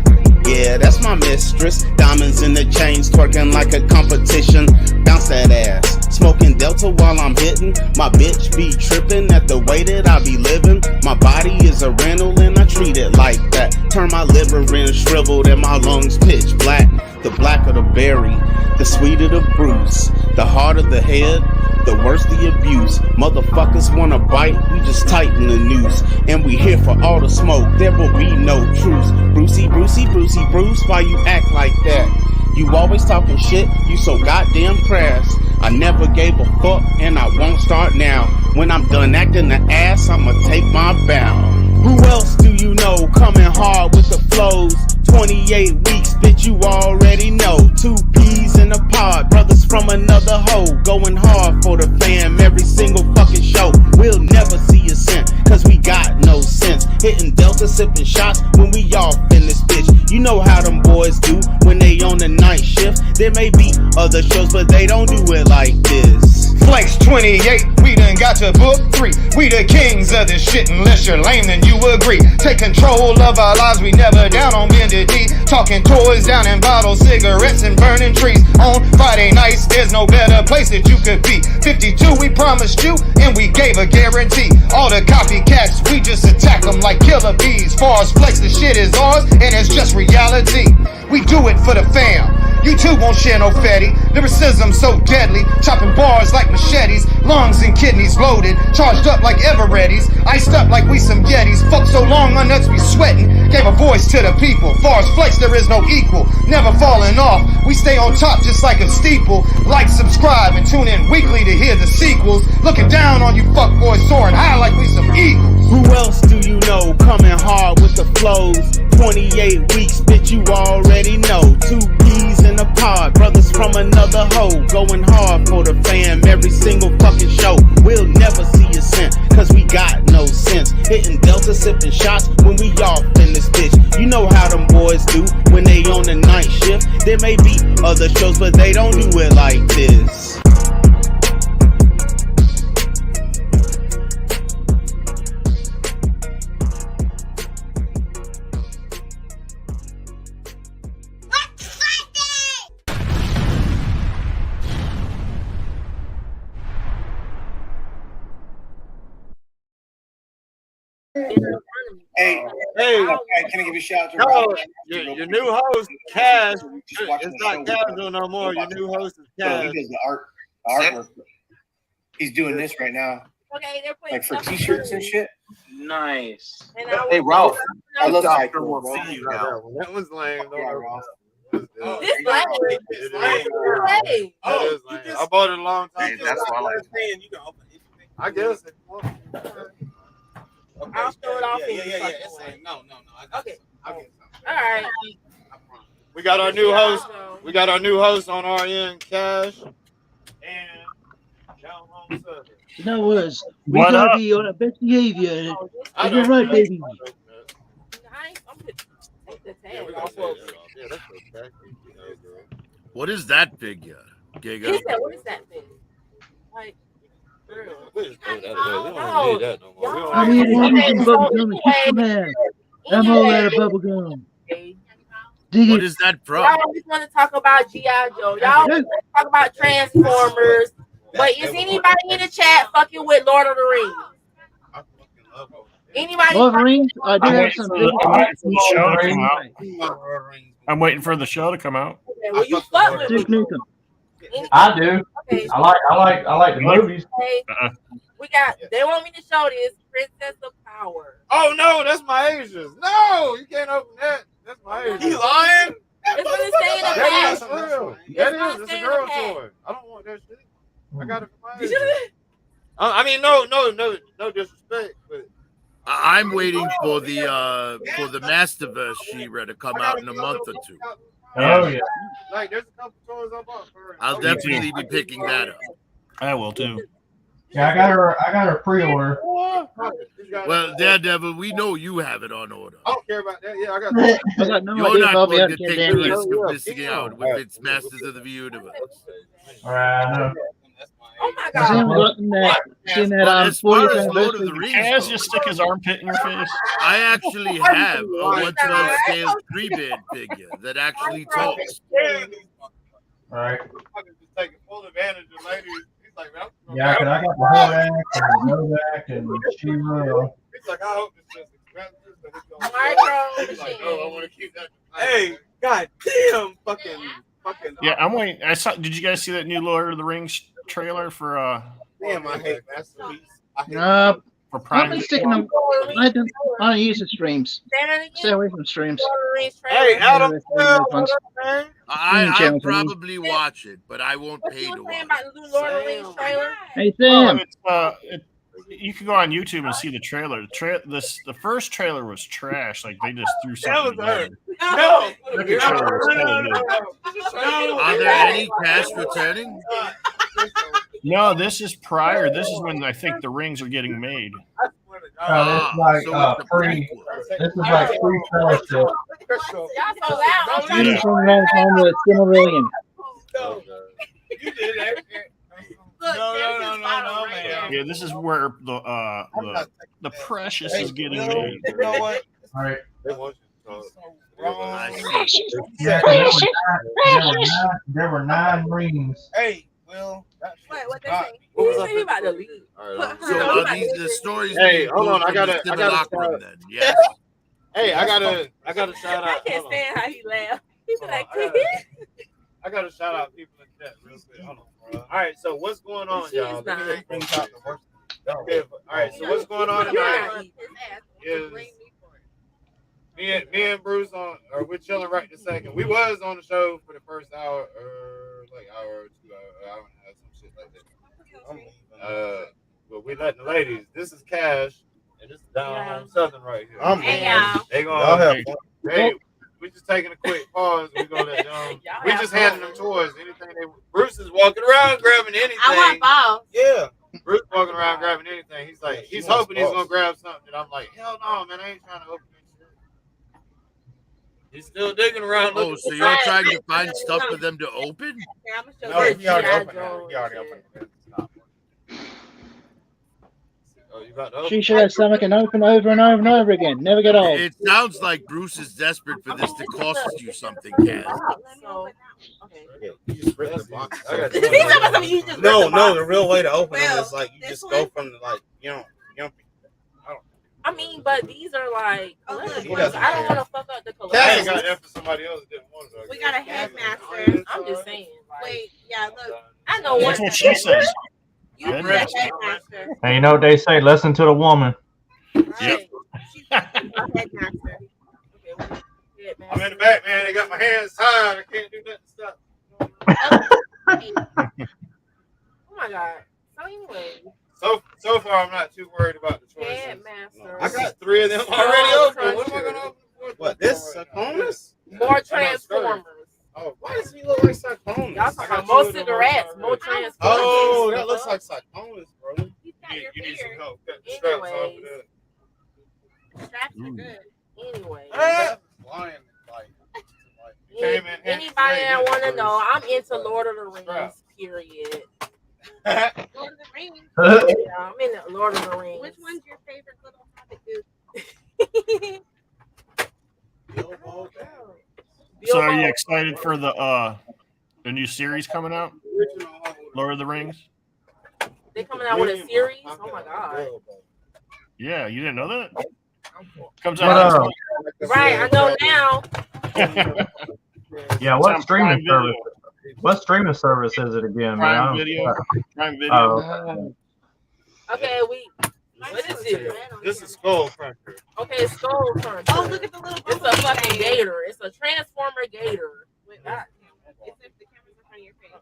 Yeah, that's my mistress. Diamonds in the chains, twerking like a competition. Bounce that ass. Smoking Delta while I'm hitting. My bitch be tripping at the way that I be living. My body is a rental and I treat it like that. Turn my liver in shriveled and my lungs pitch black. The blacker the berry, the sweeter the bruise. The harder the head, the worse the abuse. Motherfuckers wanna bite, we just tighten the noose. And we here for all the smoke, there will be no truce. Brucey, Brucey, Brucey, Bruce, why you act like that? You always talking shit, you so goddamn crass. I never gave a fuck and I won't start now. When I'm done acting the ass, I'ma take my bow. Who else do you know coming hard with the flows? 28 weeks, bitch, you already know. 2 peas in a pod, brothers from another hoe. Going hard for the fam every single fucking show. We'll never see a cent, cause we got no sense. Hitting Delta, sipping shots when we off in this bitch. You know how them boys do when they on the night shift. There may be other shows, but they don't do it like this. Flex 28, we done got to book 3. We the kings of this shit, unless you're lame, then you agree. Take control of our lives, we never down on bended knee. Talking toys down in bottles, cigarettes and burning trees. On Friday nights, there's no better place that you could be. 52, we promised you, and we gave a guarantee. All the copycats, we just attack them like killer bees. Far as Flex, the shit is ours, and it's just reality. We do it for the fam. You too won't share no fatty. Lyricism so deadly, chopping bars like machetes. Lungs and kidneys loaded, charged up like Everetti's. Iced up like we some Yetis. Fuck so long, my nuts be sweating. Gave a voice to the people. Far as Flex, there is no equal. Never falling off, we stay on top just like a steeple. Like, subscribe, and tune in weekly to hear the sequels. Looking down on you fuckboys, soaring high like we some eagles. Who else do you know coming hard with the flows? 28 weeks, bitch, you already know. 2 peas in a pod, brothers from another hoe. Going hard for the fam every single fucking show. We'll never see a cent, cause we got no sense. Hitting Delta, sipping shots when we off in this bitch. You know how them boys do when they on the night shift. There may be other shows, but they don't do it like this. Hey, can I give you a shout out to No, your new host, Kaz. It's not Kaz no more. Your new host is Kaz. He does the artwork. He's doing this right now. Okay, they're putting like for t-shirts and shit. Nice. Hey Ralph, I love that. That was lame. Ralph. This lame. It is lame. I bought it a long time ago. That's why I like it. I guess. I'll show it off. No. Okay. All right. We got our new host. We got our new host on our end, Cash. And down home Southern. You know what? We What gotta up? be on our best behavior. You're right, baby. What is that figure, Giga? He said, what is that thing? Like, I'm eating some bubble gum and kick some ass. I'm all out of bubble gum. Dig What it. is that from? Y'all always want to talk about G.I. Joe. Y'all always want to talk about Transformers. But is anybody in the chat fucking with Lord of the Rings? Anybody? Lord of the Rings? I do have some. I'm waiting for the show to come out. Okay, well, you fuck with me. I do. Okay. I like the movies. Okay. We got. They want me to show this Princess of Power. Oh no, that's my Asians. No, you can't open that. That's my Asians. You lying? It's gonna stay in the That is pack. for real. It's That gonna is. It's stay a in the girl pack. toy. I don't want that shit. I got it for my Did Asians. you? I mean, no disrespect, but I'm waiting for the Masterverse She-Ra to come out in a month or two. Oh yeah. like there's a couple toys I bought for her. I'll definitely be picking that up. I will too. Yeah, I got her pre-order. Well, Daredevil, we know you have it on order. I don't care about that. Yeah, I got. I got no You're idea not if I'll be going able to to take get the that. risk of missing out with its Masters of the Universe. All right, I know. Oh my I haven't god. gotten that. Seen that As far 40th as Lord of the anniversary. Rings Kaz goes, just stick his armpit in your face. I actually have a 112 scale 3-bit figure that actually talks. All right. Just taking full advantage of ladies. He's like, man, Yeah, because I got the Horde Act and the Node Act and She-Ra. he's like, I hope this is expensive. Micro He's like, oh, I want to keep that. Hey, god damn, fucking. Yeah, I'm waiting. I saw. Did you guys see that new Lord of the Rings trailer for Damn, I hate Masterpiece. for I'll Prime? be sticking them. I don't use the streams. Stay away from streams. Hey, Adam, I'll probably watch it, but I won't pay to watch it. Lord of the Rings trailer. Hey Oh, Sam. you can go on YouTube and see the trailer. The first trailer was trash. Like they just threw something together. No. Second trailer was so good. Are there any cast returning? No, this is prior. This is when I think the rings are getting made. It's like free. This is like free fellowship. Y'all so loud. Streams from around the time with Silmarillion. You did everything. No, man. Yeah, this is where the precious is getting made. You know what? All right. Yeah, There were 9 rings. Hey, Will. What they say? He's about to leave. So are these the stories? Hey, being hold on. pulled I from gotta the locker room then. Yes. Hey, I gotta shout out. I can't stand how he laughed. He be like, I gotta shout out people in chat real quick. Hold on, bro. All right, so what's going on, y'all? Let me just bring out the worst. Okay, all right, so what's going on tonight is me and Bruce we're chilling right this second. We was on the show for the first hour, hour or 2 hour and a half, some shit like that. But we letting the ladies. This is Cash, and this is Down Home Southern right here. Hey, y'all. They gonna. We just taking a quick pause. We gonna let them. We just handing them toys. Anything they. Bruce is walking around grabbing anything. I want balls. Yeah. Bruce walking around grabbing anything. He's like, he's hoping he's gonna grab something. And I'm like, hell no, man, I ain't trying to open this shit. He's still digging around. Oh, so you're trying to find stuff for them to open? No, he already opened it. He already opened it. Oh, you got to open She should have stomach and open over and over and over again. Never get old. It sounds like Bruce is desperate for this to cost you something, Kaz. No, the real way to open them is like you just go from the you know. I mean, but these are like collectible ones. I don't want to fuck up the Cash collection. got that for somebody else that didn't want it. We got a headmaster. I'm just saying. Wait, yeah, look. I know That's what she says. You be a headmaster. And you know what they say? Listen to the woman. Yep. She's a headmaster. I'm in the back, man. They got my hands tied. I can't do nothing to stop. Oh my god. So anyway. So far, I'm not too worried about the choices. Headmaster. I got 3 of them already open. What am I gonna open? What, this? Cyclonus? More Transformers. Oh, why does he look like Cyclonus? Y'all talking about more cigarettes, more Transformers. Oh, that looks like Cyclonus, bro. You need some help. Got the straps off of that. Straps are good. Anyway. Anybody that want to know, I'm into Lord of the Rings, period. Lord of the Rings. Yeah, I'm into Lord of the Rings. Which one's your favorite little hobbit dude? So are you excited for the new series coming out? Lord of the Rings? They coming out with a series? Oh my god. Yeah, you didn't know that? Comes out. Right, I know now. Yeah, what streaming service? What streaming service is it again, Prime man? Video. Prime Video. Oh. Okay, what is it? This is Skull Cruncher. Okay, Skull Cruncher. Oh, look at the little. It's a fucking gator. It's a Transformer gator. It's if the camera's in front of your face.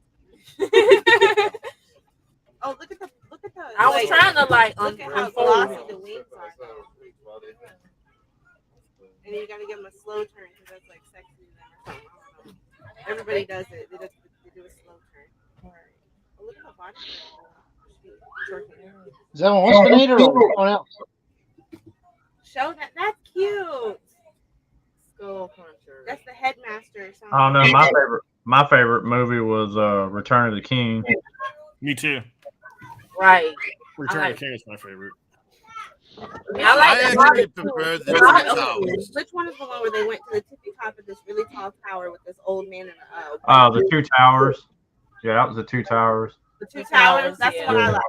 Oh, look at the. I was trying to look at how glossy the wings are. And then you gotta give them a slow turn because that's like sexy. Everybody does it. They do a slow turn. Oh, look at the body. Is that one Waspinator or someone else? Show that. That's cute. Skull Cruncher. That's the headmaster. I don't know. My favorite movie was Return of the King. Me too. Right. Return of the King is my favorite. I actually prefer the towers. Which one is the one where they went to the tippy top of this really tall tower with this old man and The Two Towers. Yeah, that was the Two Towers. The Two Towers. That's the one I like.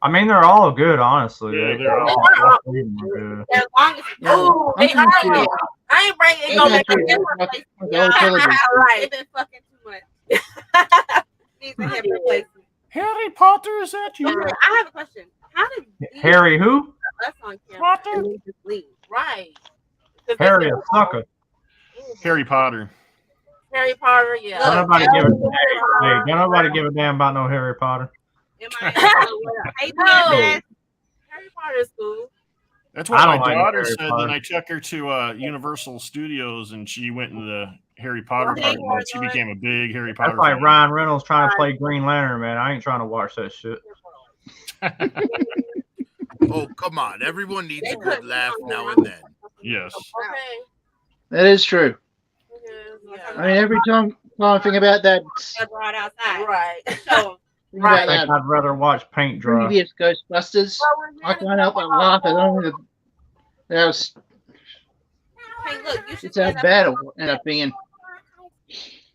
I mean, they're all good, honestly. Yeah, they're all good. As long as they are good. I ain't bringing it. Gonna make a difference. Right. It's been fucking too much. Needs a hip replacement. Harry Potter, is that you? I have a question. How did Harry who? us on camera and then just leave? Right. Harry a sucker. Harry Potter. Harry Potter, yeah. Don't nobody give a don't nobody give a damn about no Harry Potter. Hey, Harry Potter is cool. That's what I my don't like daughter Harry said. Potter. Then I took her to Universal Studios, and she went in the Harry Potter part, and she became a big Harry Potter That's like fan. Ryan Reynolds trying to play Green Lantern, man. I ain't trying to watch that shit. Oh, come on. Everyone needs a good laugh now and then. Yes. Okay. That is true. I mean, every time I think about that, Brought outside. Right. So, think about I think I'd rather watch paint dry. previous Ghostbusters, I can't help but laugh at them. That was, hey, look, you should it's how bad it ended up being.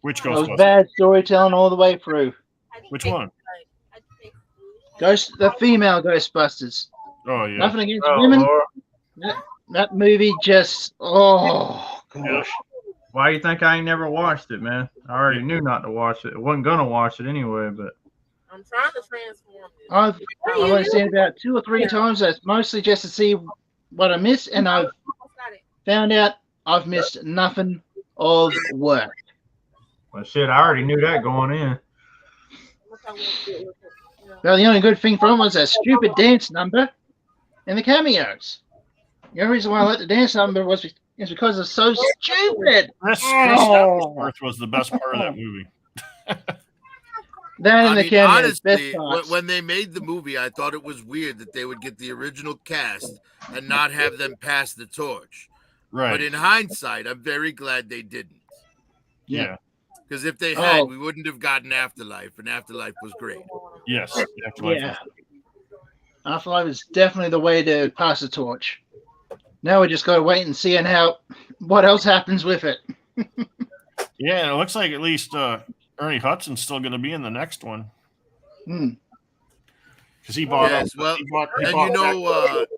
Which It was Ghostbusters? bad storytelling all the way through. Which one? The female Ghostbusters. Oh yeah. Nothing against women. That movie just, oh gosh. Why do you think I ain't never watched it, man? I already knew not to watch it. I wasn't gonna watch it anyway, but I'm trying to transform this. I've only seen it about 2 or 3 times. That's mostly just to see what I missed, and I've found out I've missed nothing of work. well, shit, I already knew that going in. Well, the only good thing from it was that stupid dance number and the cameos. The only reason why I liked the dance number is because it's so stupid. Chris Hemsworth was the best part of that movie. That and the cameos, best honestly, parts. when they made the movie, I thought it was weird that they would get the original cast and not have them pass the torch. Right. But in hindsight, I'm very glad they didn't. Yeah. Because if they had, Oh. we wouldn't have gotten Afterlife, and Afterlife was great. Yes. Afterlife. Yeah. Afterlife is definitely the way to pass the torch. Now we just got to wait and see what else happens with it. Yeah, and it looks like at least Ernie Hudson's still going to be in the next one. Because he bought. Yes, well, he bought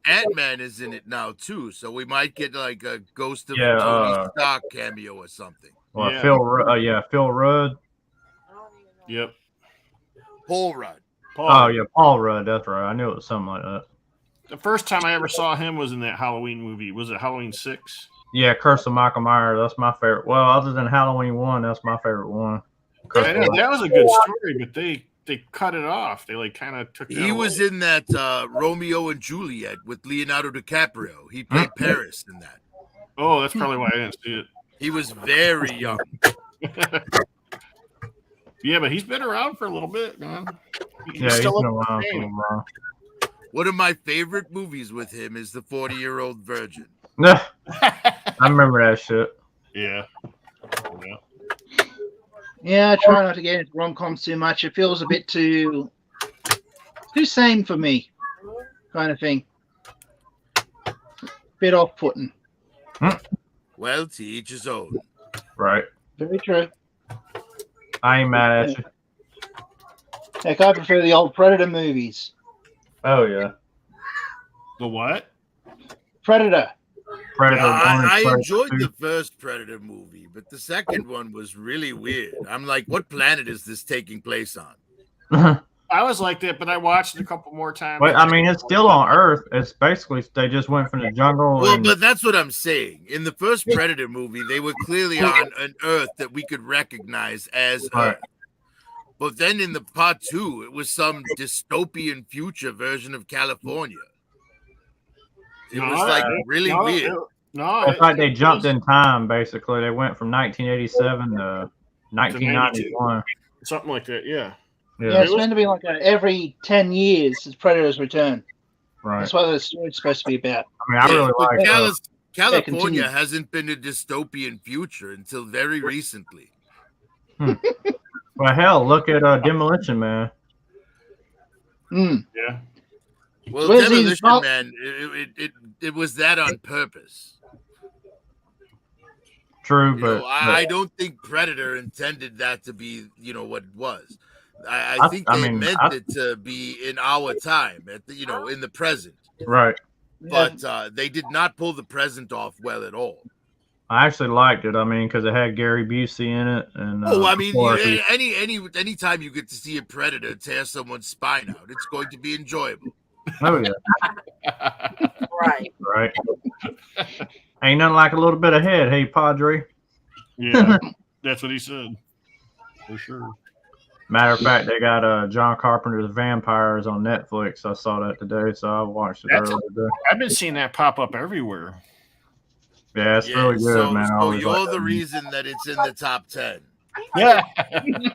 Ant-Man is in it now too, so we might get like a Ghost of Yeah, Tony Stark cameo or something. Well, Phil Rudd. Yep. Paul Rudd. Oh yeah, Paul Rudd. That's right. I knew it was something like that. The first time I ever saw him was in that Halloween movie. Was it Halloween 6? Yeah, Curse of Michael Myers. That's my favorite. Well, other than Halloween 1, that's my favorite one. I know, that was a good story, but they cut it off. They like kind of took. He was in that Romeo and Juliet with Leonardo DiCaprio. He played Paris in that. Oh, that's probably why I didn't see it. He was very young. Yeah, but he's been around for a little bit, man. He's been around for a while. One of my favorite movies with him is The 40-Year-Old Virgin. I remember that shit. Yeah. Yeah, I try not to get into rom-coms too much. It feels a bit too same for me, kind of thing. Bit off-putting. Well, to each his own. Right. Very true. I ain't mad at you. Heck, I prefer the old Predator movies. Oh yeah. The what? Predator. I enjoyed the first Predator movie, but the second one was really weird. I'm like, what planet is this taking place on? I was like that, but I watched it a couple more times. But I mean, it's still on Earth. It's basically they just went from the jungle. Well, and, but that's what I'm saying. In the first Predator movie, they were clearly on an Earth that we could recognize as Earth. But then in the part 2, it was some dystopian future version of California. It was like really weird. It's like they jumped in time. Basically, they went from 1987 to 1991. Something like that. Yeah. Yeah, it's meant to be like every 10 years is Predators return. Right. That's what the story's supposed to be about. I mean, I really like California hasn't been a dystopian future until very recently. Well, hell, look at Demolition Man. Yeah. Well, Demolition Man, it was that on purpose. True, You but know, I don't think Predator intended that to be, what it was. I think they meant it to be in our time, at the, in the present. Right. But they did not pull the present off well at all. I actually liked it. I mean, because it had Gary Busey in it, and I mean, any time you get to see a predator tear someone's spine out, it's going to be enjoyable. Oh yeah. Right. Ain't nothing like a little bit of head, hey Padre. Yeah, that's what he said. For sure. Matter of fact, they got John Carpenter's Vampires on Netflix. I saw that today, so I watched it earlier today. I've been seeing that pop up everywhere. Yeah, it's really good, man. So you're the reason that it's in the top 10. Yeah,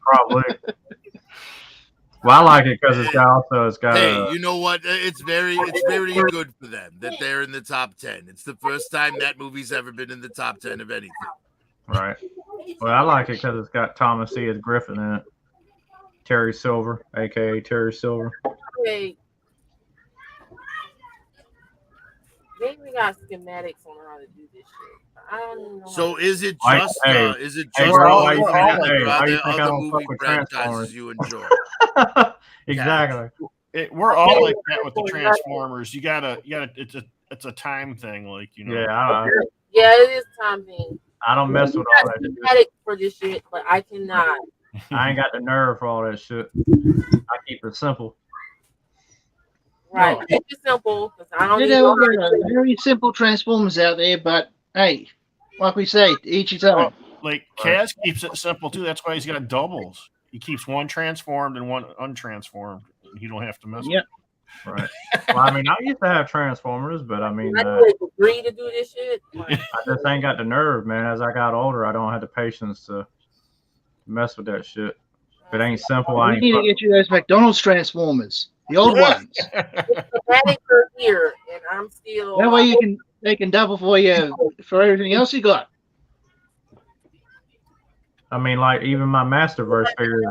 probably. Well, I like it because it's got. Hey, you know what? It's very good for them that they're in the top 10. It's the first time that movie's ever been in the top 10 of anything. Right. Well, I like it because it's got Thomas C. as Griffin in it. Terry Silver, aka Terry Silver. Okay. Maybe we got schematics on how to do this shit. I don't even know. So is it Like, just hey, is it hey, just girl, all why you think like, I- hey, are why you there think I other don't fuck movie with franchises Transformers? you enjoy? Exactly. We're all like that with the Transformers. You gotta. It's a time thing, like Yeah, Yeah, it is time thing. I don't mess with all that shit. Schematic for this shit, but I cannot. I ain't got the nerve for all that shit. I keep it simple. Right, keep it simple because I don't There need are no very simple Transformers out there, but hey, like we say, to each his own. Like Kaz keeps it simple too. That's why he's got doubles. He keeps one transformed and one untransformed. You don't have to mess. Yep. Right. Well, I mean, I used to have Transformers, but I mean, I do agree to do this shit. I just ain't got the nerve, man. As I got older, I don't have the patience to mess with that shit. If it ain't simple, I We ain't. need to get you those McDonald's Transformers, the old ones. Schematic for here, and I'm still. That way they can double for you for everything else you got. I mean, like even my Masterverse figures,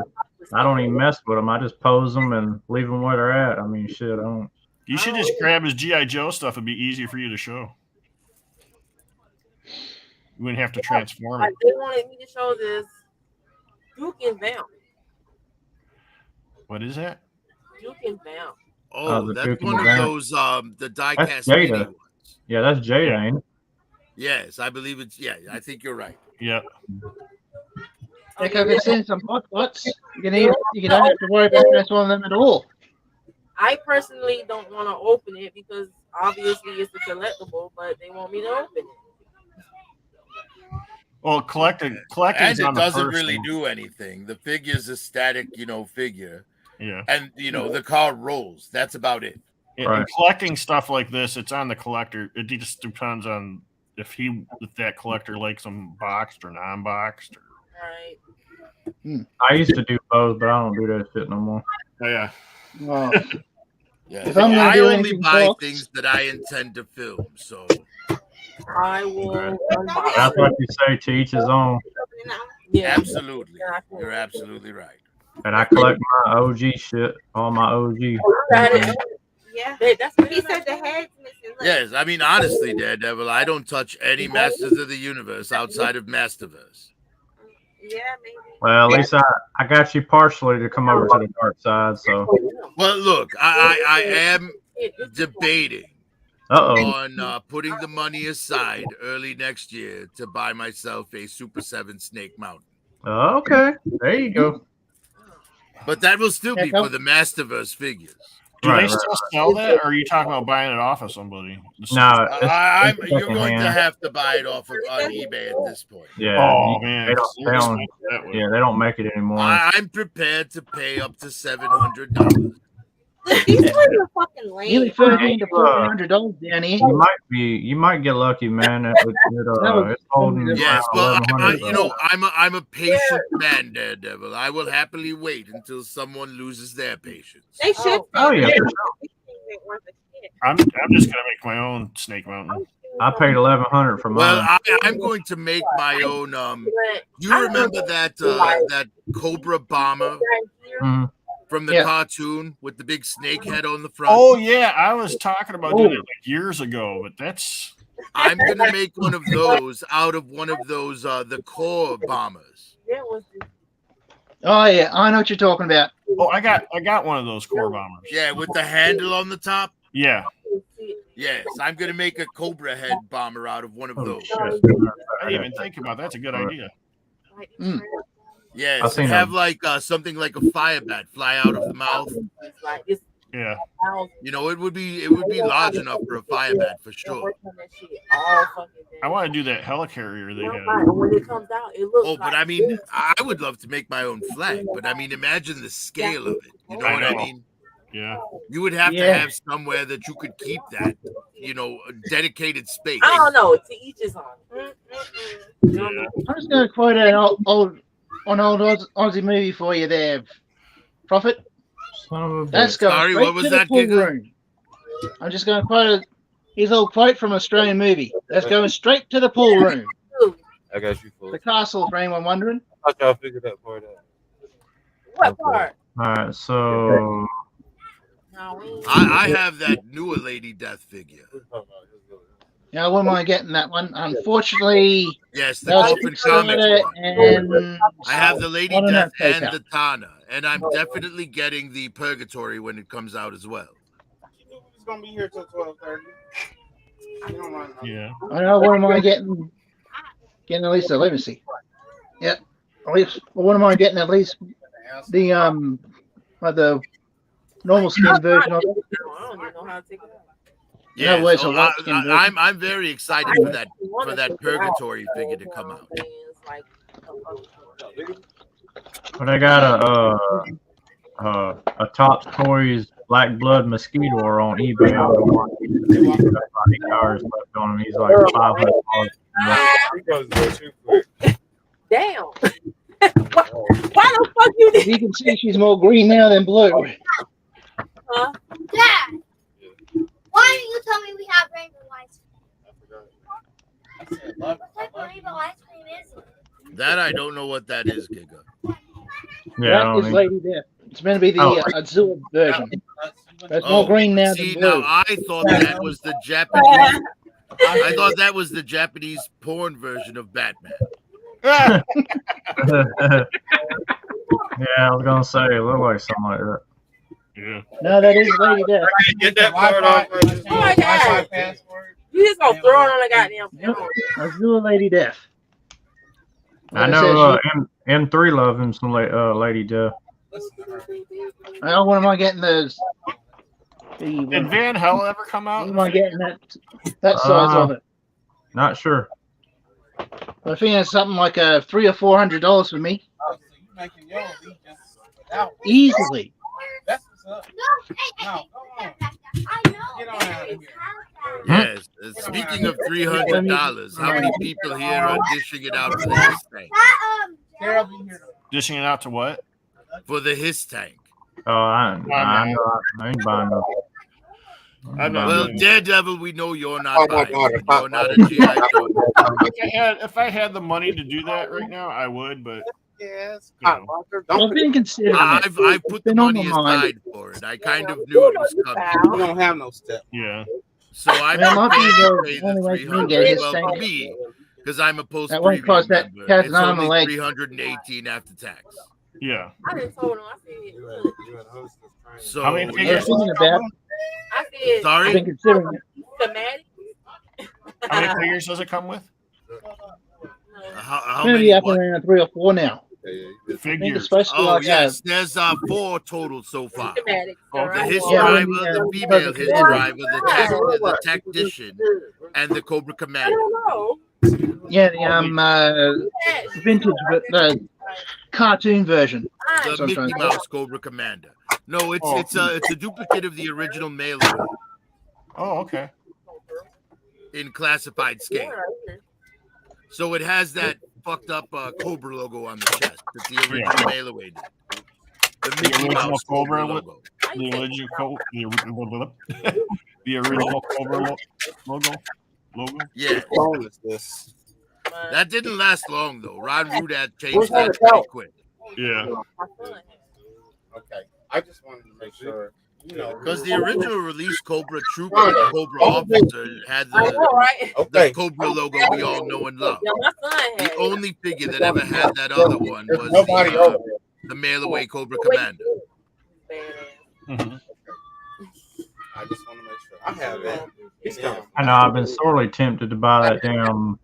I don't even mess with them. I just pose them and leave them where they're at. I mean, shit, I don't. You should just grab his GI Joe stuff. It'd be easier for you to show. You wouldn't have to transform it. They wanted me to show this Duke and Vamp. What is that? Duke and Vamp. Oh, the that's Duke and one the of Vamp. those the That's die-cast mini Jada. ones. Yeah, that's Jada, ain't it? Yes, I believe it's. Yeah, I think you're right. Yep. They can send some hot pots. You don't have to worry about transforming them at all. I personally don't want to open it because obviously it's a collectible, but they want me to open it. Well, collecting And on it the doesn't first really one. do anything. The figure's a static, figure. Yeah. And the car rolls. That's about it. And collecting stuff like this, it's on the collector. It just depends on if that collector likes them boxed or non-boxed. Right. I used to do both, but I don't do that shit no more. Oh, yeah. Well, Yeah. if I'm gonna I do only anything buy boxed- things that I intend to film. So I will. That's what you say. To each his own. Yeah, absolutely, you're absolutely right. And I collect my OG shit, all my OG. Yeah, that's what he said. The head's missing. Look. Yes, I mean honestly, Daredevil, I don't touch any Masters of the Universe outside of Masterverse. Yeah, maybe. Well, at least I got you partially to come over to the dark side. So. Well, look, I am debating on putting the money aside early next year to buy myself a Super 7 Snake Mountain. Okay, there you go. But that will still be for the Masterverse figures. Do they still sell that, or are you talking about buying it off of somebody? No, you're going to have to buy it off on eBay at this point. Yeah. Oh man, they don't make it anymore. I'm prepared to pay up to $700. These ones are fucking lame. Nearly $1,300 to $1,400 down here. You might get lucky, man. It's holding. Yes, well, $1,100. I'm a patient man, Daredevil. I will happily wait until someone loses their patience. They should. Oh yeah. I'm just gonna make my own Snake Mountain. I paid $1,100 for mine. Well, I'm going to make my own. You remember that Cobra bomber from the cartoon with the big snake head on the front? Oh yeah, I was talking about doing it like years ago, but that's. I'm gonna make one of those out of one of those the core bombers. Oh yeah, I know what you're talking about. Oh, I got one of those core bombers. Yeah, with the handle on the top. Yeah. Yes, I'm gonna make a Cobra head bomber out of one of those. I didn't even think about that. That's a good idea. Yes, I've seen have them. like something like a fire bat fly out of the mouth. Yeah. You know, it would be large enough for a fire bat for sure. I want to do that helicarrier they have. When it comes out, it looks. Oh, but I mean, I would love to make my own flag, but I mean, imagine the scale of it. You know what I mean? Yeah. You would have to Yeah. have somewhere that you could keep that, you know, a dedicated space. I don't know. To each his own. I'm just going to quote an old Aussie movie for you there, Prophet. Son of a That's bitch. going Sorry, straight what was to that, the pool Giga? room. I'm just going to quote his old quote from an Australian movie. That's going straight to the pool room. I got you, fool. The castle, for anyone wondering. I thought y'all figured that part out. What part? All right, so I have that newer Lady Death figure. Yeah, I wouldn't mind getting that one. Unfortunately, Yes, the that was Coffin Comics Kickstarter, one. and I have the Lady one on Death that and PayPal. the Tana, and I'm definitely getting the Purgatory when it comes out as well. He's gonna be here till 12:30. Yeah. I know. What am I getting? Getting at least let me see. Yeah, at least. What am I getting at least? The normal skin version of it. I don't even know how to take it out. Yeah, No, it's so a white skin version. I'm very excited for that Purgatory figure to come out. but I got a Top Toys Black Blood Mosquito on eBay. I'm gonna want to get it. He's got about 8 hours left on him. He's like $500. Damn. Why the fuck you did? You can see she's more green now than blue. Huh? Dad, why didn't you tell me we have rainbow ice cream? What type of rainbow ice cream is it? That I don't know what that is, Giga. Yeah, I That don't is need- Lady Death. It's meant to be the Azul version. That's Oh, more green now see, than blue. now I thought that was the Japanese. I thought that was the Japanese porn version of Batman. Yeah, I was gonna say it looked like something like that. Yeah. No, that is Lady Death. Get that part off. Oh my god. You just gonna throw it on the goddamn phone. Azul Lady Death. I Like know said, M3 loves him some Lady Death. well, what am I getting? Those. Did Van Hell ever come out? What am I getting that size of it? Not sure. I think it's something like $300 or $400 for me. Easily. That's what's up. No, come on. Get on out of here. Yes. Speaking of $300, how many people here are dishing it out for the Hiss tank? Dishing it out to what? For the Hiss tank. Oh, I ain't buying no. Well, Daredevil, we know you're not Oh, my buying. God, it. You're not a G.I. Joe. If I had the money to do that right now, I would, but Yes. I've been considering it. I've put the Been on money my mind. aside for it. I kind of knew it was coming. We don't have no step. yeah. So I Well, my prepared people to pay only the make me get his 300 tank. well, for me, because I'm a post That won't cost that member. cat It's an arm and a only leg. 318 after tax. Yeah. I done told him. I said, So How many I was figures? thinking about. I said, I've sorry. been considering it. schematic. How many figures does it come with? How Maybe many? up What? around 3 or 4 now. I think it's Figures. supposed to be Oh like yes, there's 4 total so far. Schematic. The Hiss Yeah, driver, when the the, female Perfect Hiss Commander. driver, the tactician, and the Cobra I Commander. don't know. Yeah, the vintage, the cartoon version. The So I'm Mickey trying to- Mouse Cobra Commander. No, it's a duplicate of the original mail order Oh, okay. in classified scale. So it has that fucked up Cobra logo on the chest that the original mail away did. The The Mickey original Mouse Cobra logo. The original the original Cobra logo. Yeah. What is this? That didn't last long though. Ron Rudat changed that pretty quick. Yeah. Okay. I just wanted to make sure. You know, Because the original release Cobra Trooper, the Cobra Officer, had I know, right? the Cobra logo we all know and love. Yeah, my son had The it. only figure that ever had that other one was nobody over the mail away Cobra Commander. I just want to make sure I have that. I know I've been sorely tempted to buy that damn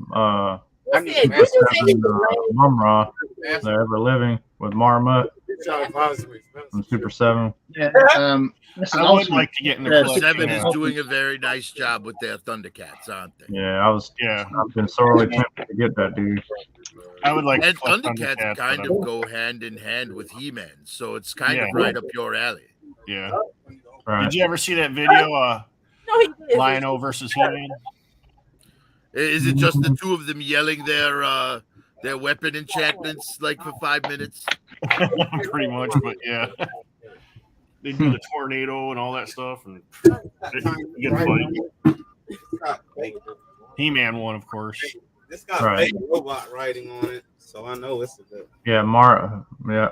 Super 7 Mumra, the Ever Living with Marmot from Super 7. Yeah, I would like to get in the collection. Seven is doing a very nice job with their Thundercats, aren't they? Yeah, I've been sorely tempted to get that dude. I would like And to collect Thundercats kind of go hand in hand with He-Man, so it's kind of right up your alley. Yeah. Right. Did you ever see that video? No, he didn't. Lion-O versus He-Man. Is it just the two of them yelling their weapon enchantments like for 5 minutes? Pretty much, but yeah. They do the tornado and all that stuff, and good fight. He-Man won, of course. This got Right. fake robot writing on it, so I know it's a good. Yeah, yeah.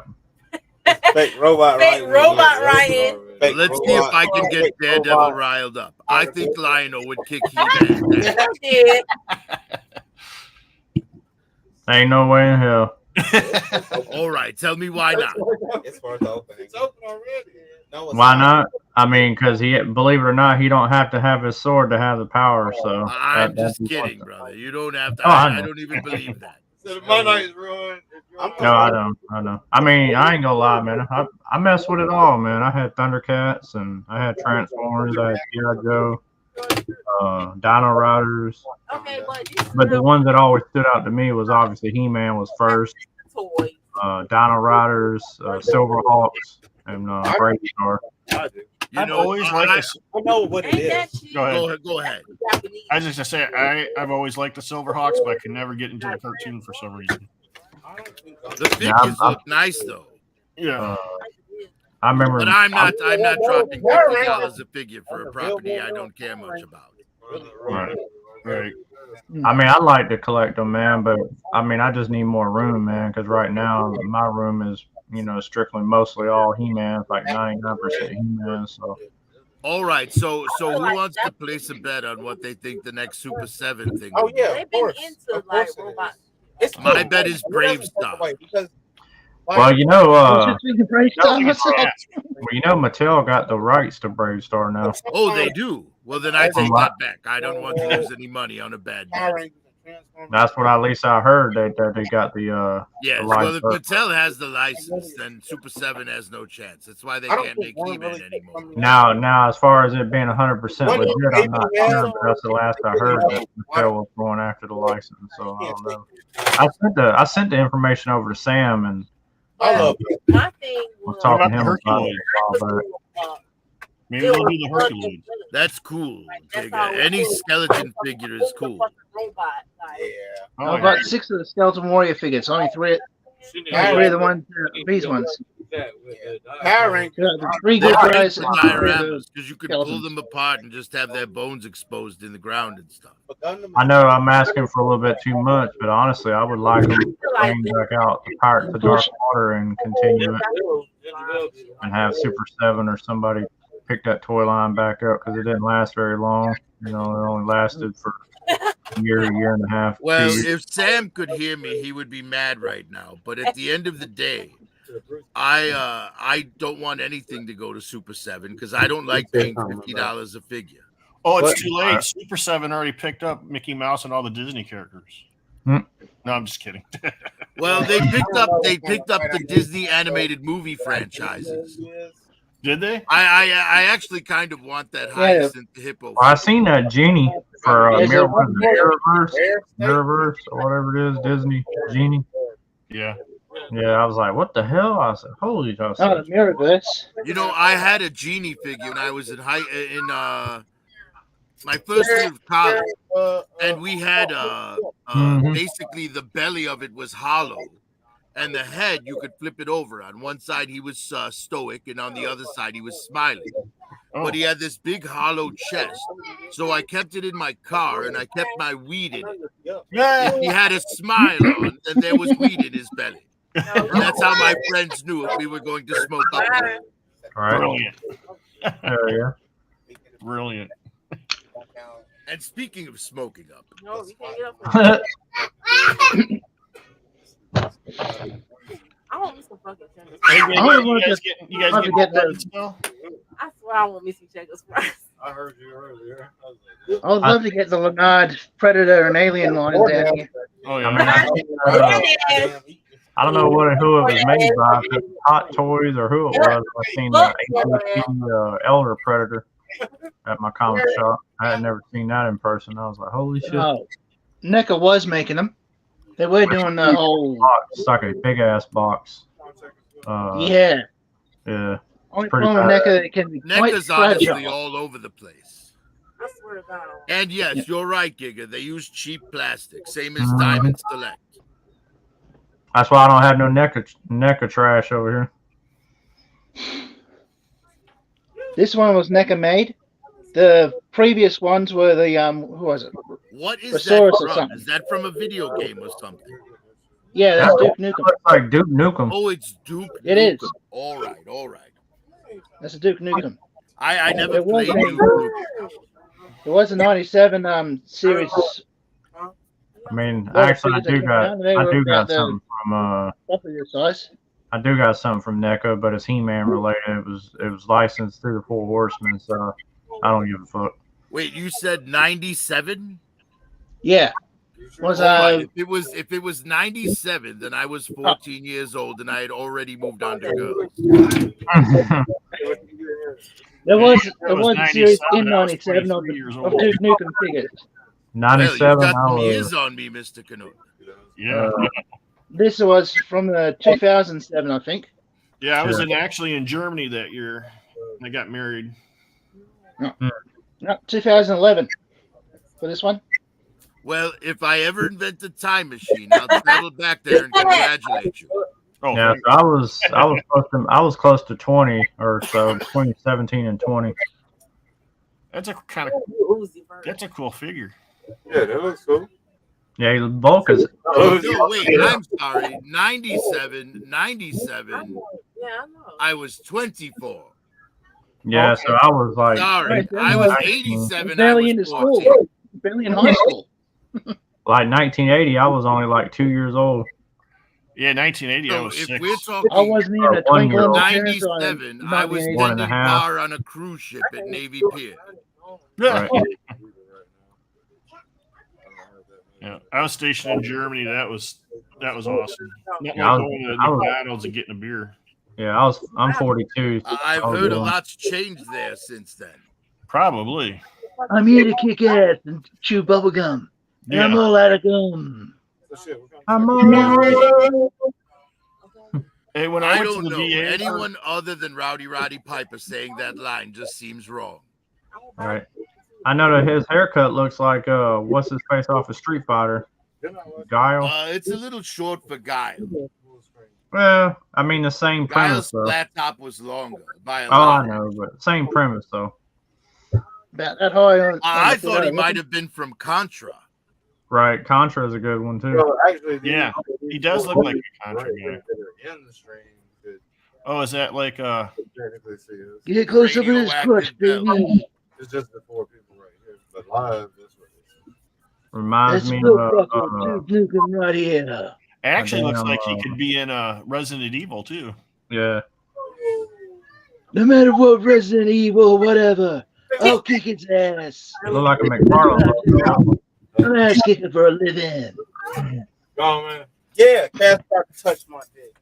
Fake robot Fake writing. robot writing. Fake Let's see if I can get fake Daredevil robot. riled up. I think Lion-O would kick He-Man. Yeah. Ain't no way in hell. All right, tell me why not. It's worth opening. It's open already. No, it's Why not? I mean, because believe it or not, he don't have to have his sword to have the power. So I'm just kidding, brother. You don't have to. Oh, I I know. don't even believe that. So my night is ruined. No, I don't. I know. I mean, I ain't gonna lie, man. I mess with it all, man. I had Thundercats and I had Transformers. I had G.I. Joe, Dino Riders. Okay, But the one that always stood out to me was obviously He-Man was first. Dino Riders, Silverhawks, and Brave Star. You know, always liked this. I know what it is. Go ahead. I was just gonna say I've always liked the Silverhawks, but I could never get into the cartoon for some reason. The figures look nice though. Yeah. I remember. But I'm not dropping $50 a figure for a property I don't care much about. Right. Right. I mean, I like to collect them, man, but I mean, I just need more room, man, because right now my room is, strictly mostly all He-Man, like 99% He-Man. So. All right, so who wants to place a bet on what they think the next Super 7 thing? Oh will be? yeah, They've been into like robots. My bet is Brave Star. Well, Brave Star. Mattel got the rights to Brave Star now. Oh, they do. Well, then I take that back. I don't want to lose any money on a bad bet. That's what at least I heard that they got the Yes, the well, if license. Mattel has the license, then Super 7 has no chance. That's why they can't make He-Man anymore. Now, as far as it being 100% legit, I'm not sure, but that's the last I heard that Mattel was going after the license. So I don't know. I sent the information over to Sam, and I love My thing was talking to him about Hercules? it a while back. Maybe they'll do the Hercules. That's cool. Any skeleton figure is cool. I've got 6 of the Skeleton Warrior figures. Only 3 of the ones, these ones. Power Rangers. The 3 good guys and 3 of Dioramas, because you can pull skeletons. them apart and just have their bones exposed in the ground and stuff. I know I'm asking for a little bit too much, but honestly, I would like them to bring back out the Pirates of the Dark Water and continue it, and have Super 7 or somebody pick that toy line back up, because it didn't last very long. It only lasted for a year and a half. Well, 2 years. if Sam could hear me, he would be mad right now. But at the end of the day, I don't want anything to go to Super 7 because I don't like paying $50 a figure. Oh, it's too late. Super 7 already picked up Mickey Mouse and all the Disney characters. Hmm. No, I'm just kidding. Well, they picked up the Disney animated movie franchises. Did they? I actually kind of want that Hyacinth Hippo. I seen that Genie for Mirrorverse or whatever it is, Disney Genie. Yeah. Yeah, I was like, what the hell? I said, holy cow. Oh, the Mirrorverse. You know, I had a Genie figure when I was in my first year of college, and we had basically the belly of it was hollow, and the head you could flip it over. On one side he was stoic, and on the other side he was smiling. But he had this big hollow chest, so I kept it in my car, and I kept my weed in it. If he had a smile on, then there was weed in his belly. And that's how my friends knew if we were going to smoke up. All right. Brilliant. Yeah. Brilliant. And speaking of smoking up, No, we can't get up. I want me some fucking checkers. Hey, I only want you guys to get get the the. smell? I swear I want me some checkers fries. I heard you earlier. I would love to get the Leonard Predator and Alien line down here. Oh I mean, I don't know who it was made by, if it was Hot Toys or who it was. I've seen the AT&T Elder Predator at my comic shop. I had never seen that in person. I was like, holy shit. Oh, NECA was making them. They were doing the whole box. It's like a big ass box. Yeah. Yeah. Only Pretty problem with NECA can be quite NECA's honestly fragile. all over the place. I swear to God. And yes, you're right, Giga. They use cheap plastic, same as Mhm. Diamond Select. That's why I don't have no NECA trash over here. This one was NECA made. The previous ones were the who was it? What is Resource that or from? something. Is that from a video game or something? Yeah, that's Duke Nukem. Looks like Duke Nukem. Oh, it's Duke It Nukem. is. All right, all right. That's a Duke Nukem. I never There was played a- Duke Nukem. There was a '97 series. I mean, Well, actually, I figures that do came out, they were got about the- something from Stuff of your size. I do got something from NECA, but it's He-Man related. It was licensed through the Four Horsemen, so I don't give a fuck. Wait, you said 97? Yeah. Was Right. If it was 97, then I was 14 years old and I had already moved on to girls. There was was a series 97, in I was '97 of 23 years Duke old. Nukem figures. Well, you 97. got I some was, years on me, Mr. Canute. Yeah. This was from the 2007, I think. Yeah, I was Sure. actually in Germany that year. I got married. No, 2011 for this one. Well, if I ever invent a time machine, I'll travel back there and congratulate you. Oh, yeah, so I was close to 20 or so, between 17 and 20. that's a cool figure. Yeah, that looks cool. Yeah, the bulk is. Oh, no, wait, I'm sorry. 97. Yeah, I know. I was 24. Yeah, so I was like. Sorry, I was 87. I Barely was into 14. school. Barely in high school. Like 1980, I was only like 2 years old. Yeah, 1980. I So was if 6. we're talking I wasn't even a Or 1 year twinkle in old. the parents' eye. 97, I was 1 and a tending half. bar on a cruise ship at Navy Pier. Right. Yeah, I was stationed in Germany. That was awesome. Not Yeah, I like was- going to I was- McDonald's and getting a beer. Yeah, I'm 42. So I've I was heard a young. lot's changed there since then. Probably. I'm here to kick ass and chew bubble gum. And I'm Yeah. all out of gum. I'm all Hey, when I went don't to the know. VA, Anyone other than Rowdy Roddy Piper saying that line just seems wrong. right. I know that his haircut looks like what's his face off of Street Fighter, Guile. It's a little short for Guile. Well, I mean the same premise Guile's though. flat top was longer by a Oh, I lot. know, but same premise though. About that high on. I thought he might have been from Contra. Right, Contra is a good one too. Well, actually, Yeah, he does look like a Contra guy. in the stream. Could Oh, is that like technically see us. Get close up to this crutch, baby. It's just the 4 people right here, but live, that's what it is. Reminds That's me Bill of Buckle, Duke Nukem right here. actually looks damn, like he could be in Resident Evil too. yeah. No matter what, Resident Evil, whatever, I'll kick its ass. Look like a McFarlane. I'm ass kicking for a living. Go on, man. Yeah, KasBAR touched my dick.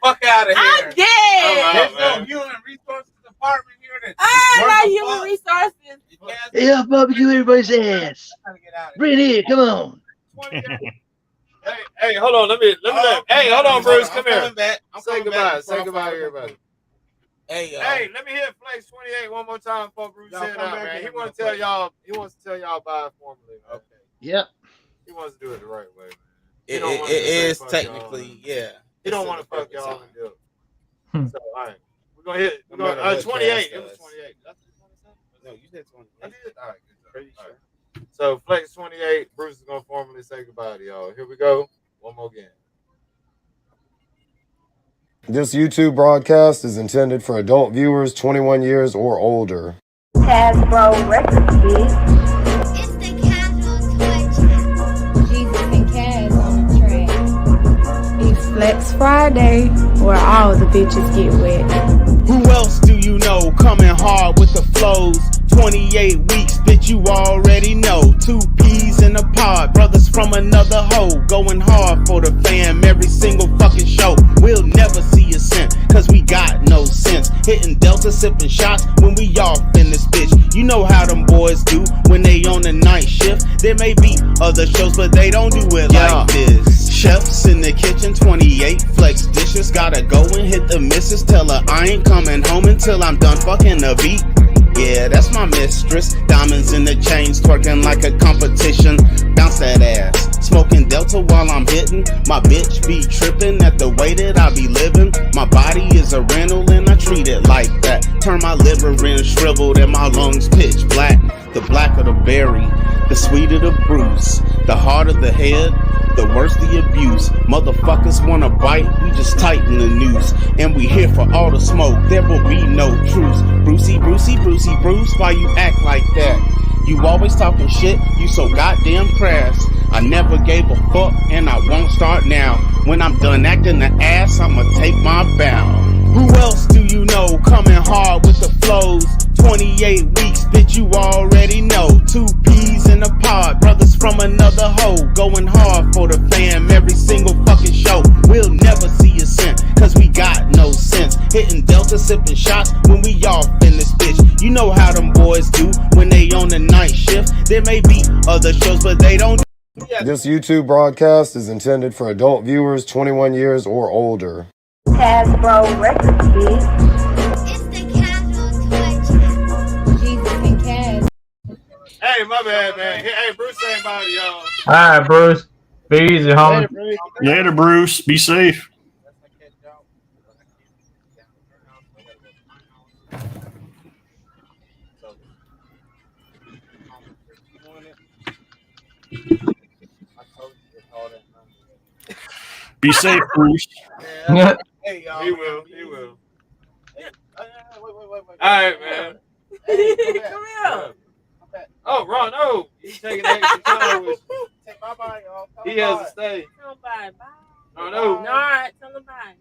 Fuck out of here. Yeah. There's no human resources department here. I got human resources. Yeah, I'll barbecue everybody's ass. Bring it here, come on. Hey, hold on. Let me. Hey, hold on, Bruce. Come here. I'm Say coming goodbye. back. Say goodbye, to everybody. Hey, Hey, let me hear Flex 28 one more time before Bruce Y'all said come out, back man. in. He wants to tell y'all. He wants to tell y'all bye formally. Okay. Yep. He wants to do it the right way, man. It don't wanna it just say is fuck technically, y'all. yeah. He don't want to fuck y'all and do it. So, all right. We're going to hit. We're going 28. It was 28. No, you said 20. I did? All right. Good job. All right. So, Flex 28. Bruce is going to formally say goodbye to y'all. Here we go. One more game. This YouTube broadcast is intended for adult viewers 21 years or older. KasBAR Records, It's the Casual Toy Chat. Jesus and Kaz on the track. Flex Friday, where all the bitches get wet. Who else do you know coming hard with the flows? 28 weeks, bitch, you already know. 2 peas in a pod, brothers from another hoe. Going hard for the fam every single fucking show. We'll never see a cent, cause we got no sense. Hitting Delta, sipping shots when we off in this bitch. You know how them boys do when they on the night shift. There may be other shows, but they don't do it like this. Chefs in the kitchen, 28 flex dishes. Gotta go and hit the missus. Tell her I ain't coming home until I'm done fucking the beat. Yeah, that's my mistress. Diamonds in the chains, twerking like a competition. Bounce that ass. Smoking Delta while I'm hitting. My bitch be tripping at the way that I be living. My body is a rental and I treat it like that. Turn my liver in shriveled and my lungs pitch black. The blacker the berry, the sweeter the bruise. The harder the head, the worse the abuse. Motherfuckers wanna bite, we just tighten the noose. And we here for all the smoke, there will be no truce. Brucey, Brucey, Brucey, Bruce, why you act like that? You always talking shit, you so goddamn crass. I never gave a fuck and I won't start now. When I'm done acting the ass, I'ma take my bow. Who else do you know coming hard with the flows? 28 weeks, bitch, you already know. 2 peas in a pod, brothers from another hoe. Going hard for the fam every single fucking show. We'll never see a cent, cause we got no sense. Hitting Delta, sipping shots when we off in this bitch. You know how them boys do when they on the night shift. There may be other shows, but they don't. This YouTube broadcast is intended for adult viewers 21 years or older. KasBAR Records. Jesus and Kaz. Hey, my bad, man. Hey, Bruce ain't about y'all. All right, Bruce. Be easy, homie. Later, Bruce. Be safe. Be safe, Bruce. Yeah. Hey, y'all. He will. He will. Wait. All right, man. Come here. Oh, Ron, no. He's taking extra time with you. Say bye-bye, y'all. He has to stay. Tell him bye. Bye. Oh, no. All right. Tell him bye.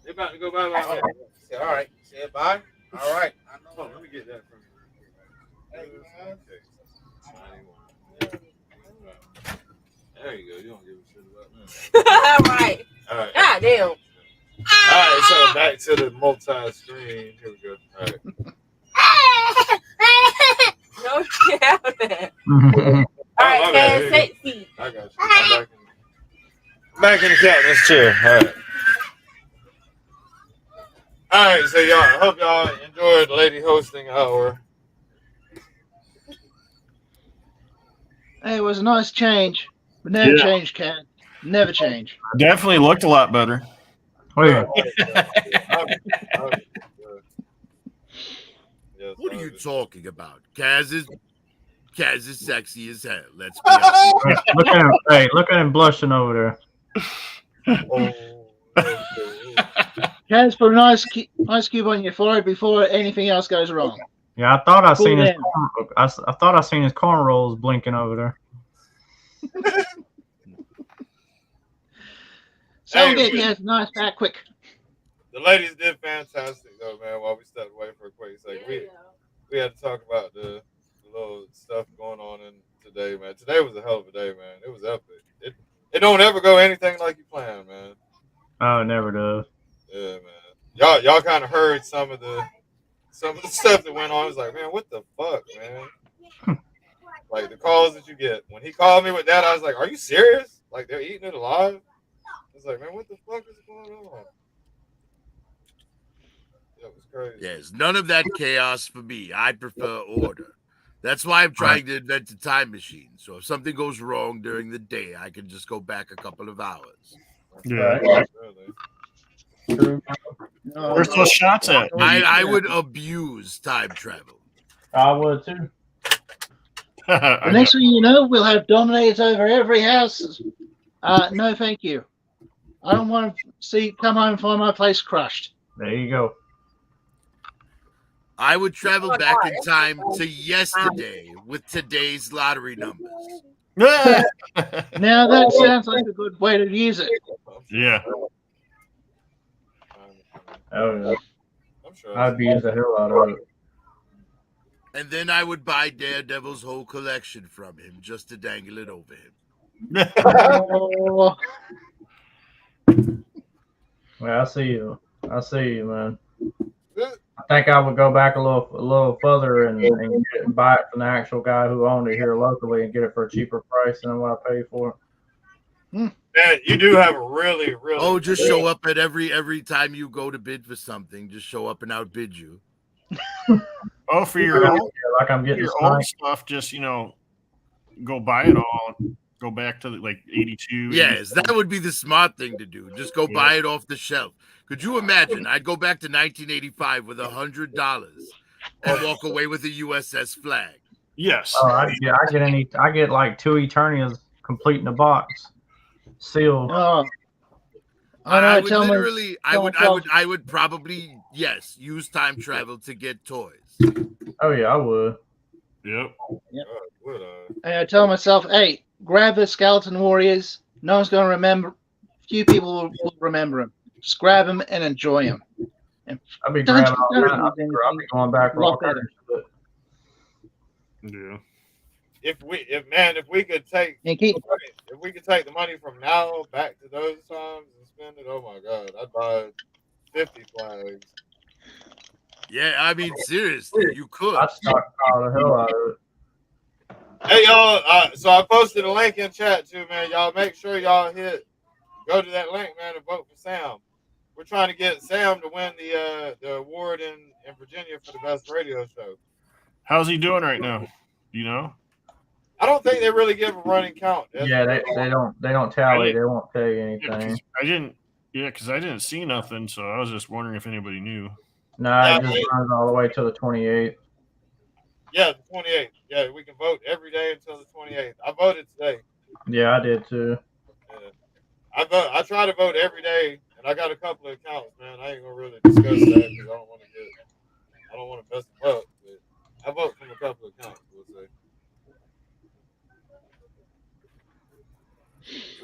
They about to go bye-bye. Say, all right. Say bye. All right. I know. Oh, let me get that from you. There you go. You don't give a shit about me. Right. All right. God damn. All right. So back to the multi-screen. Here we go. All right. No, get out of there. All right, Kaz, take seat. I got you. I'm back in the captain's chair. All right. All right. So y'all, I hope y'all enjoyed Lady Hosting Hour. Hey, it was a nice change, but never change, Cat. Never change. Definitely looked a lot better. Oh, yeah. What are you talking about? Kaz is sexy as hell. Let's be honest. Look at him. Hey, look at him blushing over there. Kaz, put an ice cube on your forehead before anything else goes wrong. Yeah, I thought I seen Cool his. down. I thought I seen his cornrows blinking over there. So get Kaz nice back quick. The ladies did fantastic though, man. While we stepped away for a quick second, we had to talk about the little stuff going on in today, man. Today was a hell of a day, man. It was epic. It don't ever go anything like you planned, man. Oh, it never does. Yeah, man. Y'all kind of heard some of the stuff that went on. I was like, man, what the fuck, man? Like the calls that you get. When he called me with that, I was like, are you serious? Like they're eating it alive? I was like, man, what the fuck is going on? That was crazy. Yes, none of that chaos for me. I prefer order. That's why I'm trying to invent a time machine. So if something goes wrong during the day, I can just go back a couple of hours. Yeah. True. Where's those shots at? I would abuse time travel. I would too. The next thing you know, we'll have dominators over every house. No, thank you. I don't want to come home and find my place crushed. There you go. I would travel back in time to yesterday with today's lottery numbers. Now that sounds like a good way to use it. Yeah. Oh yeah. I'm sure. I'd be using the hell out of it. And then I would buy Daredevil's whole collection from him just to dangle it over him. Oh, Well, I see you. I see you, man. I think I would go back a little further and buy it from the actual guy who owned it here locally and get it for a cheaper price than what I paid for it. Man, you do have a really. Oh, just show up at every time you go to bid for something. Just show up and outbid you. Oh, for your own, like I'm getting your own stuff, just go buy it all. Go back to like 82. Yes, that would be the smart thing to do. Just go buy it off the shelf. Could you imagine? I'd go back to 1985 with $100 and walk away with a USS flag. Yes. Oh, I get like 2 Eternias complete in a box, sealed. oh. I would literally, I would probably use time travel to get toys. Oh yeah, I would. Yep. And I tell myself, hey, grab the Skeleton Warriors. No one's going to remember. Few people will remember them. Just grab them and enjoy them. And I'll be grabbing all that. I'll be going back for all kinds of shit. Yeah. If we could take the money from now back to those times and spend it, oh my God, I'd buy 50 flags. Yeah, I mean seriously, you could. I'd stockpile the hell out of it. Hey y'all, so I posted a link in chat too, man. Y'all make sure y'all go to that link, man, and vote for Sam. We're trying to get Sam to win the award in Virginia for the best radio show. How's he doing right now? Do you know? I don't think they really give a running count. Yeah, they don't tally. They won't tell you anything. Because I didn't see nothing, so I was just wondering if anybody knew. No, it just runs all the way to the 28th. Yeah, the 28th. Yeah, we can vote every day until the 28th. I voted today. Yeah, I did too. Yeah. I try to vote every day, and I got a couple of accounts, man. I ain't gonna really discuss that because I don't want to mess them up. But I vote from a couple of accounts, we'll say.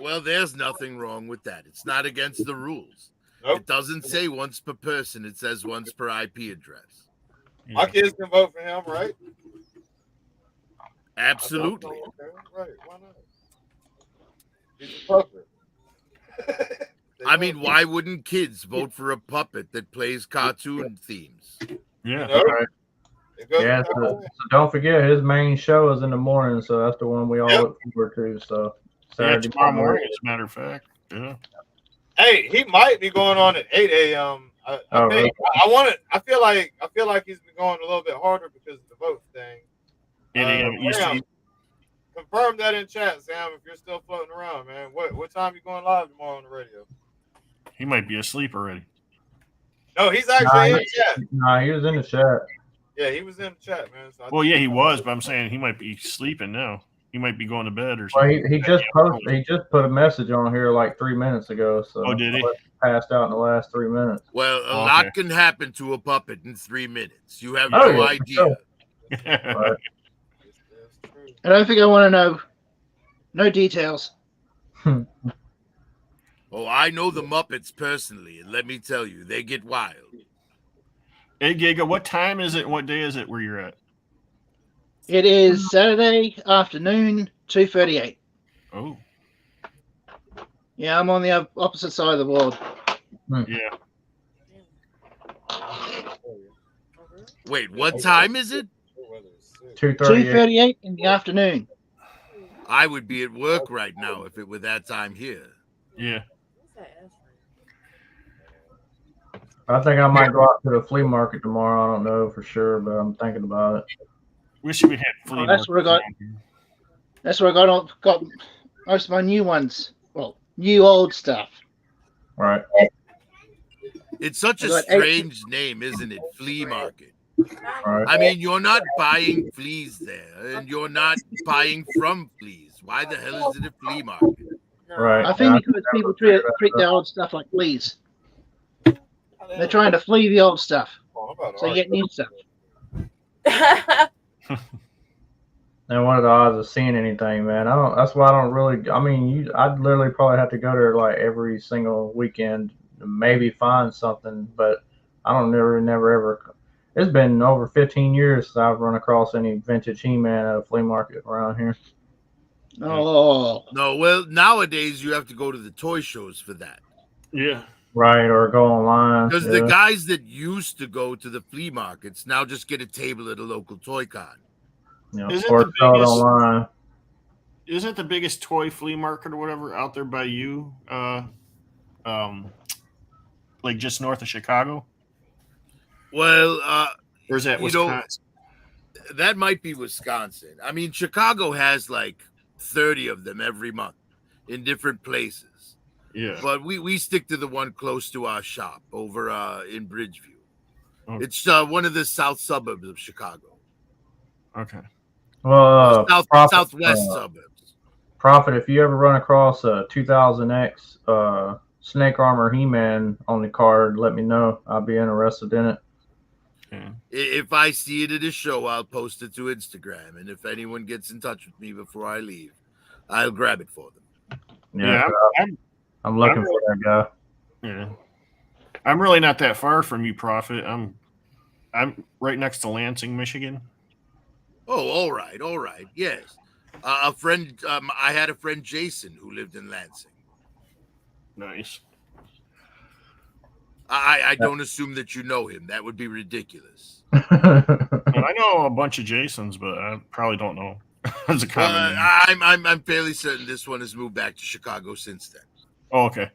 Well, there's nothing wrong with that. It's not against the rules. Nope. It doesn't say once per person. It says once per IP address. My kids can vote for him, right? Absolutely. Okay, right. Why not? He's a puppet. I mean, why wouldn't kids vote for a puppet that plays cartoon themes? Yeah. Right. Yeah, so don't forget his main show is in the morning, so that's the one we all look forward to. So Saturday tomorrow morning, as a matter of fact. Yeah. Hey, he might be going on at 8 a.m. Really? I feel like he's been going a little bit harder because of the vote thing. 8 a.m. Eastern. Confirm that in chat, Sam, if you're still floating around, man. What time you going live tomorrow on the radio? He might be asleep already. No, he's actually in chat. Nah, he was in the chat. Yeah, he was in the chat, man. So Well, yeah, he was, but I'm saying he might be sleeping now. He might be going to bed or something. Well, he just posted. He just put a message on here like 3 minutes ago. So Oh, did he? Passed out in the last 3 minutes. Well, a lot can happen to a puppet in 3 minutes. You have Oh, no yeah, idea. Right. I don't think I want to know. No details. Oh, I know the Muppets personally, and let me tell you, they get wild. Hey, Giga, what time is it? What day is it where you're at? It is Saturday afternoon, 2:38. Oh. Yeah, I'm on the opposite side of the world. Yeah. Wait, what time is it? 2:38 in the afternoon. I would be at work right now if it were that time here. Yeah. I think I might go out to the flea market tomorrow. I don't know for sure, but I'm thinking about it. Wish we had flea That's where I got. That's where I got most of my new ones. Well, new old stuff. Right. It's such a I got strange name, isn't it? Flea market. Right. I mean, you're not buying fleas there, and you're not buying from fleas. Why the hell is it a flea market? Right. I think because people treat the old stuff like fleas. They're trying to flee the old stuff, so you get new stuff. And what are the odds of seeing anything, man? I don't. That's why I don't really. I mean, I'd literally probably have to go there like every single weekend to maybe find something. But I don't never ever. It's been over 15 years since I've run across any vintage He-Man at a flea market around here. Oh. No, well, nowadays you have to go to the toy shows for that. Yeah. Right, or go online. Because Yeah. the guys that used to go to the flea markets now just get a table at a local toy con. Yeah. Isn't Or the sell it biggest online. isn't the biggest toy flea market or whatever out there by you? Like just north of Chicago? Well, Or is that Wisconsin? That might be Wisconsin. I mean, Chicago has like 30 of them every month in different places. Yeah. But we stick to the one close to our shop over in Bridgeview. Okay. It's one of the south suburbs of Chicago. Okay. Well, Southwest suburbs. Prophet, if you ever run across a 2000X Snake Armor He-Man on the card, let me know. I'll be interested in it. Yeah. If I see it at a show, I'll post it to Instagram. And if anyone gets in touch with me before I leave, I'll grab it for them. Yeah, I'm looking for that guy. Yeah. I'm really not that far from you, Prophet. I'm right next to Lansing, Michigan. Oh, all right. Yes. A friend, I had a friend, Jason, who lived in Lansing. Nice. I don't assume that you know him. That would be ridiculous. And I know a bunch of Jasons, but I probably don't know as a common name. I'm fairly certain this one has moved back to Chicago since then. Oh, okay.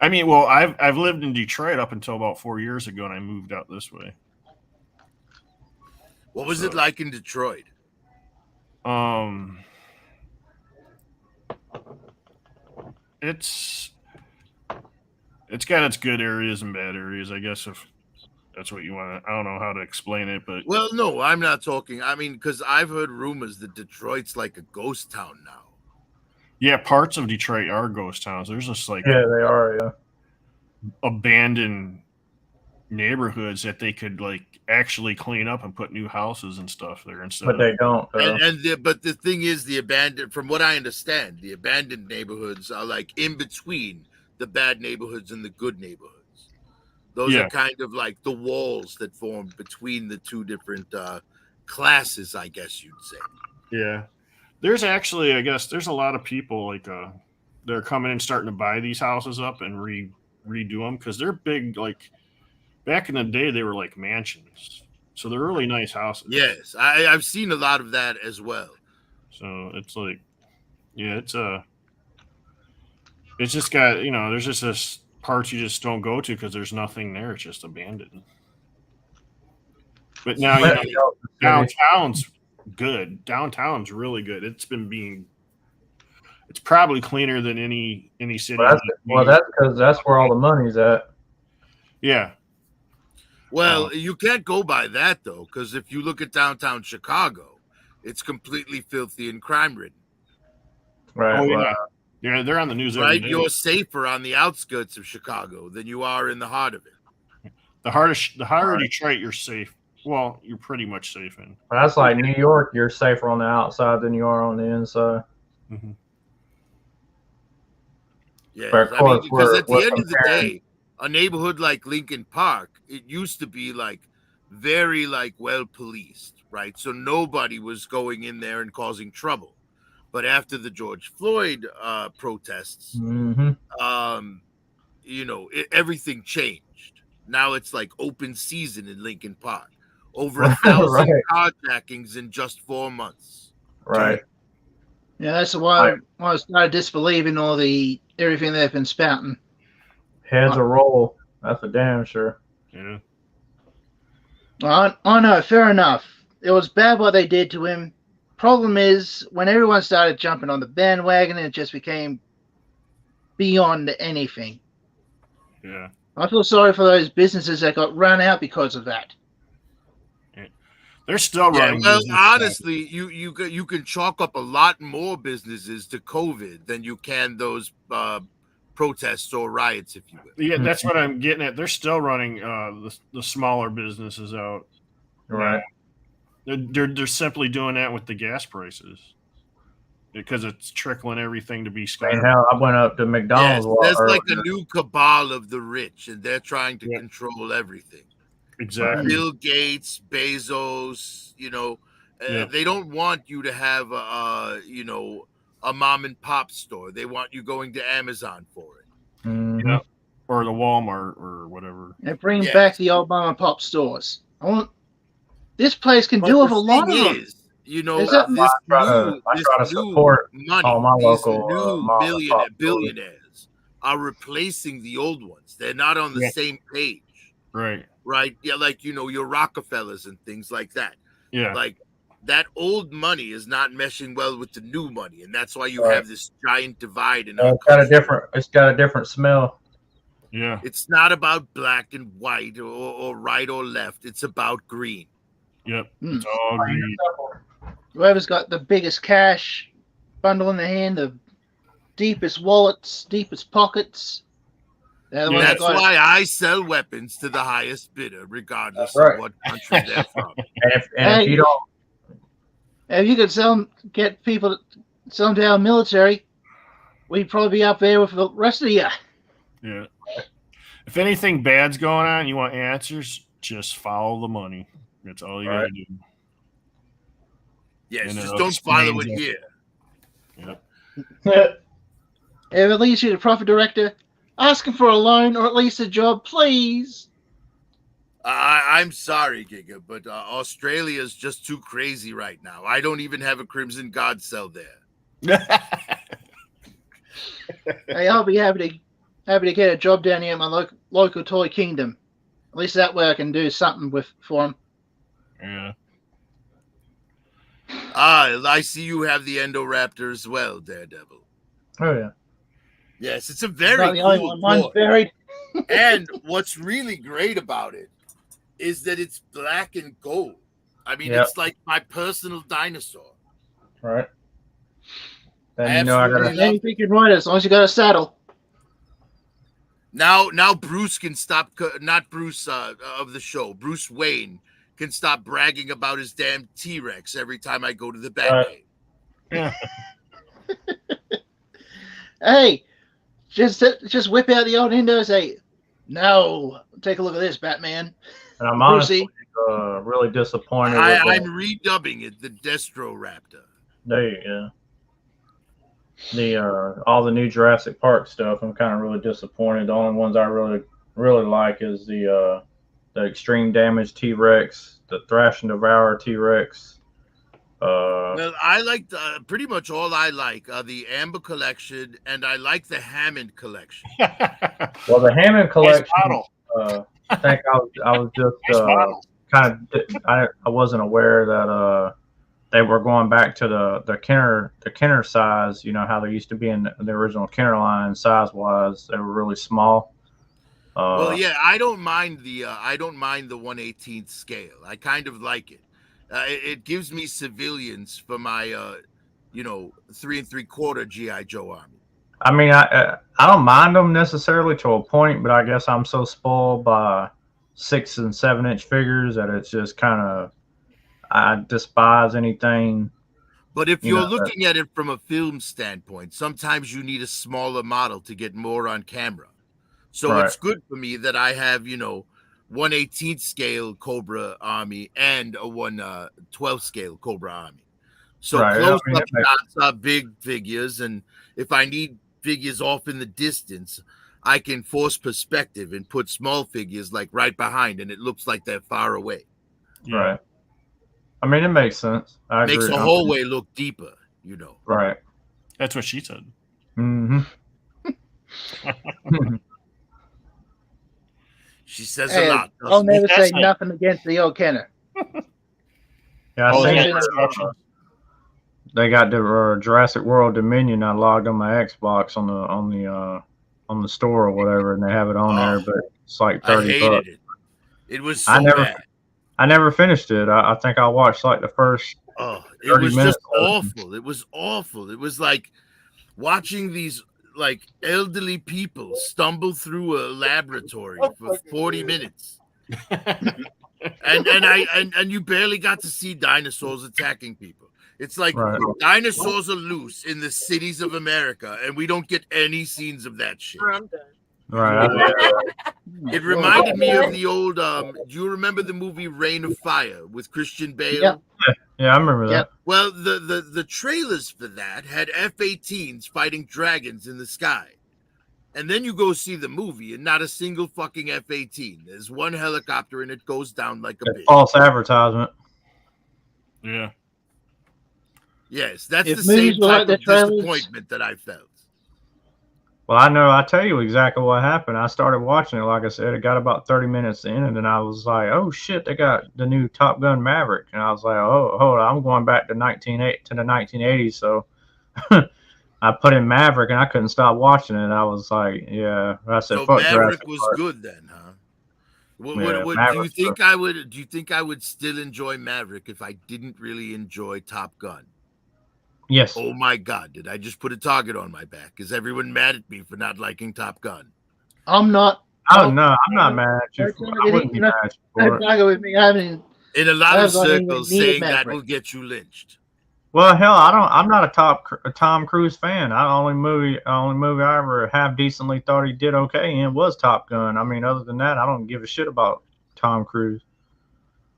I mean, well, I've lived in Detroit up until about 4 years ago, and I moved out this way. What was it like in Detroit? It's got its good areas and bad areas, I guess, if that's what you want to. I don't know how to explain it, but Well, no, I'm not talking. I mean, because I've heard rumors that Detroit's like a ghost town now. yeah, parts of Detroit are ghost towns. There's just like Yeah, they are. Yeah. abandoned neighborhoods that they could like actually clean up and put new houses and stuff there instead. But they don't. But the thing is, from what I understand, the abandoned neighborhoods are like in between the bad neighborhoods and the good neighborhoods. Those Yeah. are kind of like the walls that form between the two different classes, I guess you'd say. Yeah. There's actually, I guess, there's a lot of people like they're coming and starting to buy these houses up and redo them because they're big. Like back in the day, they were like mansions, so they're really nice houses. Yes, I've seen a lot of that as well. So it's like, yeah, it's just got, there's just this parts you just don't go to because there's nothing there. It's just abandoned. But now downtown's good. Downtown's really good. It's probably cleaner than any city. Well, that's because that's where all the money's at. Yeah. Well, you can't go by that though, because if you look at downtown Chicago, it's completely filthy and crime ridden. Right. Oh, yeah. Yeah, they're on the news every Right, day. you're safer on the outskirts of Chicago than you are in the heart of it. The heart of Detroit, you're safe. Well, you're pretty much safe in. That's like New York. You're safer on the outside than you are on the inside. Mm-hmm. Yeah, But of I mean, course, because at the we're end of the comparing- day, a neighborhood like Lincoln Park, it used to be like very like well policed, right? So nobody was going in there and causing trouble. But after the George Floyd protests, everything changed. Now it's like open season in Lincoln Park. Over 1,000 carjackings in just 4 months. Right. Yeah, that's why I started disbelieving everything they've been spouting. Heads a roll. That's a damn sure. Yeah. I know, fair enough. It was bad what they did to him. Problem is, when everyone started jumping on the bandwagon, it just became beyond anything. Yeah. I feel sorry for those businesses that got run out because of that. They're still running. Well, honestly, you can chalk up a lot more businesses to COVID than you can those protests or riots, if you will. Yeah, that's what I'm getting at. They're still running the smaller businesses out. Right. They're simply doing that with the gas prices because it's trickling everything to be scary. And hell, I went up to Yes, McDonald's. there's earlier. like a new cabal of the rich, and they're trying to control everything. Exactly. Bill Gates, Bezos, they don't want you to have a mom and pop store. They want you going to Amazon for it. Mm-hmm. Yeah. Or the Walmart or whatever. And bring back the old mom and pop stores. This place can But do the with a lot of thing them. is, that I try to support money, all my these local new mom and pop stores. billionaires are replacing the old ones. They're not on the same page. Right. Right. Yeah, like your Rockefellers and things like that. Yeah. Like that old money is not meshing well with the new money, and that's why you have this giant divide in our country. It's got a different smell. Yeah. It's not about black and white or right or left. It's about green. Yep. It's all green. Whoever's got the biggest cash bundle in their hand, the deepest wallets, deepest pockets. That's why I sell weapons to the highest bidder, regardless of what country they're from. If you don't, if you could get people to sell them to our military, we'd probably be up there with the rest of the year. Yeah. If anything bad's going on, you want answers, just follow the money. That's all you gotta do. Yes, just don't follow it here. Yep. If it leads you to profit director, ask him for a loan or at least a job, please. I'm sorry, Giga, but Australia is just too crazy right now. I don't even have a Crimson God cell there. Hey, I'll be happy to get a job down here in my local toy kingdom. At least that way I can do something for him. Yeah. I see you have the Endoraptor as well, Daredevil. Oh yeah. Yes, it's a Not very the only cool one. Mine's toy. buried. And what's really great about it is that it's black and gold. I mean, it's like my personal dinosaur. Right. Then you know I gotta. Anything you can ride as long as you got a saddle. Now Bruce can stop. Not Bruce of the show. Bruce Wayne can stop bragging about his damn T-Rex every time I go to the Batcave. Yeah. Hey, just whip out the old Indo and say, "No, take a look at this, Batman." And I'm honestly really disappointed. I'm redubbing it the Destro Raptor. There you go. The all the new Jurassic Park stuff, I'm kind of really disappointed. The only ones I really like is the Extreme Damage T-Rex, the Thrash and Devour T-Rex. Well, I like pretty much all I like are the Amber collection, and I like the Hammond collection. Well, the Hammond collection. I think I was just kind of I wasn't aware that they were going back to the Kenner size. You know how they used to be in the original Kenner line size wise. They were really small. Well, yeah, I don't mind the 1/18th scale. I kind of like it. It gives me civilians for my 3 3/4 GI Joe army. I mean, I don't mind them necessarily to a point, but I guess I'm so spoiled by 6 and 7 inch figures that it's just kind of I despise anything. But if you're looking at it from a film standpoint, sometimes you need a smaller model to get more on camera. So it's good for me that I have 1/18th scale Cobra army and a 1/12 scale Cobra army. So close up shots are big figures, and if I need figures off in the distance, I can force perspective and put small figures like right behind, and it looks like they're far away. Right. I mean, it makes sense. I Makes agree. the hallway look deeper, Right. That's what she said. Mm-hmm. She says Hey, a lot. I'll never say nothing against the old Kenner. Yeah, I seen they got the Jurassic World Dominion. I logged on my Xbox on the store or whatever, and they have it on there, but it's like $30. I hated it. It was so bad. I never finished it. I think I watched like the first. It was just awful. It was awful. It was like watching these like elderly people stumble through a laboratory for 40 minutes. And and you barely got to see dinosaurs attacking people. It's like dinosaurs are loose in the cities of America, and we don't get any scenes of that shit. I'm done. Right. It reminded me of the old. Do you remember the movie Reign of Fire with Christian Bale? Yeah, I remember that. Well, the trailers for that had F-18s fighting dragons in the sky. And then you go see the movie, and not a single fucking F-18. There's one helicopter, and it goes down like a bitch. False advertisement. Yeah. Yes, that's If the same movies were type like the of trailers- disappointment that I felt. Well, I tell you exactly what happened. I started watching it, like I said, it got about 30 minutes in, and then I was like, oh shit, they got the new Top Gun Maverick. And I was like, oh, hold on, I'm going back to the 1980s. So I put in Maverick, and I couldn't stop watching it. I was like, yeah. I said, So fuck Maverick Jurassic was Park. good then, huh? Do Maverick you think I would? Do you think I would still enjoy Maverick if I didn't really enjoy Top Gun? Yes. Oh my God! Did I just put a target on my back? Is everyone mad at me for not liking Top Gun? I'm not. Oh no, I'm not mad at you. I wouldn't be mad at you for it. Don't go with me. I mean, In a lot I of haven't even circles, needed saying that Maverick. will get you lynched. Well, hell, I'm not a Tom Cruise fan. The only movie I ever have decently thought he did okay in was Top Gun. I mean, other than that, I don't give a shit about Tom Cruise.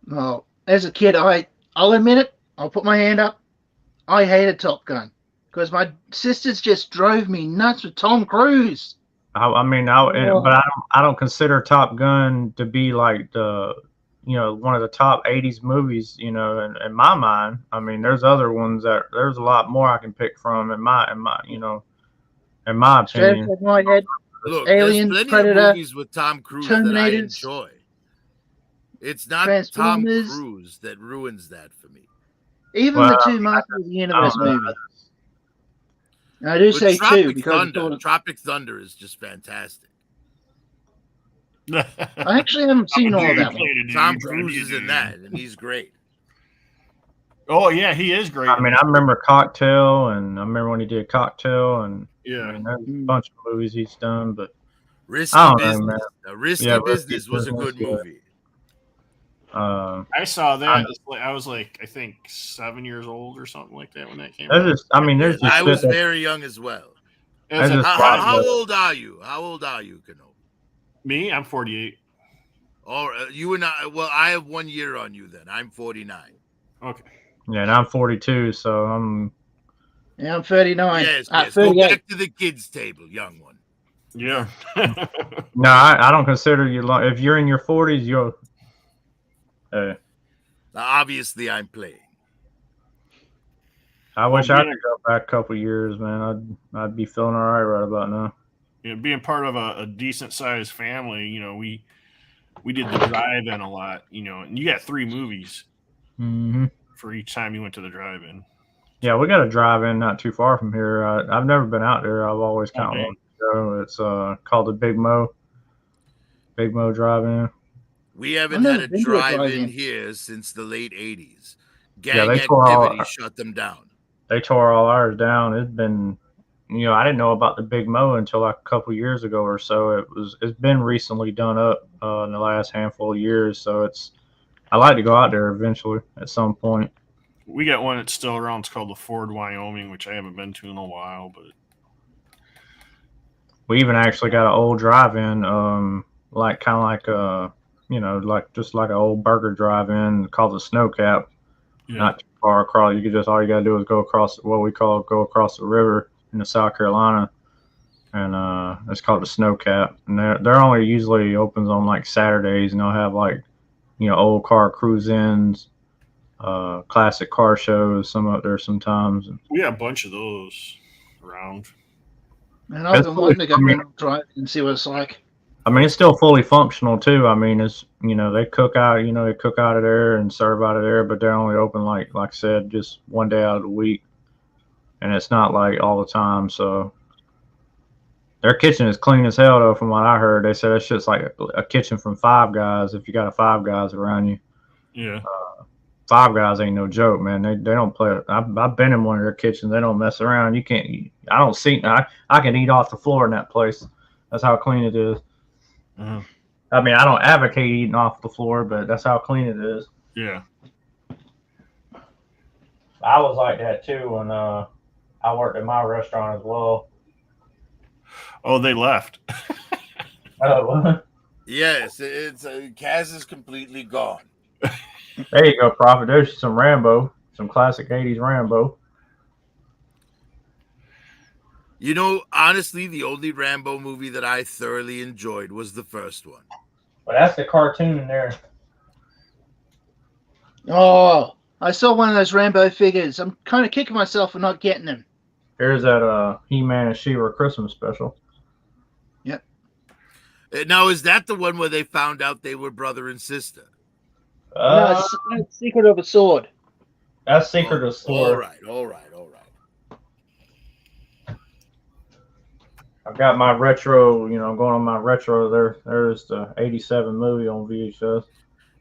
no. As a kid, I'll admit it. I'll put my hand up. I hated Top Gun because my sisters just drove me nuts with Tom Cruise. But I don't consider Top Gun to be like one of the top 80s movies, in my mind. I mean, there's other ones there's a lot more I can pick from in my opinion. Straight off my head. Look, Alien, there's plenty Predator, of movies with Tom Cruise that I Terminators, enjoy. It's not Tom Transformers. Cruise that ruins that for me. Even the two Masters of the Universe movies. And I do But say Tropic two because Thunder, Tropic Thunder is just fantastic. I actually haven't seen all of that one. Tom Cruise is in that, and he's great. Oh yeah, he is great. I mean, I remember Cocktail, and I remember when he did Cocktail, and yeah, I mean, there's a bunch of movies he's done, but Risky I don't know, Business. man. Now, Risky Yeah, Business was a good yeah. movie. I saw that. I was like, I think 7 years old or something like that when that came There's out. just, I mean, there's just I was shit that- very young as well. As a How old are you? How old are you, Kano? Me, I'm 48. Oh, you and I. Well, I have 1 year on you. Then I'm 49. Okay. Yeah, and I'm 42, so I'm. Yeah, I'm 39. Yes, At yes. Go 38. back to the kids' table, young one. Yeah. No, I don't consider you. If you're in your 40s, you're. Now, obviously, I'm playing. I wish I could go back a couple years, man. I'd be feeling all right about now. Being part of a decent sized family, we did the drive-in a lot, and you got 3 movies Mm-hmm. for each time you went to the drive-in. Yeah, we got a drive-in not too far from here. I've never been out there. I've always kind of wanted to go. It's called the Big Mo Drive-In. We haven't had a drive-in here since the late 80s. Gang they tore activity all- shut them down. They tore all ours down. It's been, I didn't know about the Big Mo until like a couple years ago or so. It's been recently done up in the last handful of years. So I like to go out there eventually at some point. We got one that's still around. It's called the Ford, Wyoming, which I haven't been to in a while, but We even actually got an old drive-in, like just like an old burger drive-in called the Snow Cap. Yeah. Not too far across. All you gotta do is go across go across the river into South Carolina, and it's called the Snow Cap. And they're only usually opens on like Saturdays, and they'll have like old car cruise-ins, classic car shows. Some up there sometimes. we got a bunch of those around. And I've been wanting to go and try it and see what it's like. I mean, it's still fully functional too. I mean, it's they cook out, they cook out of there and serve out of there, but they're only open like I said, just one day out of the week, and it's not like all the time. So their kitchen is clean as hell, though. From what I heard, they said that shit's like a kitchen from Five Guys. If you got a Five Guys around you, Yeah. Five Guys ain't no joke, man. They don't play. I've been in one of their kitchens. They don't mess around. You can't. I don't see. I can eat off the floor in that place. That's how clean it is. Uh-huh. I mean, I don't advocate eating off the floor, but that's how clean it is. Yeah. I was like that too when I worked at my restaurant as well. Oh, they left. Oh, Yes, it's Kaz is completely gone. there you go, Prophet. There's some Rambo, some classic 80s Rambo. You know, honestly, the only Rambo movie that I thoroughly enjoyed was the first one. But that's the cartoon in there. Oh, I saw one of those Rambo figures. I'm kind of kicking myself for not getting them. Here's that He-Man and She-Ra Christmas special. Yep. Now, is that the one where they found out they were brother and sister? No, it's Secret of a Sword. That's Secret of Sword. All right. I've got my retro, going on my retro there. There's the 87 movie on VHS.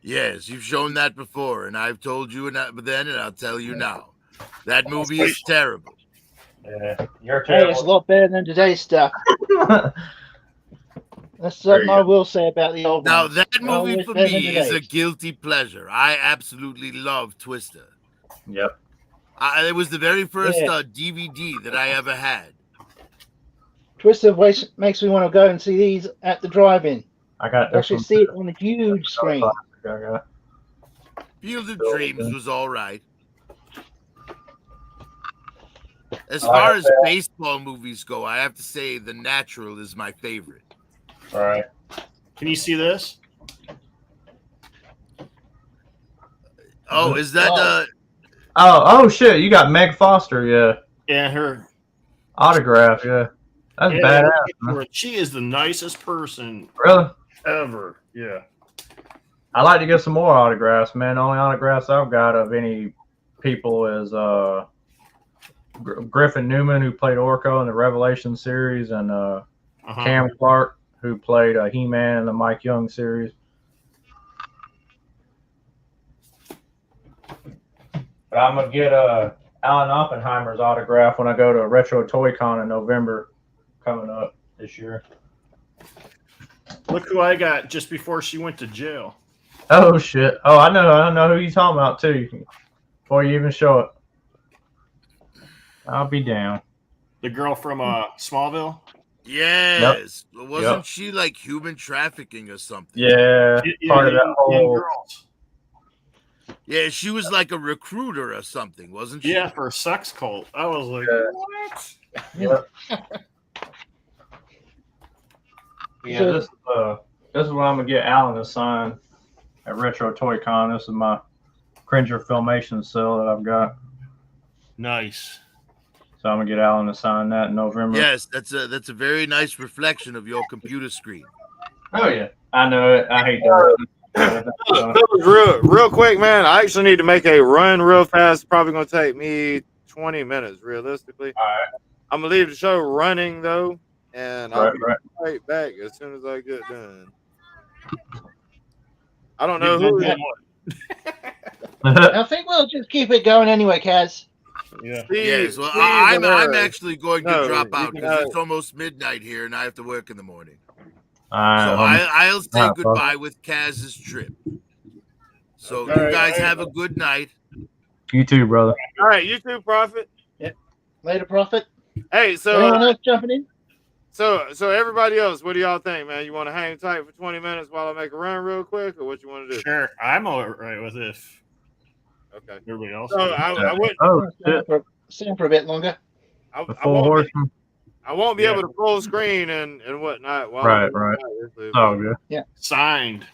Yes, you've shown that before, and I've told you then, and I'll tell you now. That movie is terrible. Yeah, you're Hey, terrible. it's a lot better than today's stuff. That's something I will say about the old Now, ones. that They're movie always for better than me is a today's. guilty pleasure. I absolutely love Twister. Yep. It was the very first Yeah. DVD that I ever had. Twister makes me want to go and see these at the drive-in. I got this Actually one. see it on a huge screen. I got. Field of Dreams was all right. As I far have as that. baseball movies go, I have to say The Natural is my favorite. All right. Can you see this? Oh, is that Oh shit! You got Meg Foster, yeah. Yeah, her Autograph, yeah. That's badass. Man. She is the nicest person Really? ever. Yeah. I like to get some more autographs, man. The only autographs I've got of any people is Griffin Newman, who played Orko in the Revelation series, and Cam Clark, who played He-Man in the Mike Young series. But I'm gonna get Alan Oppenheimer's autograph when I go to Retro Toy Con in November, coming up this year. Look who I got just before she went to jail. Oh shit! Oh, I know who you're talking about too. Before you even show it, I'll be down. The girl from Smallville. Yes. Yep. Wasn't she like human trafficking or something? Yeah, part of that young whole. girls. Yeah, she was like a recruiter or something, wasn't she? Yeah, for a sex cult. I was like, what? Yep. Yeah, this is what I'm gonna get Alan to sign at Retro Toy Con. This is my Cringer Filmation cell that I've got. Nice. So I'm gonna get Alan to sign that in November. Yes, that's a very nice reflection of your computer screen. Oh yeah, I know it. I hate that. real quick, man. I actually need to make a run real fast. Probably gonna take me 20 minutes, realistically. All right. I'm gonna leave the show running though, and I'll be Right. right back as soon as I get done. I don't know who. I think we'll just keep it going anyway, Kaz. Yeah. Yes, well, Steve I'm and actually going to No, drop you out can, because it's almost midnight here and I have to work in the morning. So Alright, I'll say Alright, bro. goodbye with Kaz's trip. So All you right, guys all right. have a good night. You too, brother. All right, you too, Prophet. Later, Prophet. Hey, so Anyone else jumping in? so everybody else, what do y'all think, man? You want to hang tight for 20 minutes while I make a run real quick, or what you want to do? Sure, I'm all right with this. Okay. Everybody else. So I wouldn't. Oh shit! Stand for a bit longer. I The Four Horsemen. I won't be Yeah. able to full screen and whatnot. While Right, I'm right. obviously, It's all good. Signed.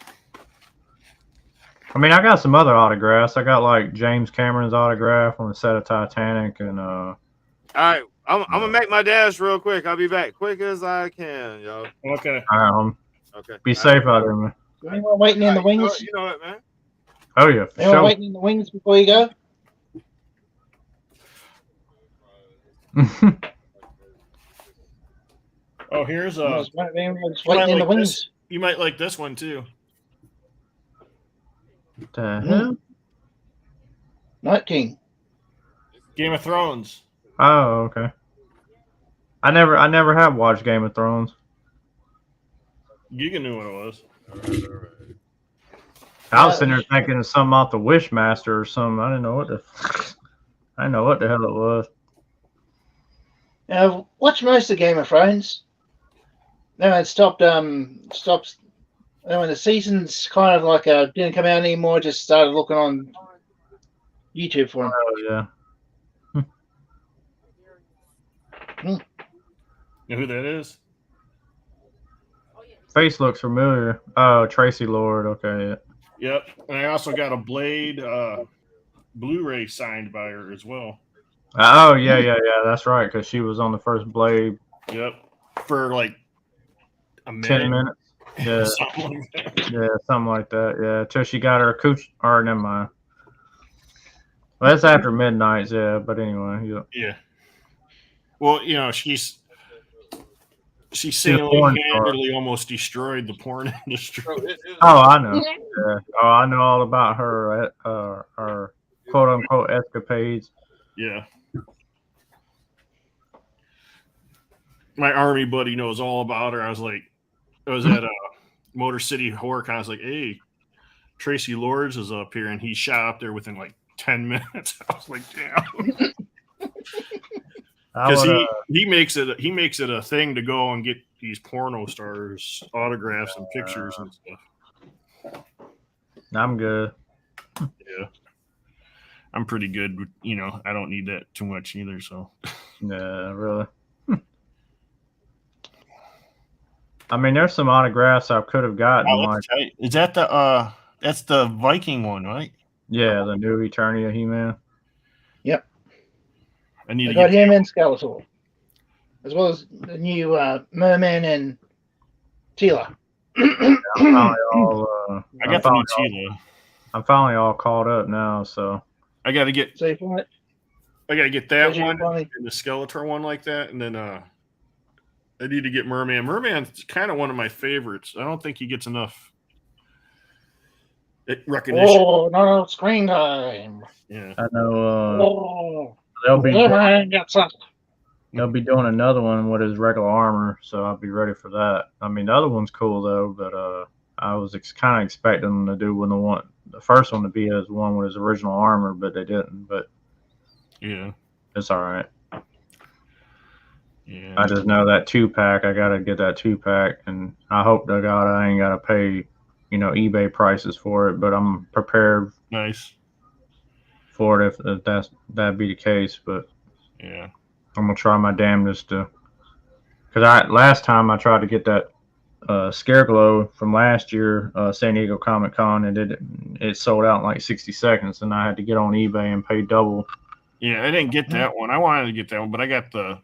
I mean, I got some other autographs. I got like James Cameron's autograph on the set of Titanic, and All right, I'm gonna make my dash real quick. I'll be back quick as I can, yo. Okay. Okay. Be safe out there, man. Anyone waiting in the wings? You know it, man. Oh yeah, for Anyone sure. waiting in the wings before you go? Oh, here's Just waiting in you the might like wings. this. You might like this one too. The hell? Night King. Game of Thrones. Oh, okay. I never have watched Game of Thrones. Giga knew what it was. I was sitting there thinking of something off the Wishmaster or something. I didn't know what the hell it was. Watch most of Game of Thrones. Then it stopped. Stops. Then when the seasons kind of like didn't come out anymore, just started looking on YouTube for them. Oh yeah. You know who that is? Face looks familiar. Oh, Tracy Lord. Okay. Yep. And I also got a Blade Blu-ray signed by her as well. Oh yeah. That's right, because she was on the first Blade. Yep. For like a minute. 10 minutes. Yeah. Something like that. Yeah, something like that. Yeah, till she got her cooch. Or never mind. Well, that's after midnight. Yeah, but anyway. Yeah. Yeah. Well, you know, she single-handedly almost destroyed the porn industry. Oh, I know. Yeah. Oh, I know all about her quote-unquote escapades. Yeah. My army buddy knows all about her. I was at Motor City Horror Con. I was like, hey, Tracy Lords is up here, and he shot up there within like 10 minutes. I was like, damn. Because he makes it a thing to go and get these porno stars autographs and pictures and stuff. I'm good. Yeah, I'm pretty good. With, I don't need that too much either. So yeah, really. I mean, there's some autographs I could have gotten. Is that that's the Viking one, right? Yeah, the new Eternia He-Man. Yep. I got him and Skeletor, as well as the new Merman and Tila. I'm finally all caught up now, so I got to get. Safe on it. I got to get that one and the Skeletor one like that, and then I need to get Merman. Merman's kind of one of my favorites. I don't think he gets enough recognition. Oh no, screen time. Yeah, I know. They'll be doing another one with his regular armor, so I'll be ready for that. I mean, the other one's cool though, but I was kind of expecting them to do the first one to be as one with his original armor, but they didn't. But yeah, it's all right. Yeah, I just know that 2-pack. I gotta get that 2-pack, and I hope to God I ain't gotta pay, eBay prices for it. But I'm prepared. Nice. For it if that'd be the case, but yeah, I'm gonna try my damnedest to. Because last time I tried to get that Scareglow from last year, San Diego Comic Con, and it sold out in like 60 seconds, and I had to get on eBay and pay double. Yeah, I didn't get that one. I wanted to get that one, but I got the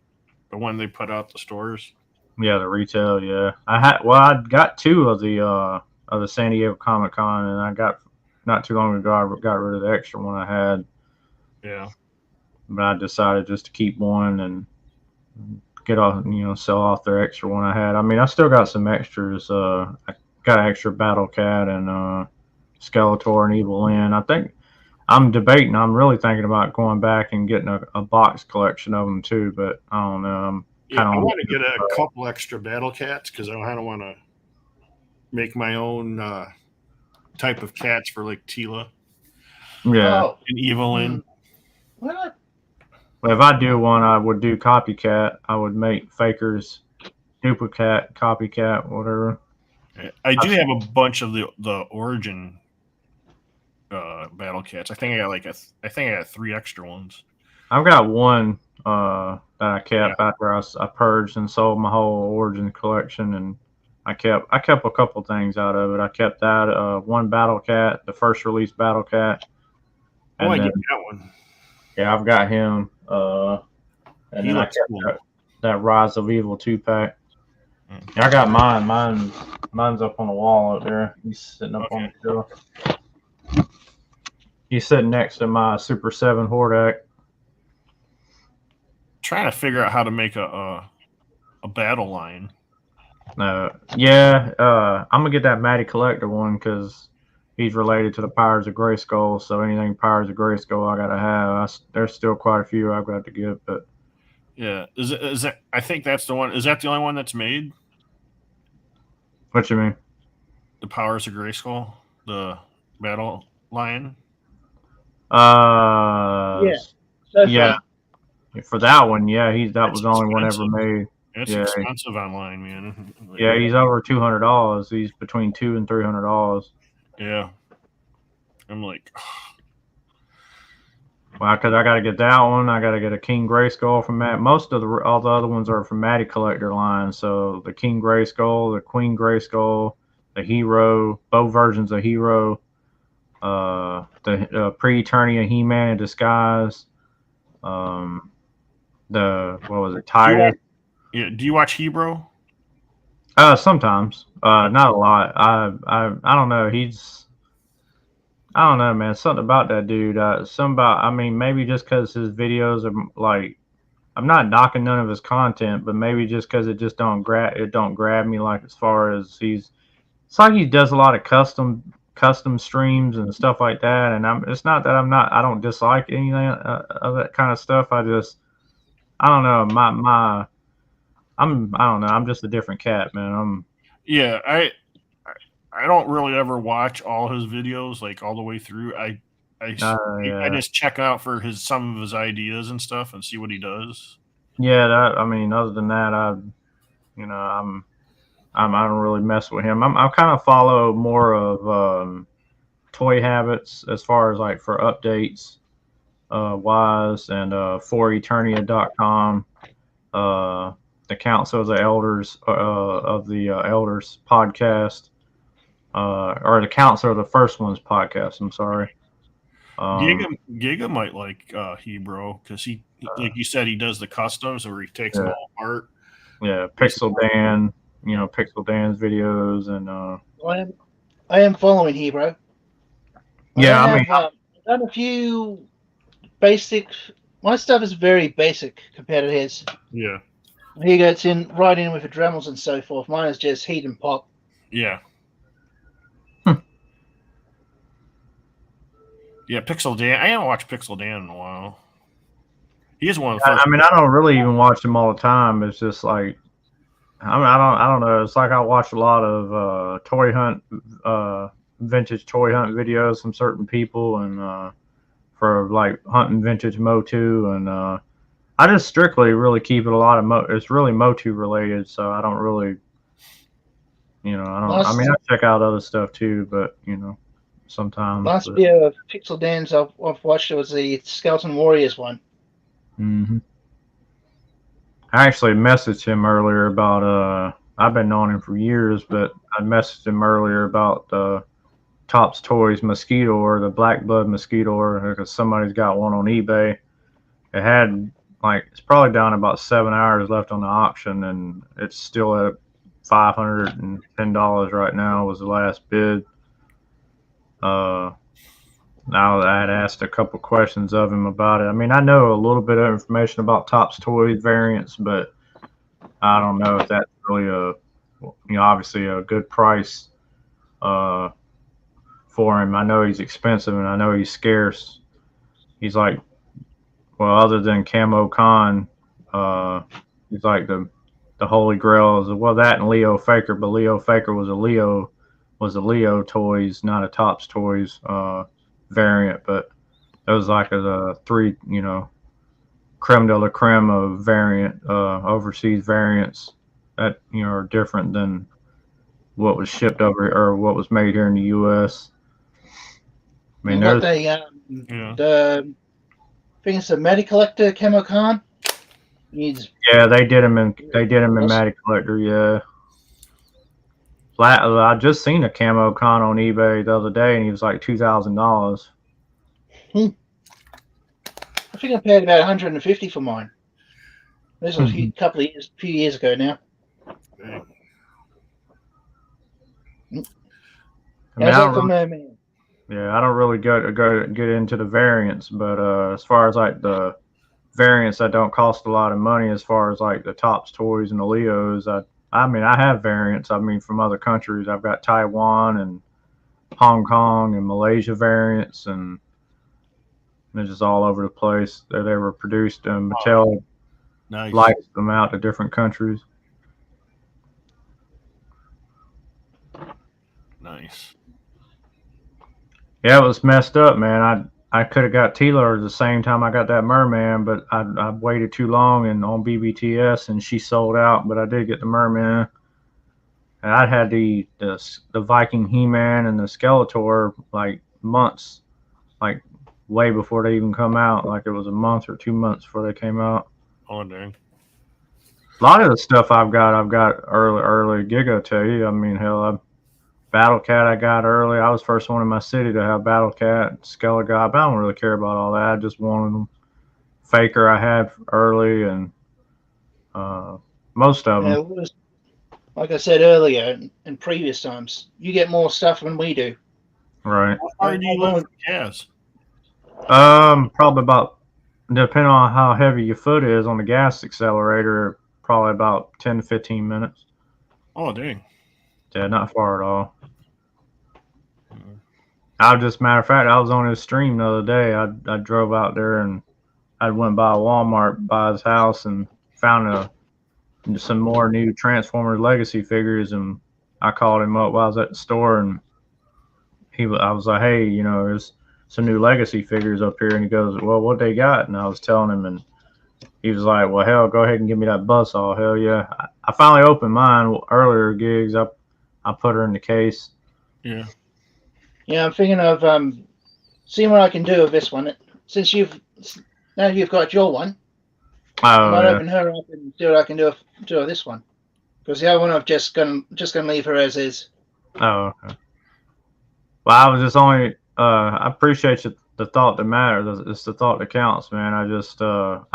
one they put out the stores. Yeah, the retail. Yeah, I got 2 of the San Diego Comic Con, and I got. Not too long ago, I got rid of the extra one I had. Yeah. But I decided just to keep one and get off, sell off their extra one I had. I mean, I still got some extras. I got an extra Battle Cat and Skeletor and Evil Lyn. I think I'm really thinking about going back and getting a box collection of them too, but I don't know. I want to get a couple extra Battle Cats because I don't want to make my own type of cats for like Tila. Yeah. And Evelyn. What? Well, if I do one, I would do copycat. I would make fakers, duplicate, copycat, whatever. I do have a bunch of the origin Battle Cats. I think I got 3 extra ones. I've got one that I kept after I purged and sold my whole origin collection, and I kept a couple things out of it. I kept that one Battle Cat, the first release Battle Cat. Oh, I get that one. Yeah, I've got him. And then I kept that Rise of Evil 2-pack. I got mine. Mine's up on the wall up there. He's sitting up on the shelf. He's sitting next to my Super 7 Hordak. Trying to figure out how to make a battle line. I'm gonna get that Matty Collector one because he's related to the Pirates of Grayskull. So anything Pirates of Grayskull, I gotta have. There's still quite a few I've got to get, but yeah, is that? I think that's the one. Is that the only one that's made? What you mean? The Powers of Grayskull, the battle lion. Yeah. So Yeah. far. For that one, yeah, that That's was the only one ever expensive. made. It's Yeah. expensive online, man. Like, Yeah, he's over $200. He's between $200 and $300. yeah. I'm like, Well, because I got to get that one. I got to get a King Grayskull from Matt. Most of all the other ones are from Matty Collector line. So the King Grayskull, the Queen Grayskull, the Hero, both versions of Hero, the Pre-Eternia He-Man in disguise, the what was it, Titus? do you watch Hebrew? Sometimes, not a lot. I don't know. I don't know, man. Something about that dude. I mean, maybe just because his videos are like, I'm not knocking none of his content, but maybe just because it just don't grab me. Like as far as it's like he does a lot of custom streams and stuff like that. And it's not that I don't dislike anything of that kind of stuff. I don't know. I don't know. I'm just a different cat, man. Yeah, I don't really ever watch all his videos like all the way through. I Yeah. just check out for some of his ideas and stuff and see what he does. Yeah, I mean, other than that, I don't really mess with him. I kind of follow more of Toy Habits as far as like for updates wise, and foreternia.com, the Council of the Elders Elders podcast, or the Council of the First Ones podcast. I'm sorry. Giga might like Hebrew because he, like you said, he does the customs or he takes them all apart. Yeah, Pixel Dan, Pixel Dan's videos and. I am following Hebrew. Yeah, I've done a few basic. My stuff is very basic compared to his. Yeah. He gets right in with the Dremels and so forth. Mine is just heat and pop. Yeah. Yeah, Pixel Dan. I haven't watched Pixel Dan in a while. He is one of the first. I mean, I don't really even watch him all the time. It's just like, I don't know. It's like I watch a lot of toy hunt, vintage toy hunt videos from certain people, and for like hunting vintage Motu, and I just strictly really keep it a lot of it's really Motu related, so I don't really, I don't. I mean, I check out other stuff too, but sometimes. Last video of Pixel Dan's I've watched was the Skeleton Warriors one. Mm-hmm. I actually messaged him earlier about I've been knowing him for years, but I messaged him earlier about Topps Toys mosquito or the black blood mosquito because somebody's got one on eBay. It had it's probably down about 7 hours left on the auction, and it's still at $510 right now was the last bid. Now I had asked a couple questions of him about it. I mean, I know a little bit of information about Topps Toys variants, but I don't know if that's really obviously a good price for him. I know he's expensive and I know he's scarce. He's like, well, other than Camo Khan, he's like the holy grail is that and Leo Faker, but Leo Faker was a Leo Toys, not a Topps Toys variant, but it was like a three, creme de la creme of variant, overseas variants that are different than what was shipped over or what was made here in the U.S. I mean, what the thing is the Matty Collector Camo Khan. Yeah, they did him in Matty Collector. Yeah. I just seen a Camo Con on eBay the other day, and he was like $2,000. I think I paid about $150 for mine. This was a few years ago now. I mean, I don't really get into the variants, but as far as like the variants that don't cost a lot of money, as far as like the Topps Toys and the Leos, I mean, I have variants. I mean, from other countries, I've got Taiwan and Hong Kong and Malaysia variants, and they're just all over the place. They were produced, and Mattel licensed them out to different countries. Nice. Yeah, it was messed up, man. I could have got T-Lord at the same time I got that Merman, but I waited too long and on BBTS, and she sold out. But I did get the Merman, and I had the Viking He-Man and the Skeletor like months, like way before they even come out. Like it was a month or 2 months before they came out. Oh dang. A lot of the stuff I've got early. Giga tell you. I mean, hell, Battle Cat I got early. I was the first one in my city to have Battle Cat, Skeletor. But I don't really care about all that. I just wanted them. Faker I had early, and most of them. It was, like I said earlier in previous times, you get more stuff than we do. Right. How far do you live from gas? Probably about, depending on how heavy your foot is on the gas accelerator, probably about 10 to 15 minutes. Oh dang. Yeah, not far at all. Matter of fact, I was on his stream the other day. I drove out there and I went by Walmart by his house and found some more new Transformers Legacy figures, and I called him up while I was at the store, and I was like, hey, you know, there's some new Legacy figures up here, and he goes, well, what they got? And I was telling him, and he was like, well, hell, go ahead and give me that buzzsaw. Hell yeah. I finally opened mine earlier gigs. I put her in the case. Yeah. Yeah, I'm thinking of seeing what I can do with this one. Since you've got your one, I might open her up and see what I can do with this one. Because the other one I'm just gonna leave her as is. Oh, okay. Well, I was just only I appreciate the thought that matters. It's the thought that counts, man. I just know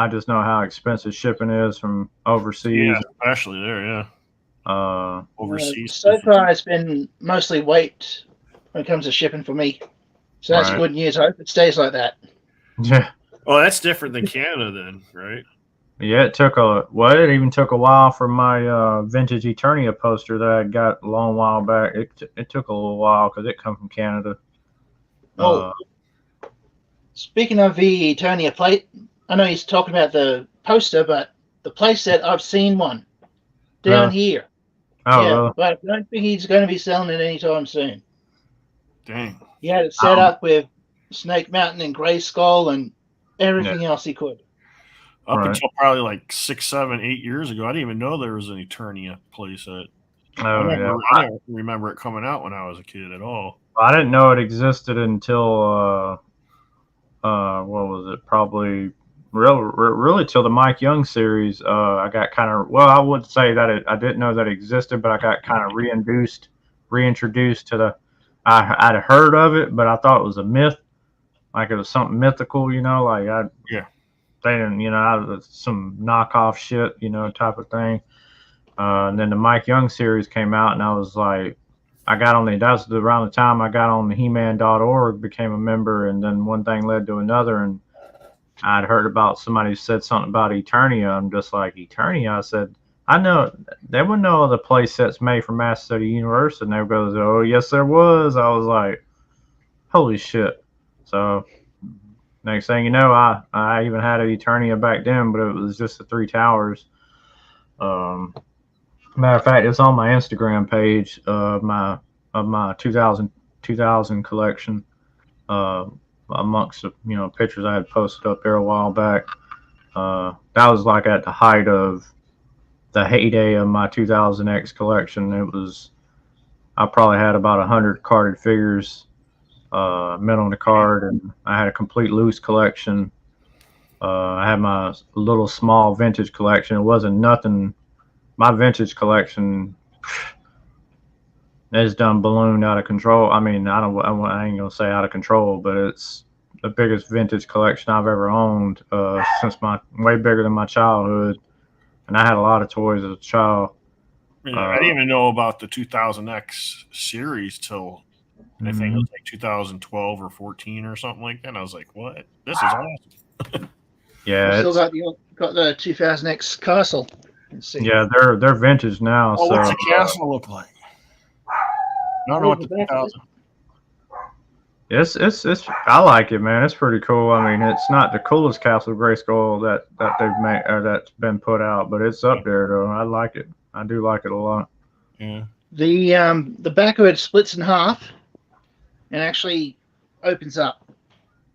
how expensive shipping is from overseas. Yeah, especially there, yeah. Overseas. So far, it's been mostly weight when it comes to shipping for me. So that's good news. I hope it stays like that. Yeah. Well, that's different than Canada then, right? Yeah, it even took a while for my vintage Eternia poster that I got a long while back. It took a little while because it come from Canada. Speaking of the Eternia plate, I know he's talking about the poster, but the playset, I've seen one down here. Oh, yeah, really? but I don't think he's going to be selling it anytime soon. Dang. He had it set up with Snake Mountain and Gray Skull and everything else he could. Up until probably like 6, 7, 8 years ago, I didn't even know there was an Eternia playset. I didn't remember it coming out when I was a kid at all. I didn't know it existed until what was it? Probably really till the Mike Young series. I got kind of I would say that I didn't know that it existed, but I got kind of reintroduced to the. I'd heard of it, but I thought it was a myth, like it was something mythical, you know, like they didn't, you know, some knockoff shit, you know, type of thing. And then the Mike Young series came out, and I was like, that was around the time I got on the He-Man.org, became a member, and then one thing led to another, and I'd heard about somebody said something about Eternia. I'm just like, Eternia? I said, I know there were no other play sets made for Master of the Universe, and they goes, oh yes there was. I was like, holy shit. So next thing you know, I even had an Eternia back then, but it was just the Three Towers. Matter of fact, it's on my Instagram page of my 2000 collection. Amongst the pictures I had posted up there a while back. That was like at the height of the heyday of my 2000X collection. I probably had about 100 carded figures mint on the card, and I had a complete loose collection. I had my little small vintage collection. It wasn't nothing. My vintage collection is done ballooned out of control. I mean, I ain't gonna say out of control, but it's the biggest vintage collection I've ever owned since way bigger than my childhood. And I had a lot of toys as a child. I didn't even know about the 2000X series till I think it was like 2012 or 14 or something like that. And I was like, what? This is awesome. Yeah. I've still got the 2000X Castle. Yeah, they're vintage now. Oh, so what's the castle look like? I don't know what the 2000. It's I like it, man. It's pretty cool. I mean, it's not the coolest Castle Grayskull that they've made or that's been put out, but it's up there though. I like it. I do like it a lot. Yeah. The back of it splits in half and actually opens up.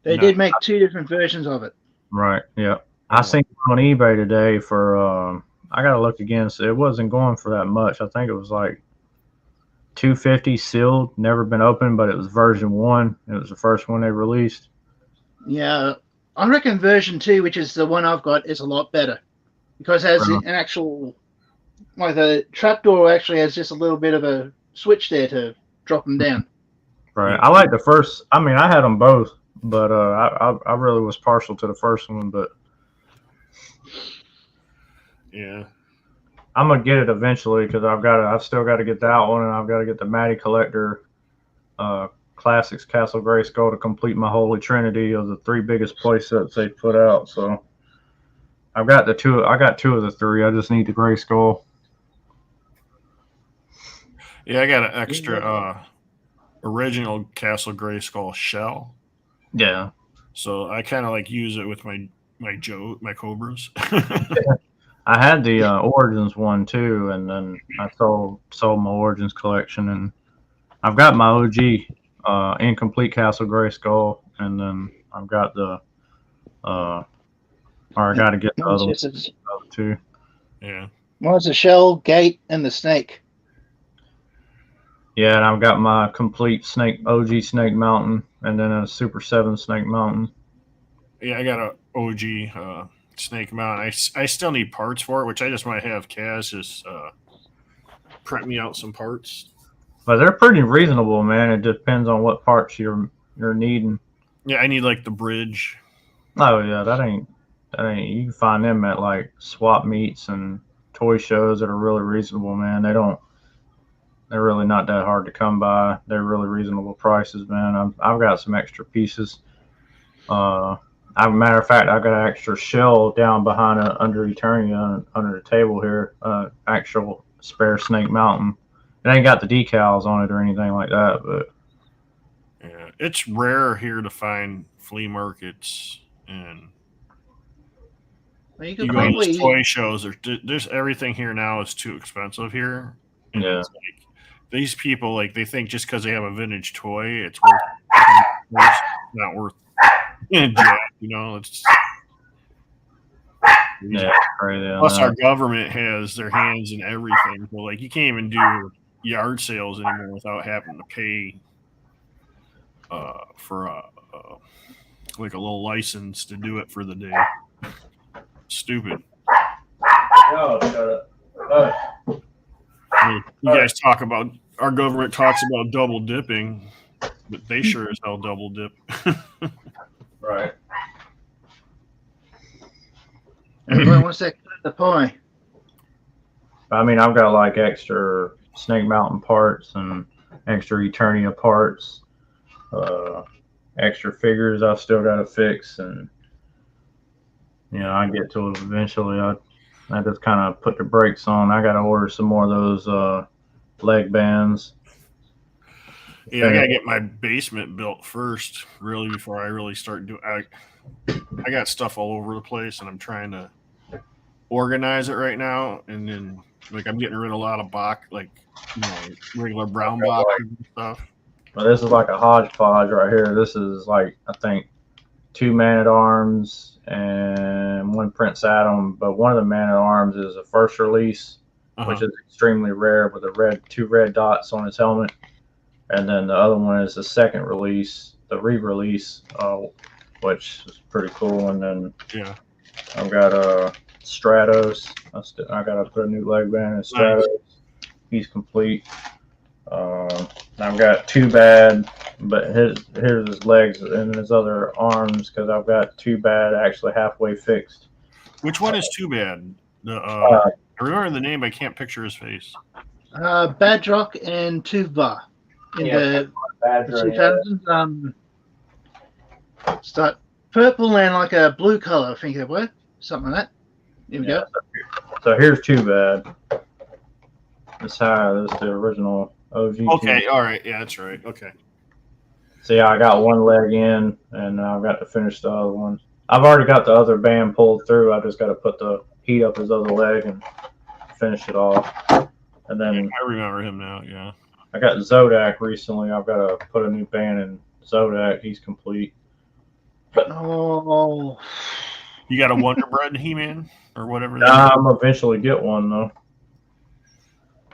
They did make 2 different versions of it. Right. Yeah. I seen it on eBay today for. I gotta look again. So it wasn't going for that much. I think it was like $250 sealed, never been opened, but it was version 1. It was the first one they released. Yeah, I reckon version 2, which is the one I've got, is a lot better because it has an actual, like the trapdoor actually has just a little bit of a switch there to drop them down. Right. I like the first. I mean, I had them both, but I really was partial to the first one. But yeah, I'm gonna get it eventually because I've still got to get that one, and I've got to get the Matty Collector Classics Castle Grayskull to complete my Holy Trinity of the 3 biggest play sets they put out. So I've got I got 2 of the 3. I just need the Grayskull. Yeah, I got an extra original Castle Grayskull shell. Yeah. So I kind of like use it with my Cobras. I had the Origins one too, and then I sold my Origins collection, and I've got my OG incomplete Castle Grayskull, and then I've got the or I got to get the other two. Yeah. Well, it's the shell, gate, and the snake. Yeah, and I've got my complete OG Snake Mountain, and then a Super 7 Snake Mountain. Yeah, I got a OG Snake Mountain. I still need parts for it, which I just might have Kaz just print me out some parts. But they're pretty reasonable, man. It depends on what parts you're needing. Yeah, I need like the bridge. Oh yeah, that ain't. You can find them at like swap meets and toy shows that are really reasonable, man. They're really not that hard to come by. They're really reasonable prices, man. I've got some extra pieces. As a matter of fact, I got an extra shell down behind under Eternia under the table here. Actual spare Snake Mountain. It ain't got the decals on it or anything like that, but yeah, it's rare here to find flea markets and you go to toy shows. There's everything here now is too expensive here. And yeah. It's like, these people they think just because they have a vintage toy, it's worth not worth jack, it's yeah, crazy. Plus our government has their hands in everything. So you can't even do yard sales anymore without having to pay for a little license to do it for the day. Stupid. No, shut up. You guys talk about our government talks about double dipping, but they sure as hell double dip. Right. Everybody wants that the pie. I mean, I've got like extra Snake Mountain parts and extra Eternia parts, extra figures I've still got to fix, and I get to it eventually. I just kind of put the brakes on. I got to order some more of those leg bands. Yeah, I gotta get my basement built first, really, before I really start doing. I got stuff all over the place, and I'm trying to organize it right now. And then, I'm getting rid of a lot of box, regular brown boxes and stuff. Well, this is like a hodgepodge right here. This is I think 2 Man-at-Arms and 1 Prince Adam, but one of the Man-at-Arms is a first release, which is extremely rare, with 2 red dots on his helmet. And then the other one is the second release, the re-release, which is pretty cool. And then I've got Stratos. I got to put a new leg band in Stratos. Nice. He's complete. I've got Too Bad, but here's his legs and his other arms, because I've got Too Bad actually halfway fixed. Which one is Too Bad? I remember the name, but I can't picture his face. Badrock and Tuva. In the 2000s, start purple and like a blue color, I think they were. Something like that. Here we go. So here's Too Bad. This is the original OG. Okay, all right. Yeah, that's right. Okay. So yeah, I got one leg in, and I've got to finish the other one. I've already got the other band pulled through. I just got to put the heat up his other leg and finish it off. And then I remember him now. Yeah. I got Zodak recently. I've got to put a new band in Zodak. He's complete. Oh. You got a Wonder Bread He-Man or whatever. I'm eventually get one though.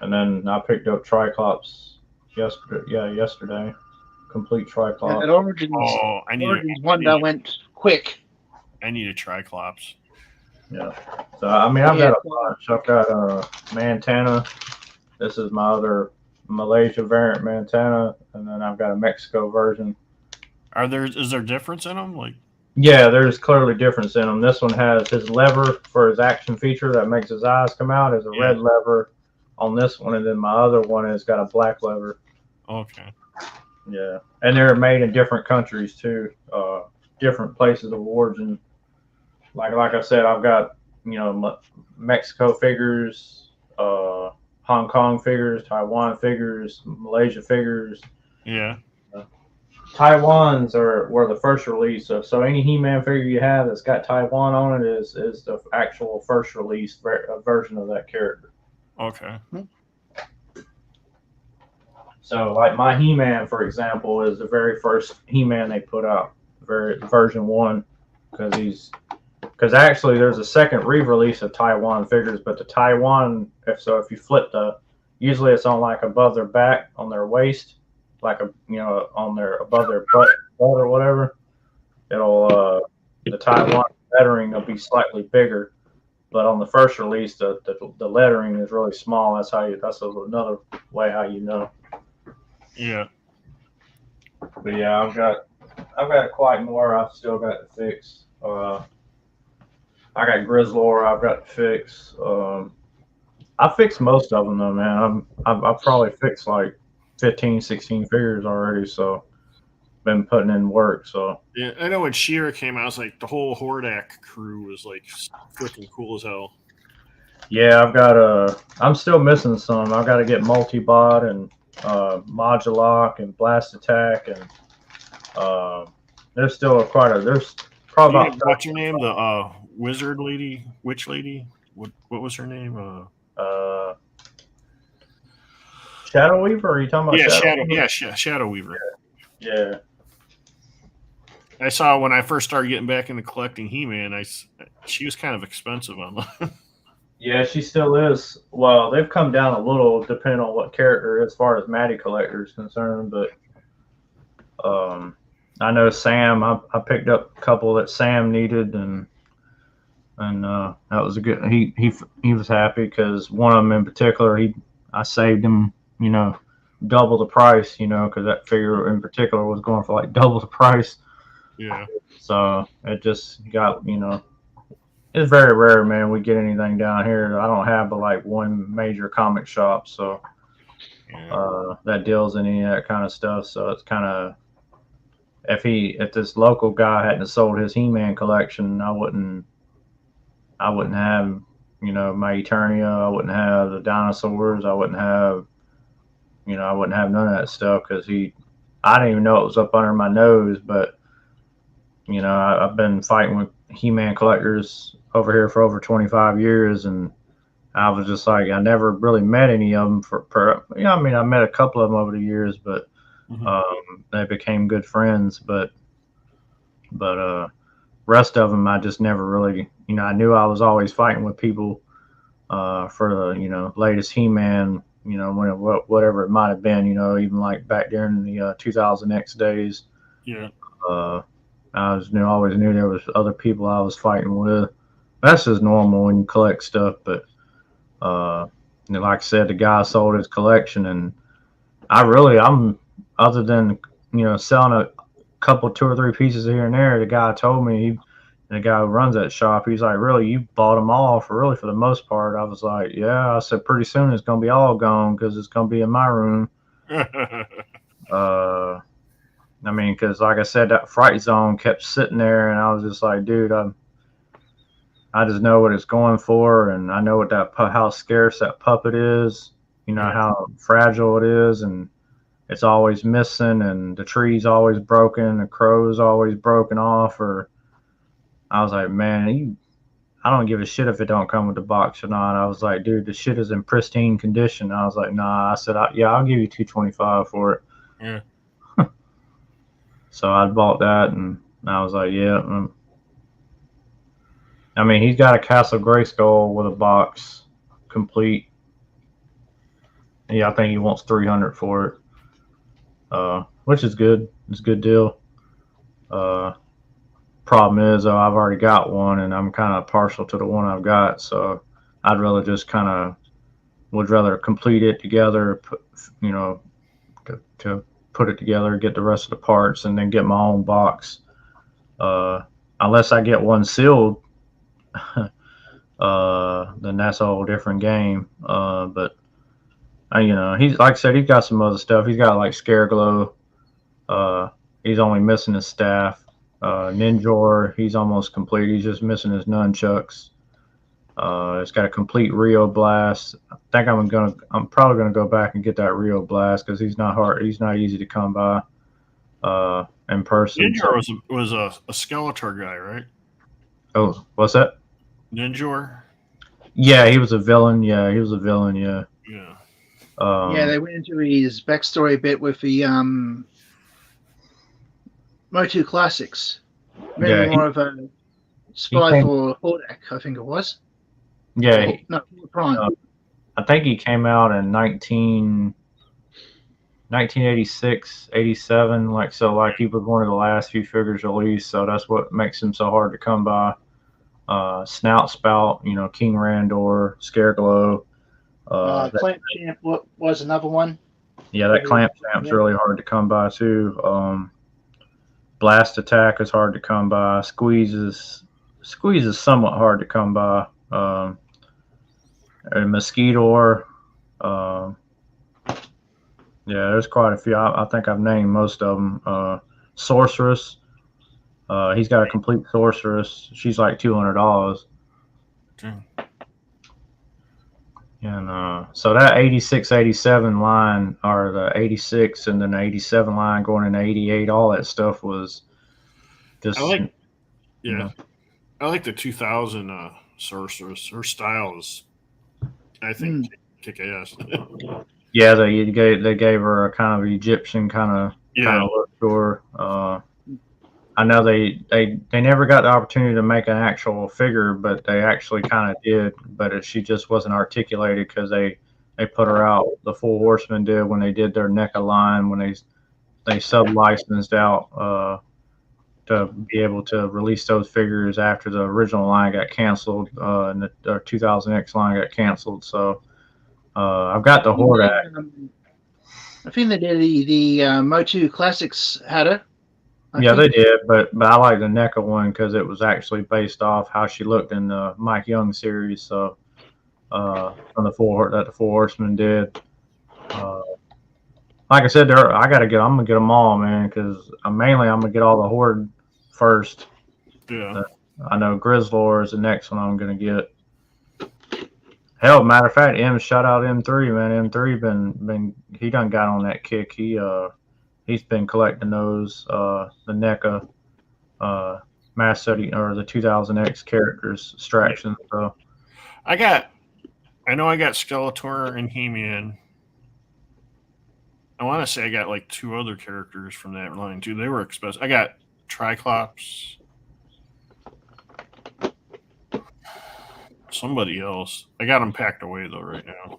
And then I picked up Triclops yesterday. Yeah, yesterday. Complete Triclops. Yeah, that Origins, Origins one that went quick. I need a Triclops. Yeah. So I mean, I've got a bunch. I've got Montana. This is my other Malaysia variant Montana, and then I've got a Mexico version. Is there difference in them? Like, yeah, there's clearly difference in them. This one has his lever for his action feature that makes his eyes come out as a red lever on this one, and then my other one has got a black lever. Okay. Yeah, and they're made in different countries too, different places of origin. Like I said, I've got Mexico figures, Hong Kong figures, Taiwan figures, Malaysia figures. Yeah. Taiwan's were the first release. So any He-Man figure you have that's got Taiwan on it is the actual first release version of that character. Okay. So like my He-Man, for example, is the very first He-Man they put out, version 1, because actually there's a second re-release of Taiwan figures, but the Taiwan, if you flip usually it's on like above their back on their waist, like on their above their butt or whatever. It'll the Taiwan lettering will be slightly bigger, but on the first release the lettering is really small. That's another way how you know. Yeah. But yeah, I've got quite more. I've still got to fix. I got Grizzlor. I've got to fix. I fixed most of them though, man. I've probably fixed like 15, 16 figures already. So been putting in work. So yeah, I know when She-Ra came out, it was like the whole Hordak crew was like freaking cool as hell. Yeah, I'm still missing some. I've got to get Multibot and Modulock and Blast Attack, and there's still there's probably about. What's your name? The wizard lady, witch lady. What was her name? Shadow Weaver? Are you talking about? Shadow Weaver. Yeah. I saw when I first started getting back into collecting He-Man. She was kind of expensive online. Yeah, she still is. Well, they've come down a little depending on what character as far as Matty Collector is concerned, but I know Sam, I picked up a couple that Sam needed, and that was a good, he was happy because one of them in particular, I saved him, double the price, because that figure in particular was going for like double the price. Yeah. So it just got, it's very rare, man, we get anything down here. I don't have but like one major comic shop, so that deals in any of that kind of stuff. So it's kind of, if this local guy hadn't sold his He-Man collection, I wouldn't have, my Eternia, I wouldn't have the dinosaurs, I wouldn't have none of that stuff because I didn't even know it was up under my nose, but I've been fighting with He-Man collectors over here for over 25 years, and I was just like, I never really met any of them I met a couple of them over the years, but they became good friends, but rest of them I just never really, I knew I was always fighting with people for the latest He-Man, whatever it might have been, even like back during the 2000X days. Yeah. I always knew there was other people I was fighting with. That's just normal when you collect stuff, but like I said, the guy sold his collection, and I'm other than selling a couple, 2 or 3 pieces here and there. The guy told me, the guy who runs that shop, he's like, really, you bought them all for the most part. I was like, yeah. I said, pretty soon it's gonna be all gone because it's gonna be in my room. Because like I said, that Fright Zone kept sitting there, and I was just like, dude, I just know what it's going for, and I know what how scarce that puppet is. How fragile it is, and it's always missing, and the tree's always broken, the crow's always broken off. Or I was like, man, I don't give a shit if it don't come with the box or not. I was like, dude, the shit is in pristine condition. I was like, nah. I said, yeah, I'll give you $225 for it. Yeah. So I bought that, and I was like, yeah. I mean, he's got a Castle Grayskull with a box complete. Yeah, I think he wants $300 for it, which is good. It's a good deal. Problem is, though, I've already got one, and I'm kind of partial to the one I've got, so I'd rather just would rather complete it together, to put it together, get the rest of the parts, and then get my own box. Unless I get one sealed, then that's a whole different game. But he's like I said, he's got some other stuff. He's got like Scareglow. He's only missing his staff. Ninjor, he's almost complete. He's just missing his nunchucks. It's got a complete Rio Blast. I think I'm probably gonna go back and get that Rio Blast because he's not hard. He's not easy to come by in person. Ninjor was a Skeletor guy, right? Oh, what's that? Ninjor. Yeah, he was a villain. Yeah, he was a villain. Yeah. Yeah. Yeah, they went into his backstory a bit with the Motu Classics. Maybe more of a spy for Hordak, I think it was. Yeah. No, Prime. I think he came out in 1986, 87. Like he was one of the last few figures released, so that's what makes him so hard to come by. Snout Spout, King Randor, Scareglow. Clamp Champ was another one. Yeah, that Clamp Champ's really hard to come by too. Blast Attack is hard to come by. Squeeze is somewhat hard to come by. Mosquito. Yeah, there's quite a few. I think I've named most of them. Sorceress. He's got a complete Sorceress. She's like $200. And so that 86, 87 line, or the 86 and then the 87 line going into 88, all that stuff was just. I like the 2000 Sorceress. Her style is, I think, kick ass. Yeah, they gave her a kind of Egyptian kind of look to her. I know they never got the opportunity to make an actual figure, but they actually kind of did. But she just wasn't articulated because they put her out. The Four Horsemen did when they did their NECA line, when they sub-licensed out to be able to release those figures after the original line got canceled and the 2000X line got canceled. So I've got the Hordak. I think they did the Motu Classics had her. Yeah, they did, but I like the NECA one because it was actually based off how she looked in the Mike Young series. So, on the Four Horsemen did. Like I said, I'm gonna get them all, man, because I'm gonna get all the Horde first. Yeah. I know Grizzlor is the next one I'm gonna get. Hell, matter of fact, shout out M3, man. M3 he done got on that kick. He's been collecting those, the NECA, Mass Study, or the 2000X characters, Extraction. So I got Skeletor and He-Man. I want to say I got like two other characters from that line too. They were expensive. I got Triclops. Somebody else. I got them packed away though right now.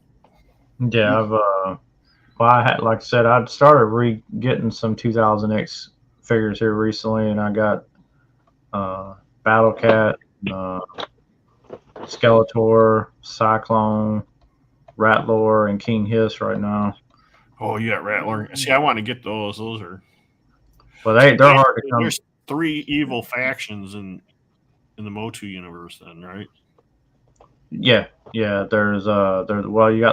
Yeah, like I said, I started getting some 2000X figures here recently, and I got Battle Cat, Skeletor, Cyclone, Rattler, and King Hiss right now. Oh, you got Rattler. See, I want to get those. Those are. Well, they're hard to come. There's three evil factions in the Motu universe, then, right? Yeah. There's you got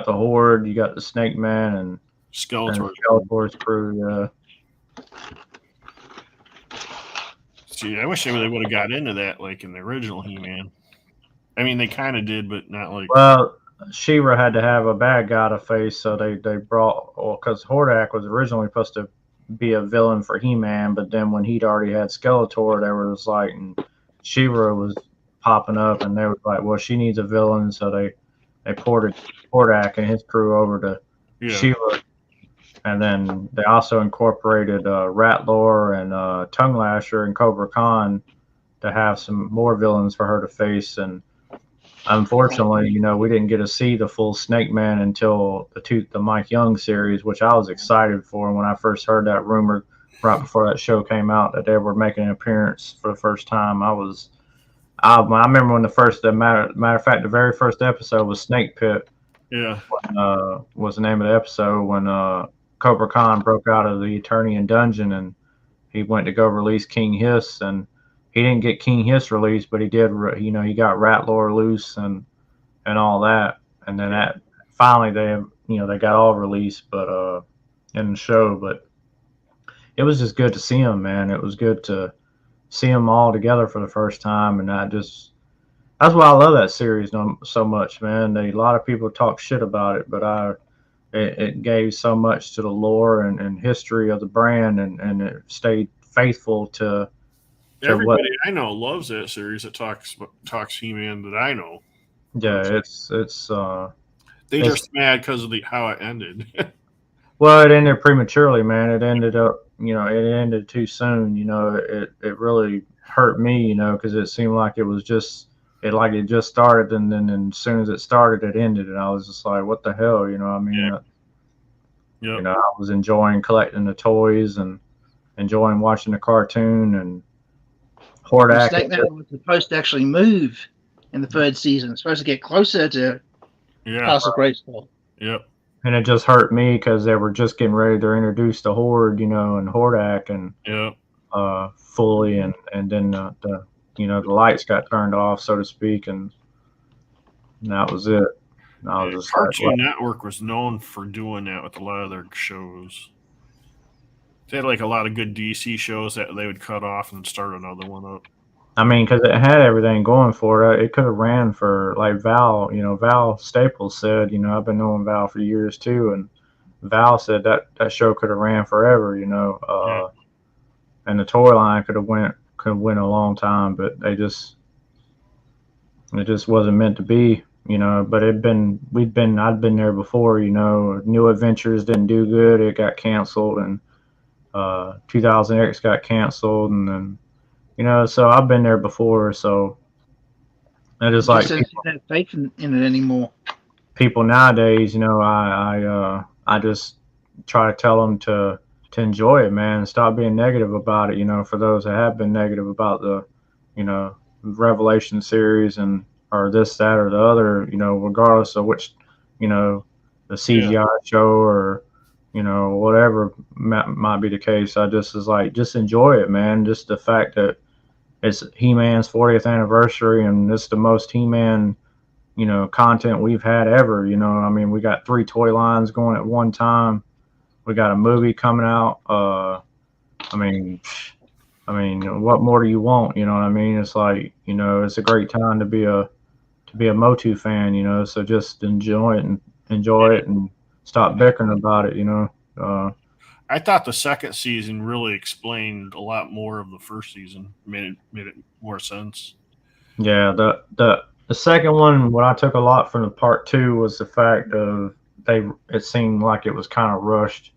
the Horde, you got the Snake Man, and Skeletor's crew. Yeah. See, I wish they would have got into that like in the original He-Man. I mean, they kind of did, but not like. Well, She-Ra had to have a bad guy to face, so they brought, because Hordak was originally supposed to be a villain for He-Man, but then when he'd already had Skeletor, there was like, and She-Ra was popping up, and they were like, well, she needs a villain, so they ported Hordak and his crew over to Sheila. And then they also incorporated Ratlore and Tongue Lasher and Cobra Khan to have some more villains for her to face. And unfortunately, we didn't get to see the full Snake Man until the Mike Young series, which I was excited for. When I first heard that rumor right before that show came out that they were making an appearance for the first time, I remember when matter of fact, the very first episode was Snake Pit. Yeah. Was the name of the episode when Cobra Khan broke out of the Eternian dungeon and he went to go release King Hiss, and he didn't get King Hiss released, but he did. He got Ratlore loose and all that, and then that finally they got all released, but in the show. But it was just good to see them, man. It was good to see them all together for the first time, and that's why I love that series so much, man. A lot of people talk shit about it, but it gave so much to the lore and history of the brand, and it stayed faithful to everybody I know loves that series that talks He-Man that I know. Yeah, it's they just mad because of how it ended. Well, it ended prematurely, man. It ended up, it ended too soon. It really hurt me, because it seemed like it was just started, and then as soon as it started, it ended, and I was just like, what the hell, I was enjoying collecting the toys and enjoying watching the cartoon, and Hordak. Snake Man was supposed to actually move in the third season. It's supposed to get closer to Castle Grayskull. Yep. And it just hurt me because they were just getting ready to introduce the Horde, and Hordak, and fully, and then the lights got turned off, so to speak, and that was it. I was just Cartoon Network was known for doing that with a lot of their shows. They had a lot of good DC shows that they would cut off and start another one up. I mean, because it had everything going for it. It could have ran for, like Val, Val Staples said, I've been knowing Val for years too, and Val said that show could have ran forever, and the toy line could went a long time, but it just wasn't meant to be, but I'd been there before, New Adventures didn't do good. It got canceled, and 2000X got canceled, and then, so I've been there before, so I just like don't have faith in it anymore. People nowadays, I just try to tell them to enjoy it, man. Stop being negative about it. For those that have been negative about the, Revelation series or this, that, or the other, regardless of which, the CGI show or, whatever might be the case. I just is like, just enjoy it, man. Just the fact that it's He-Man's 40th anniversary, and it's the most He-Man, content we've had ever. I mean, we got 3 toy lines going at one time. We got a movie coming out. I mean, what more do you want? You know what I mean? It's like, it's a great time to be a Motu fan. So just enjoy it and stop bickering about it. I thought the second season really explained a lot more of the first season. Made it more sense. Yeah, the second one, what I took a lot from the part 2 was the fact of it seemed like it was kind of rushed.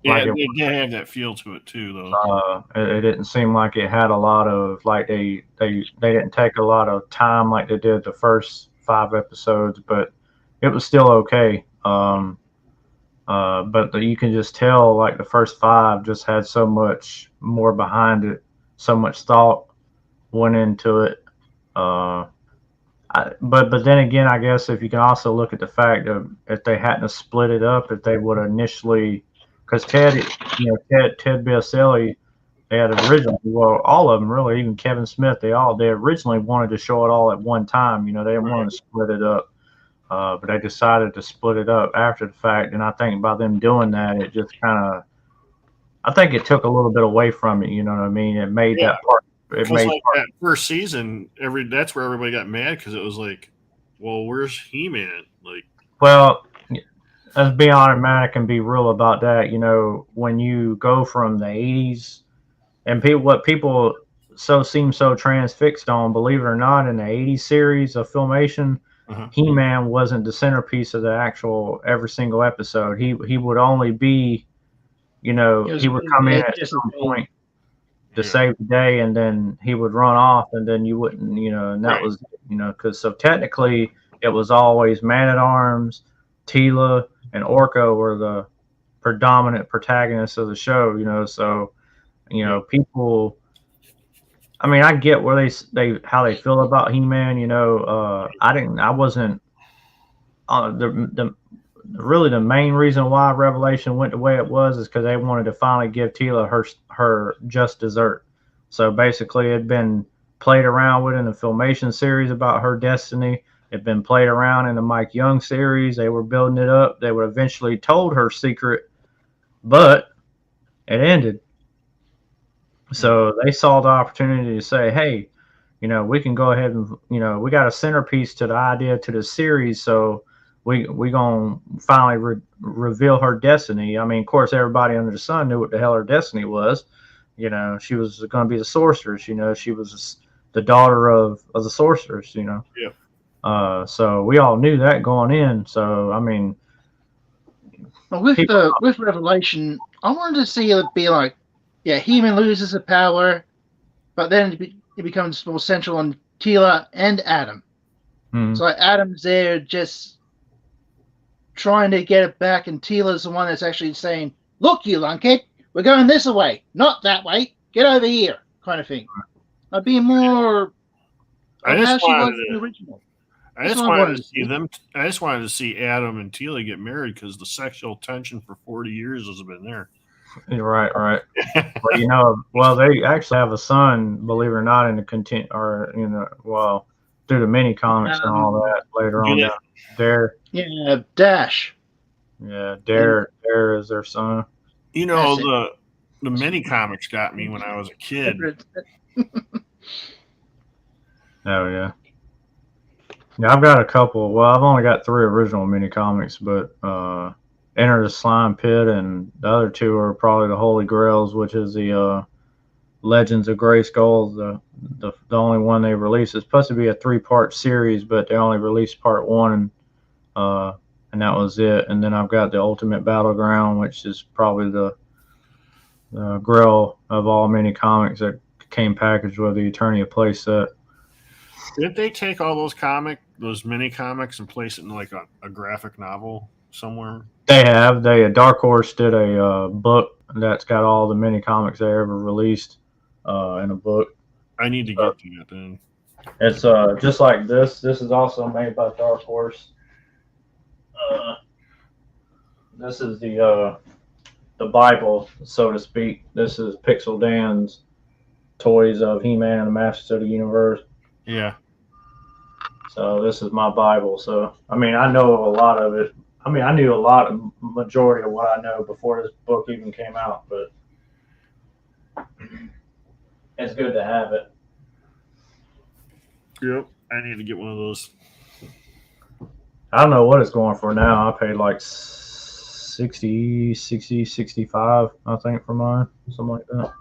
Yeah, it did have that feel to it too, though. It didn't seem like it had a lot of they didn't take a lot of time like they did the first 5 episodes, but it was still okay. But you can just tell, like, the first 5 just had so much more behind it, so much thought went into it. But then again, I guess if you can also look at the fact of if they hadn't split it up, if they would have initially, because Ted Biaselli, they had originally, well, all of them really, even Kevin Smith, they originally wanted to show it all at one time. They didn't want to split it up. But they decided to split it up after the fact, and I think by them doing that, it just I think it took a little bit away from it. You know what I mean? It made that part. That first season, that's where everybody got mad because it was like, well, where's He-Man? Well, let's be honest, man. I can be real about that. When you go from the '80s, and what people seemed so transfixed on, believe it or not, in the 80s series of Filmation, He-Man wasn't the centerpiece of the actual every single episode. He would only be, he would come in at some point to save the day, and then he would run off, and then you wouldn't, and that was, because so technically it was always Man-at-Arms, Tila, and Orko were the predominant protagonists of the show, so, people, I mean, I get where they how they feel about He-Man, I wasn't, really the main reason why Revelation went the way it was is because they wanted to finally give Tila her just dessert. So basically, it'd been played around with in the Filmation series about her destiny. It'd been played around in the Mike Young series. They were building it up. They would eventually told her secret, but it ended. So they saw the opportunity to say, hey, we can go ahead and, we got a centerpiece to the idea to the series. So we gonna finally reveal her destiny. I mean, of course, everybody under the sun knew what the hell her destiny was. She was going to be the sorceress. She was the daughter of the sorceress. Yeah. So we all knew that going in. So I mean, well, with Revelation, I wanted to see it be like, yeah, He-Man loses the power, but then it becomes more central on Tila and Adam. So like Adam's there just trying to get it back, and Tila's the one that's actually saying, look, you lunkhead, we're going this way, not that way. Get over here, kind of thing. I'd be more I how just she was wanted in the to, original. I just wanted to see them. I just wanted to see Adam and Tila get married because the sexual tension for 40 years has been there. Right. Well, they actually have a son, believe it or not, in the through the mini comics and all that later on. Dare. Yeah, Dash. Yeah, Dare is their son. The mini comics got me when I was a kid. Oh yeah. Yeah, I've got a couple. Well, I've only got 3 original mini comics, but Enter the Slime Pit, and the other 2 are probably the Holy Grails, which is the Legends of Grayskull. The only one they released. It's supposed to be a 3-part series, but they only released part 1, and that was it. And then I've got the Ultimate Battleground, which is probably the grail of all mini comics that came packaged with the Eternia playset. Didn't they take all those mini comics, and place it in like a graphic novel somewhere? They have. Dark Horse did a book that's got all the mini comics they ever released in a book. I need to get to that then. It's just like this. This is also made by Dark Horse. This is the Bible, so to speak. This is Pixel Dan's Toys of He-Man and the Masters of the Universe. Yeah. So this is my Bible. So I mean, I know a lot of it. I mean, I knew majority of what I know before this book even came out, but it's good to have it. Yep, I need to get one of those. I don't know what it's going for now. I paid like 60, 65, I think, for mine, something like that.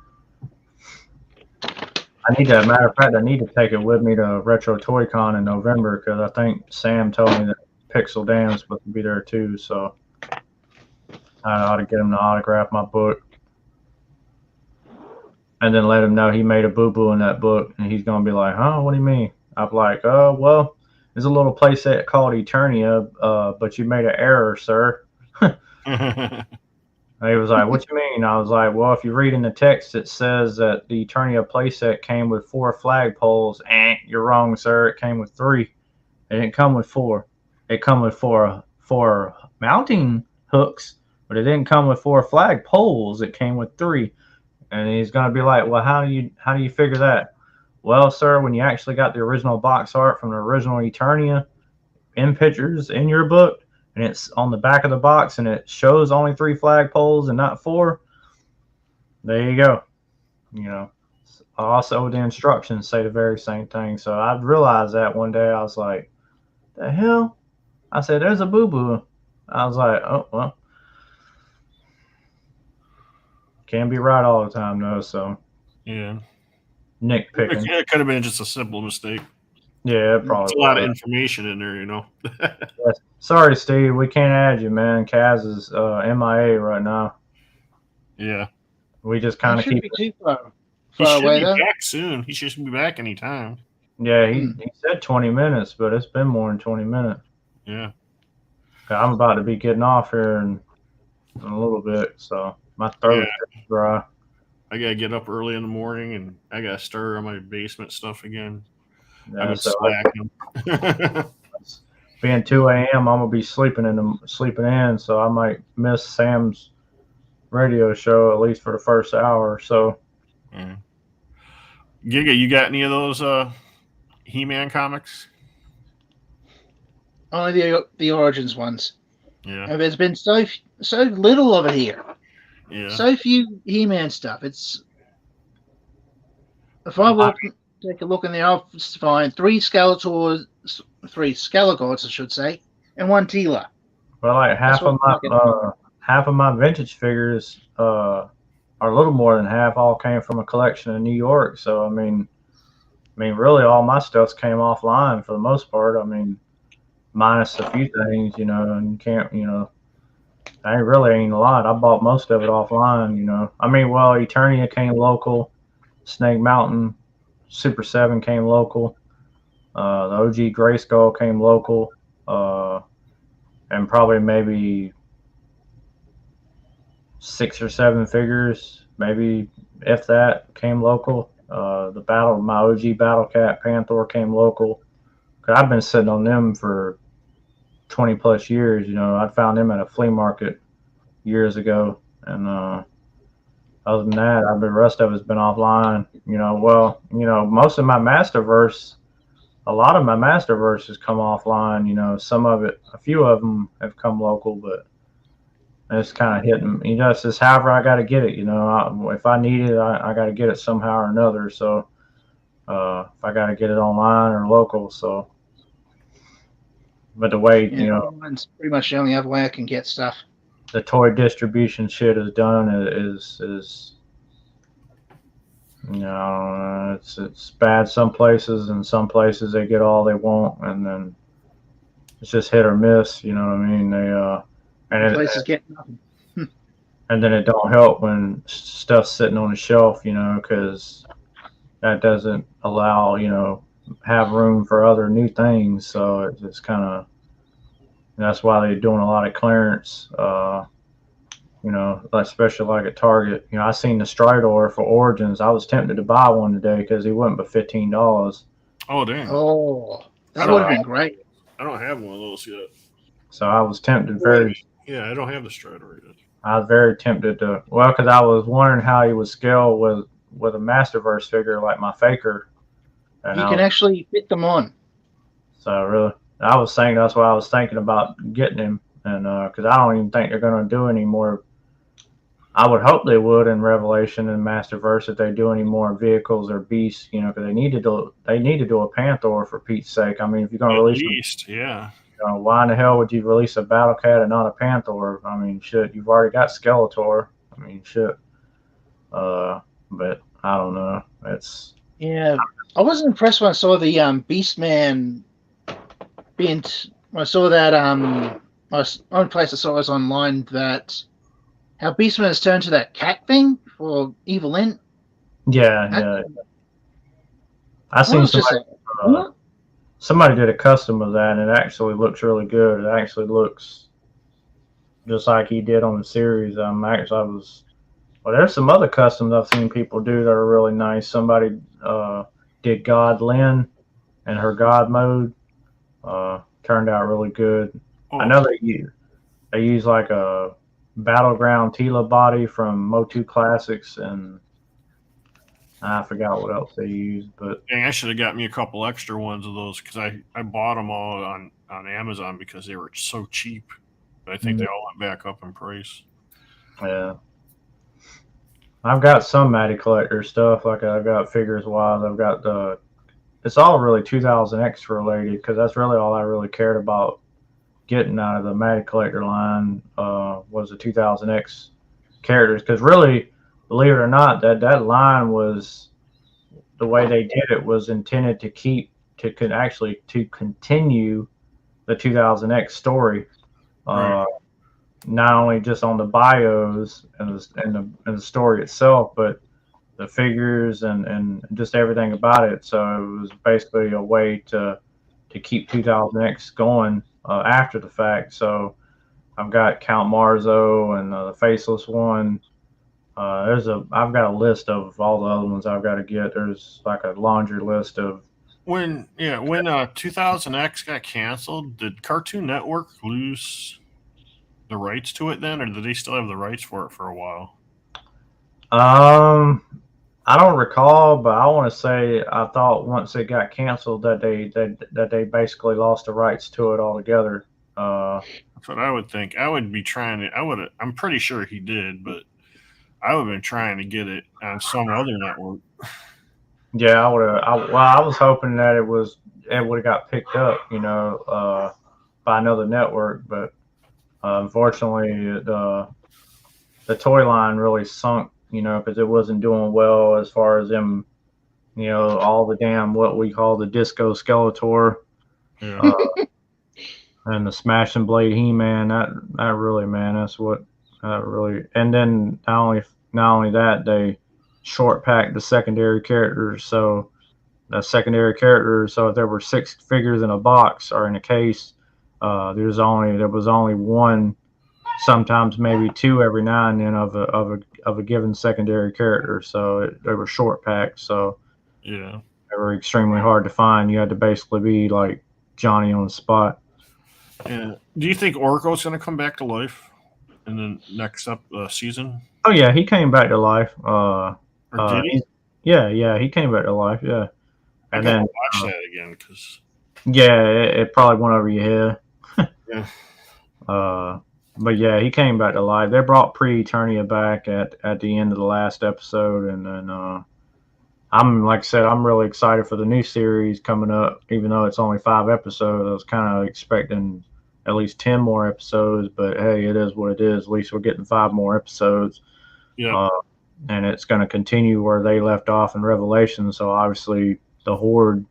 Matter of fact, I need to take it with me to Retro Toy Con in November, because I think Sam told me that Pixel Dan's supposed to be there too, so I ought to get him to autograph my book. And then let him know he made a boo-boo in that book, and he's going to be like, huh, what do you mean? I'm like, well, there's a little playset called Eternia, but you made an error, sir. He was like, what you mean? I was like, well, if you read in the text, it says that the Eternia playset came with 4 flagpoles. You're wrong, sir. It came with 3. It didn't come with 4. It come with 4 mounting hooks, but it didn't come with 4 flagpoles. It came with 3. And he's going to be like, well, how do you figure that? Well, sir, when you actually got the original box art from the original Eternia in pictures in your book, and it's on the back of the box, and it shows only 3 flagpoles and not 4, there you go. Also the instructions say the very same thing. So I realized that one day. I was like, the hell? I said, there's a boo-boo. I was like, oh, well. Can't be right all the time, though, so. Yeah. nitpicking. It could have been just a simple mistake. Yeah, it probably It's a lot of was. information in there, Yes. Sorry, Steve, we can't add you, man. Kaz is MIA right now. Yeah. We just kind of should keep. be too far He should away be though. back soon. He should be back anytime. Yeah, he said 20 minutes, but it's been more than 20 minutes. Yeah. I'm about to be getting off here in a little bit, so my throat is dry. I gotta get up early in the morning, and I gotta stir on my basement stuff again. Yeah, I've been so slacking. being 2 a.m., I'm gonna be sleeping in, so I might miss Sam's radio show at least for the first hour or so. Giga, you got any of those He-Man comics? Only the Origins ones. Yeah. And there's been so little of it here. Yeah. So few He-Man stuff. It's if I take a look in there, I'll find three Skeletors, three Skelegords, I should say, and one Teela. Well, like half of my vintage figures, or a little more than half, all came from a collection in New York. So I mean, really, all my stuff's came offline for the most part. I mean, minus a few things, and you can't, I really ain't a lot. I bought most of it offline, I mean, well, Eternia came local, Snake Mountain, Super 7 came local, the OG Grayskull came local, and probably maybe 6 or 7 figures, maybe if that, came local. My OG Battle Cat Panther came local. I've been sitting on them for 20 plus years. I found them at a flea market years ago, and other than that, the rest of it's been offline. Most of my Masterverse, a lot of my Masterverse has come offline. Some of it, a few of them have come local, but it's kind of hitting. It's just however I got to get it. If I need it, I got to get it somehow or another. So if I got to get it online or local, so. But the way it's pretty much the only other way I can get stuff. The toy distribution shit is done is it's bad some places, and some places they get all they want, and then it's just hit or miss. You know what I mean? Places get nothing. And then it don't help when stuff's sitting on the shelf, because that doesn't allow have room for other new things. So it's just kind of, that's why they're doing a lot of clearance, especially like at Target. I seen the Stridor for Origins. I was tempted to buy one today because he wouldn't but $15. Oh, damn. Oh, that would have been great. I don't have one of those yet. So I was tempted Yeah, I don't have the Stridor yet. I was very tempted to, because I was wondering how he would scale with a Masterverse figure like my Faker. And you can actually fit them on. So really, that's why I was thinking about getting him, and because I don't even think they're going to do any more. I would hope they would in Revelation and Masterverse if they do any more vehicles or beasts, because they need to do a Panther for Pete's sake. I mean, if you're going to release why in the hell would you release a Battle Cat and not a Panther? I mean, shit, you've already got Skeletor. I mean, shit. But I don't know. Yeah, I wasn't impressed when I saw the Beastman when I saw that only place I saw was online that how Beastman has turned to that cat thing for Evil Int. Yeah. I seen somebody did a custom of that, and it actually looks really good. It actually looks just like he did on the series. There's some other customs I've seen people do that are really nice. Somebody did God Lynn and her God mode. Turned out really good. Oh. I know they use like a Battleground Tila body from Motu Classics, and I forgot what else they used. But dang, I should have got me a couple extra ones of those because I bought them all on Amazon because they were so cheap. But I think they all went back up in price. Yeah. I've got some Matty Collector stuff. Like I've got figures wise. I've got it's all really 2000X related because that's really all I really cared about getting out of the Matty Collector line was the 2000X characters. Because really, believe it or not, that line was the way they did it was intended to continue the 2000X story. Right. Not only just on the bios and the story itself, but the figures and just everything about it. So it was basically a way to keep 2000X going after the fact. So I've got Count Marzo and the Faceless One. I've got a list of all the other ones I've got to get. There's like a laundry list of. When 2000X got canceled, did Cartoon Network lose the rights to it then, or did they still have the rights for it for a while? I don't recall, but I want to say I thought once it got canceled that they basically lost the rights to it altogether. That's what I would think. I would be trying to. I'm pretty sure he did, but I would have been trying to get it on some other network. Yeah, I would have. I was hoping that it would have got picked up, by another network, but unfortunately, the toy line really sunk, because it wasn't doing well as far as them, all the damn what we call the Disco Skeletor, and the Smash and Blade He-Man. That really, man, that's what really. And then not only that, they short packed the secondary characters. So the secondary characters. So if there were 6 figures in a box or in a case, there was only one, sometimes maybe 2 every now and then of a given secondary character. So they were short packed. So yeah, they were extremely hard to find. You had to basically be like Johnny on the spot. Yeah. Do you think Orko's going to come back to life in the next season? Oh yeah, he came back to life. Or did he? Yeah, he came back to life. Yeah, I and gotta then watch that again because it probably went over your head. yeah. But yeah, he came back to life. They brought Pre-Eternia back at the end of the last episode, and then like I said, I'm really excited for the new series coming up. Even though it's only 5 episodes, I was kind of expecting at least 10 more episodes. But hey, it is what it is. At least we're getting 5 more episodes. Yeah. And it's going to continue where they left off in Revelation. So obviously the Horde.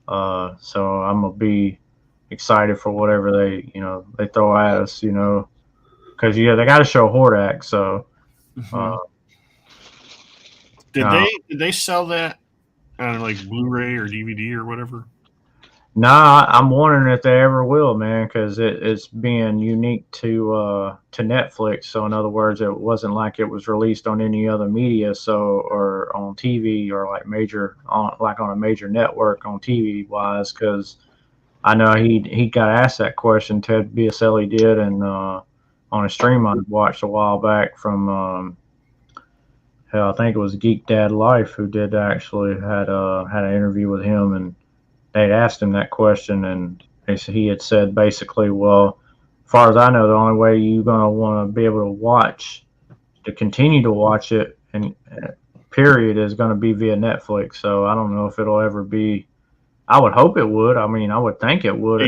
So I'm gonna be excited for whatever they throw at us. Because they got to show Hordak. So. Did they sell that on like Blu-ray or DVD or whatever? Nah, I'm wondering if they ever will, man, because it's being unique to Netflix. So in other words, it wasn't like it was released on any other media, or on TV or like on a major network on TV wise. Because I know he got asked that question. Ted Biaselli did, and on a stream I watched a while back from. Hell, I think it was Geek Dad Life who did actually had an interview with him, and they'd asked him that question, and he had said basically, well, as far as I know, the only way you're gonna want to be able to continue to watch it, and period, is going to be via Netflix. So I don't know if it'll ever be. I would hope it would. I mean, I would think it would.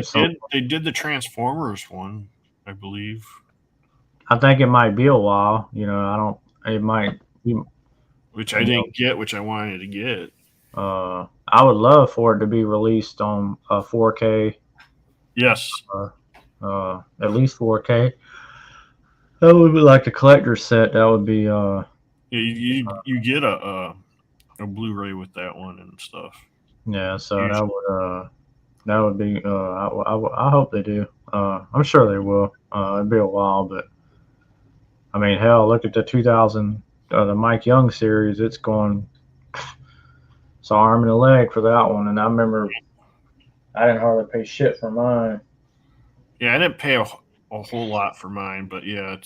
They did the Transformers one, I believe. I think it might be a while. It might. Which I didn't get, which I wanted to get. I would love for it to be released on 4K. Yes. At least 4K. That would be like a collector's set. That would be. Yeah, you get a Blu-ray with that one and stuff. Yeah, so that would be. I hope they do. I'm sure they will. It'll be a while, but I mean, hell, look at the 2000. The Mike Young series, it's going. It's an arm and a leg for that one, and I remember I didn't hardly pay shit for mine. Yeah, I didn't pay a whole lot for mine, but yeah, it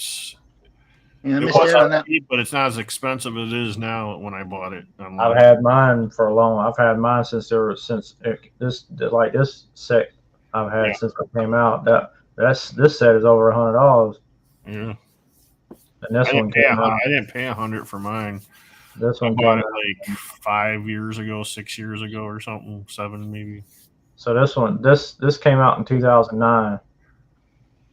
was on that. Cheap, but it's not as expensive as it is now when I bought it. I've had mine for a long. I've had mine since this set I've had since it came out. This set is over $100. Yeah. And this one I didn't pay $100 for mine. This one I bought it like 5 years ago, 6 years ago, or something, 7 maybe. So this came out in 2009.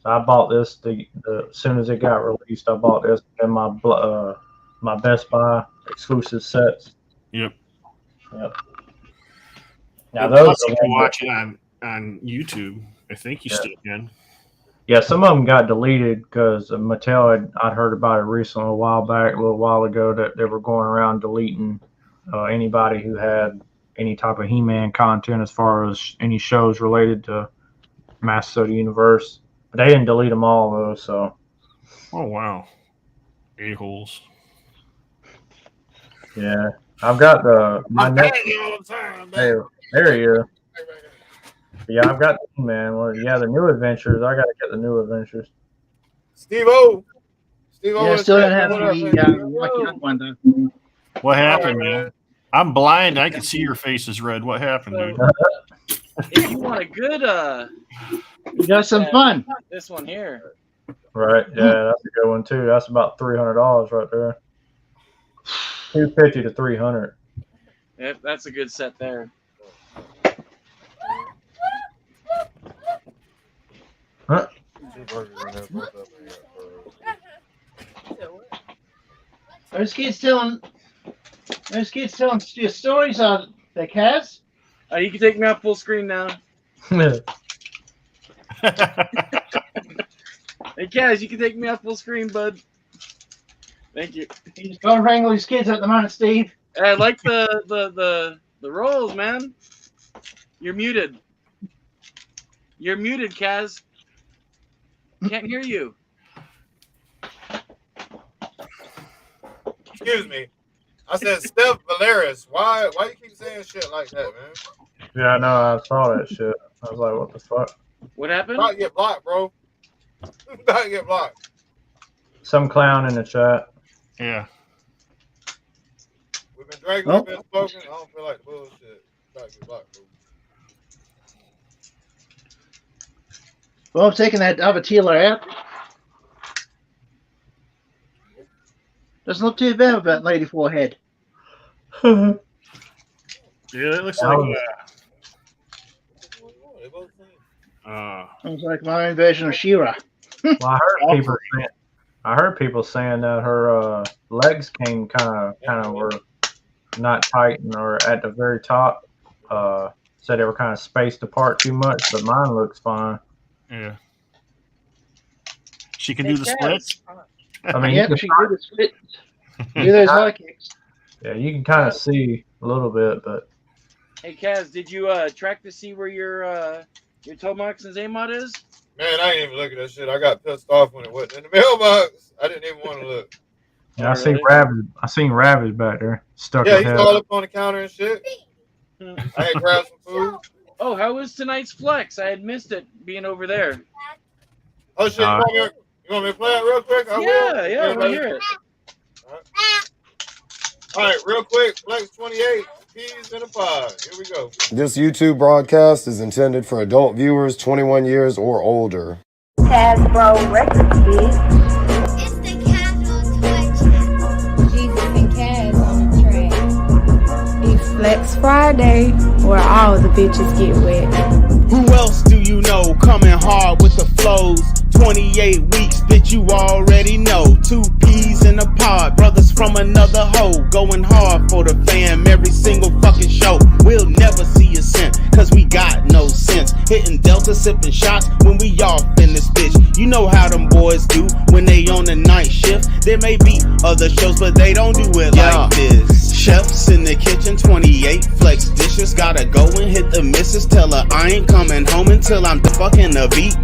So I bought this as soon as it got released. I bought this in my Best Buy exclusive sets. Yep. Yep. Now Now those those you are can ones watch it on YouTube. I think you still can. Yeah, some of them got deleted because Mattel I'd heard about it recently a little while ago, that they were going around deleting anybody who had any type of He-Man content as far as any shows related to Masters of the Universe. But they didn't delete them all though, so. Oh wow, a-holes. Yeah, I've got my next. Hey, there he is. Yeah, I've got the He-Man. Well, yeah, the New Adventures. I gotta get the New Adventures. Steve-O. Yeah, I still don't have the Lucky Young one though. What happened, man? I'm blind. I can see your face is red. What happened, dude? If you want a good you got some fun. This one here. Right. Yeah, that's a good one too. That's about $300 right there. $250 to $300. Yep, that's a good set there. Huh? Those kids telling your stories on the Kaz. You can take me out full screen now. Hey Kaz, you can take me out full screen, bud. Thank you. You just gotta wrangle these kids at the moment, Steve. I like the rolls, man. You're muted. You're muted, Kaz. Can't hear you. Excuse me. I said Steph Valeris. Why you keep saying shit like that, man? Yeah, I know. I saw that shit. I was like, what the fuck? What happened? Not get blocked, bro. Not get blocked. Some clown in the chat. Yeah. We've been drinking, we've been smoking. I don't feel like the bullshit. Not get blocked, bro. Well, I'm taking that other Tealer out. Doesn't look too bad with that lady forehead. Yeah, it looks like Sounds like my own version of She-Ra. Well, I heard people saying that her legs came kind of were not tight or at the very top. Said they were kind of spaced apart too much, but mine looks fine. Yeah. She can do the splits. I mean, yeah, she can do the splits. Do those high kicks. Yeah, you can kind of see a little bit, but. Hey Kaz, did you track to see where your Tomax and Zaymod is? Man, I ain't even look at that shit. I got pissed off when it wasn't in the mailbox. I didn't even want to look. Yeah, I seen Ravage back there stuck. Yeah, his he's head. all up on the counter and shit. I had grabbed some food. Oh, how was tonight's flex? I had missed it being over there. Oh shit! You want me to play it real quick? I will. Yeah, I want to hear it. All right, real quick. Flex 28, peas in a pod. Here we go. This YouTube broadcast is intended for adult viewers 21 years or older. KasBAR record, please. It's the Kasual toy chat. Jesus and Kaz on the track. It's Flex Friday, where all the bitches get wet. Who else do you know coming hard with the flows? 28 weeks, bitch, you already know. 2 peas in a pod, brothers from another hoe. Going hard for the fam every single fucking show. We'll never see a cent, cause we got no sense. Hitting Delta, sipping shots when we off in this bitch. You know how them boys do when they on the night shift. There may be other shows, but they don't do it like this. Chefs in the kitchen, 28 flex dishes. Gotta go and hit the missus. Tell her I ain't coming home until I'm fucking the beat.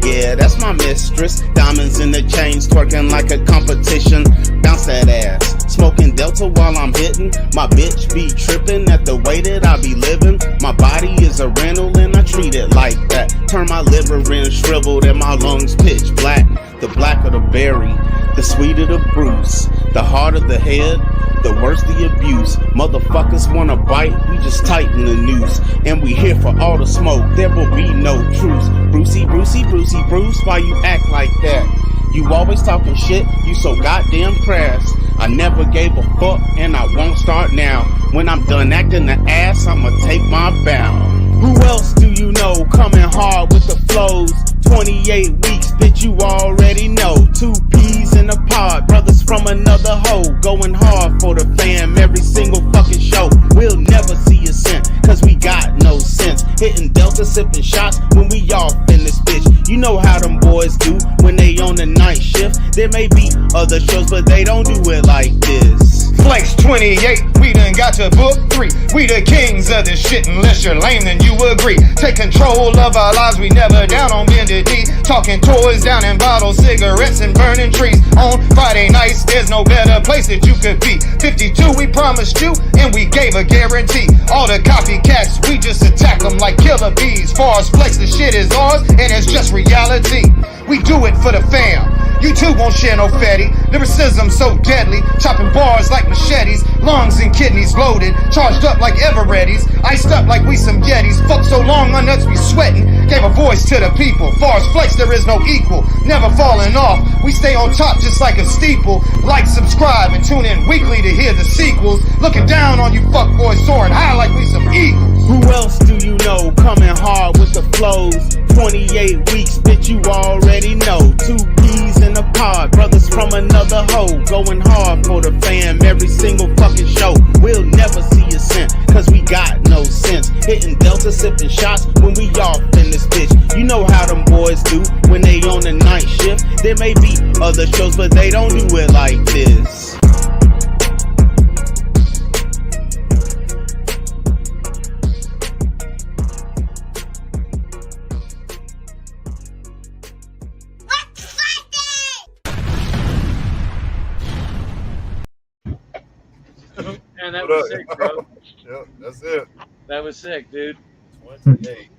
Yeah, that's my mistress. Diamonds in the chains, twerking like a competition. Bounce that ass. Smoking Delta while I'm hitting. My bitch be tripping at the way that I be living. My body is a rental and I treat it like that. Turn my liver in shriveled and my lungs pitch black. The blacker the berry, the sweeter the bruise. The harder the head, the worse the abuse. Motherfuckers wanna bite, we just tighten the noose. And we here for all the smoke, there will be no truce. Brucey, Brucey, Brucey, Bruce, why you act like that? You always talking shit, you so goddamn crass. I never gave a fuck and I won't start now. When I'm done acting the ass, I'ma take my bow. Who else do you know coming hard with the flows? 28 weeks, bitch, you already know. 2 peas in a pod, brothers from another hoe. Going hard for the fam, every single fucking show. We'll never see a cent, cause we got no sense. Hitting Delta, sipping shots when we off in this bitch. You know how them boys do when they on the night shift. There may be other shows, but they don't do it like this. Flex 28, we done got to book 3. We the kings of this shit, unless you're lame, then you agree. Take control of our lives, we never down on bended knee. Talking toys down in bottles, cigarettes and burning trees. On Friday nights, there's no better place that you could be. 52, we promised you, and we gave a guarantee. All the copycats, we just attack them like killer bees. Far as flex, the shit is ours, and it's just reality. We do it for the fam. You too won't share no fatty. Lyricism so deadly, chopping bars like machetes. Lungs and kidneys loaded, charged up like Everetti's. Iced up like we some Yetis. Fuck so long, my nuts be sweating. Gave a voice to the people. Far as flex, there is no equal. Never falling off, we stay on top just like a steeple. Like, subscribe, and tune in weekly to hear the sequels. Looking down on you fuckboys, soaring high like we some eagles. Who else do you know coming hard with the flows? 28 weeks, bitch, you already know. 2 peas in a pod, brothers from another hoe. Going hard for the fam, every single fucking show. We'll never see a cent, cause we got no sense. Hitting Delta, sipping shots when we off in this bitch. You know how them boys do when they on the night shift. There may be other shows, but they don't do it like this. Man, that was sick, bro. Yep, that's it. That was sick, dude. 28.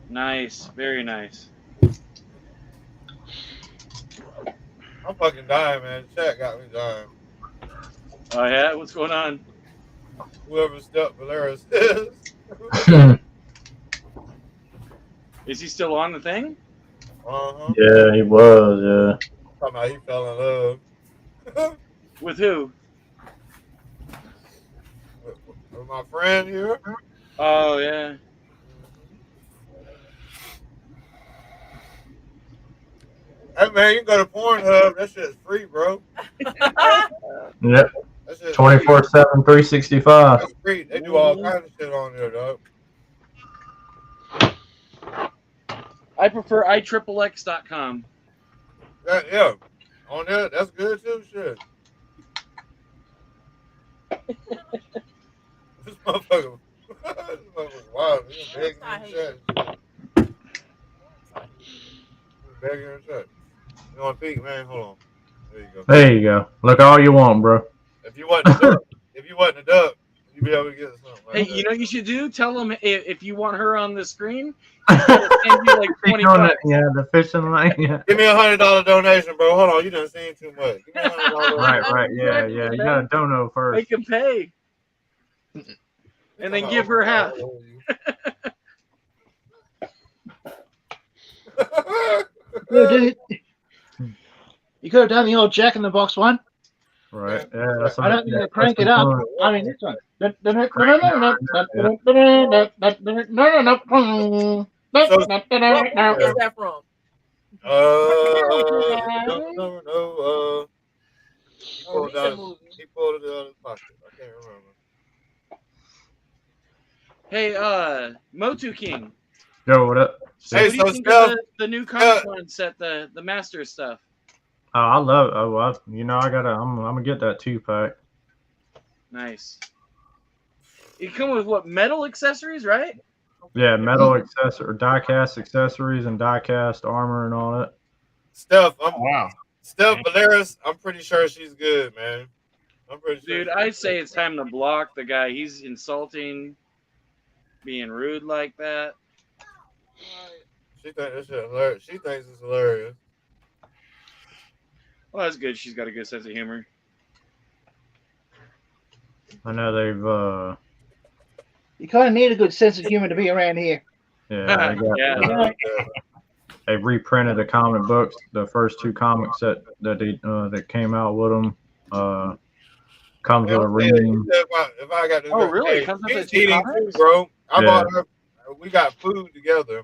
Nice, very nice. I'm fucking dying, man. Chat got me dying. Oh yeah, what's going on? Whoever stepped Valeris is. Is he still on the thing? Uh-huh. Yeah, he was. Yeah. Talking about he fell in love. With who? With my friend here. Oh yeah. Hey man, you can go to Pornhub. That shit's free, bro. Yep. 24/7, 365. That's free. They do all kinds of shit on there, dog. I prefer IXXX.com. Yeah. On there, that's good too, shit. This motherfucker wild. He's begging in the chat. He's begging in the chat. You want to peek, man? Hold on. There you go. There you go. Look all you want, bro. If you wasn't a duck, you'd be able to get something like Hey, that. you know what you should do? Tell them if you want her on the screen, send you like 20 bucks. Yeah, the fishing line. Yeah. Give me $100 donation, bro. Hold on, you done seen too much. Give me $100. Right. Yeah. You gotta dono first. Make him pay. And then give her half. You could have done the old Jack in the Box one. Right. Yeah. That's I don't think they crank it up. I mean, this one. Where's that from? He pulled it out of his pocket. I can't remember. Hey, Motu King. Yo, what up? So what do you think of the new Comic Con set, the Master stuff? Oh, I love it. Oh, well, you know, I'm gonna get that 2-pack. Nice. It come with what, metal accessories, right? Yeah, metal accessory, die-cast accessories, and die-cast armor and all that. Steph Valeris, I'm pretty sure she's good, man. I'm pretty sure. Dude, I'd say it's time to block the guy. He's insulting, being rude like that. She thinks this shit hilarious. She thinks it's hilarious. Well, that's good. She's got a good sense of humor. I know they've You kind of need a good sense of humor to be around here. yeah, they reprinted the comic books, the first 2 comics that came out with them. Comes with a ring. If I got this, really? Hey, Comes with she's the 2 eating comics? too, bro. I bought her. We got food together.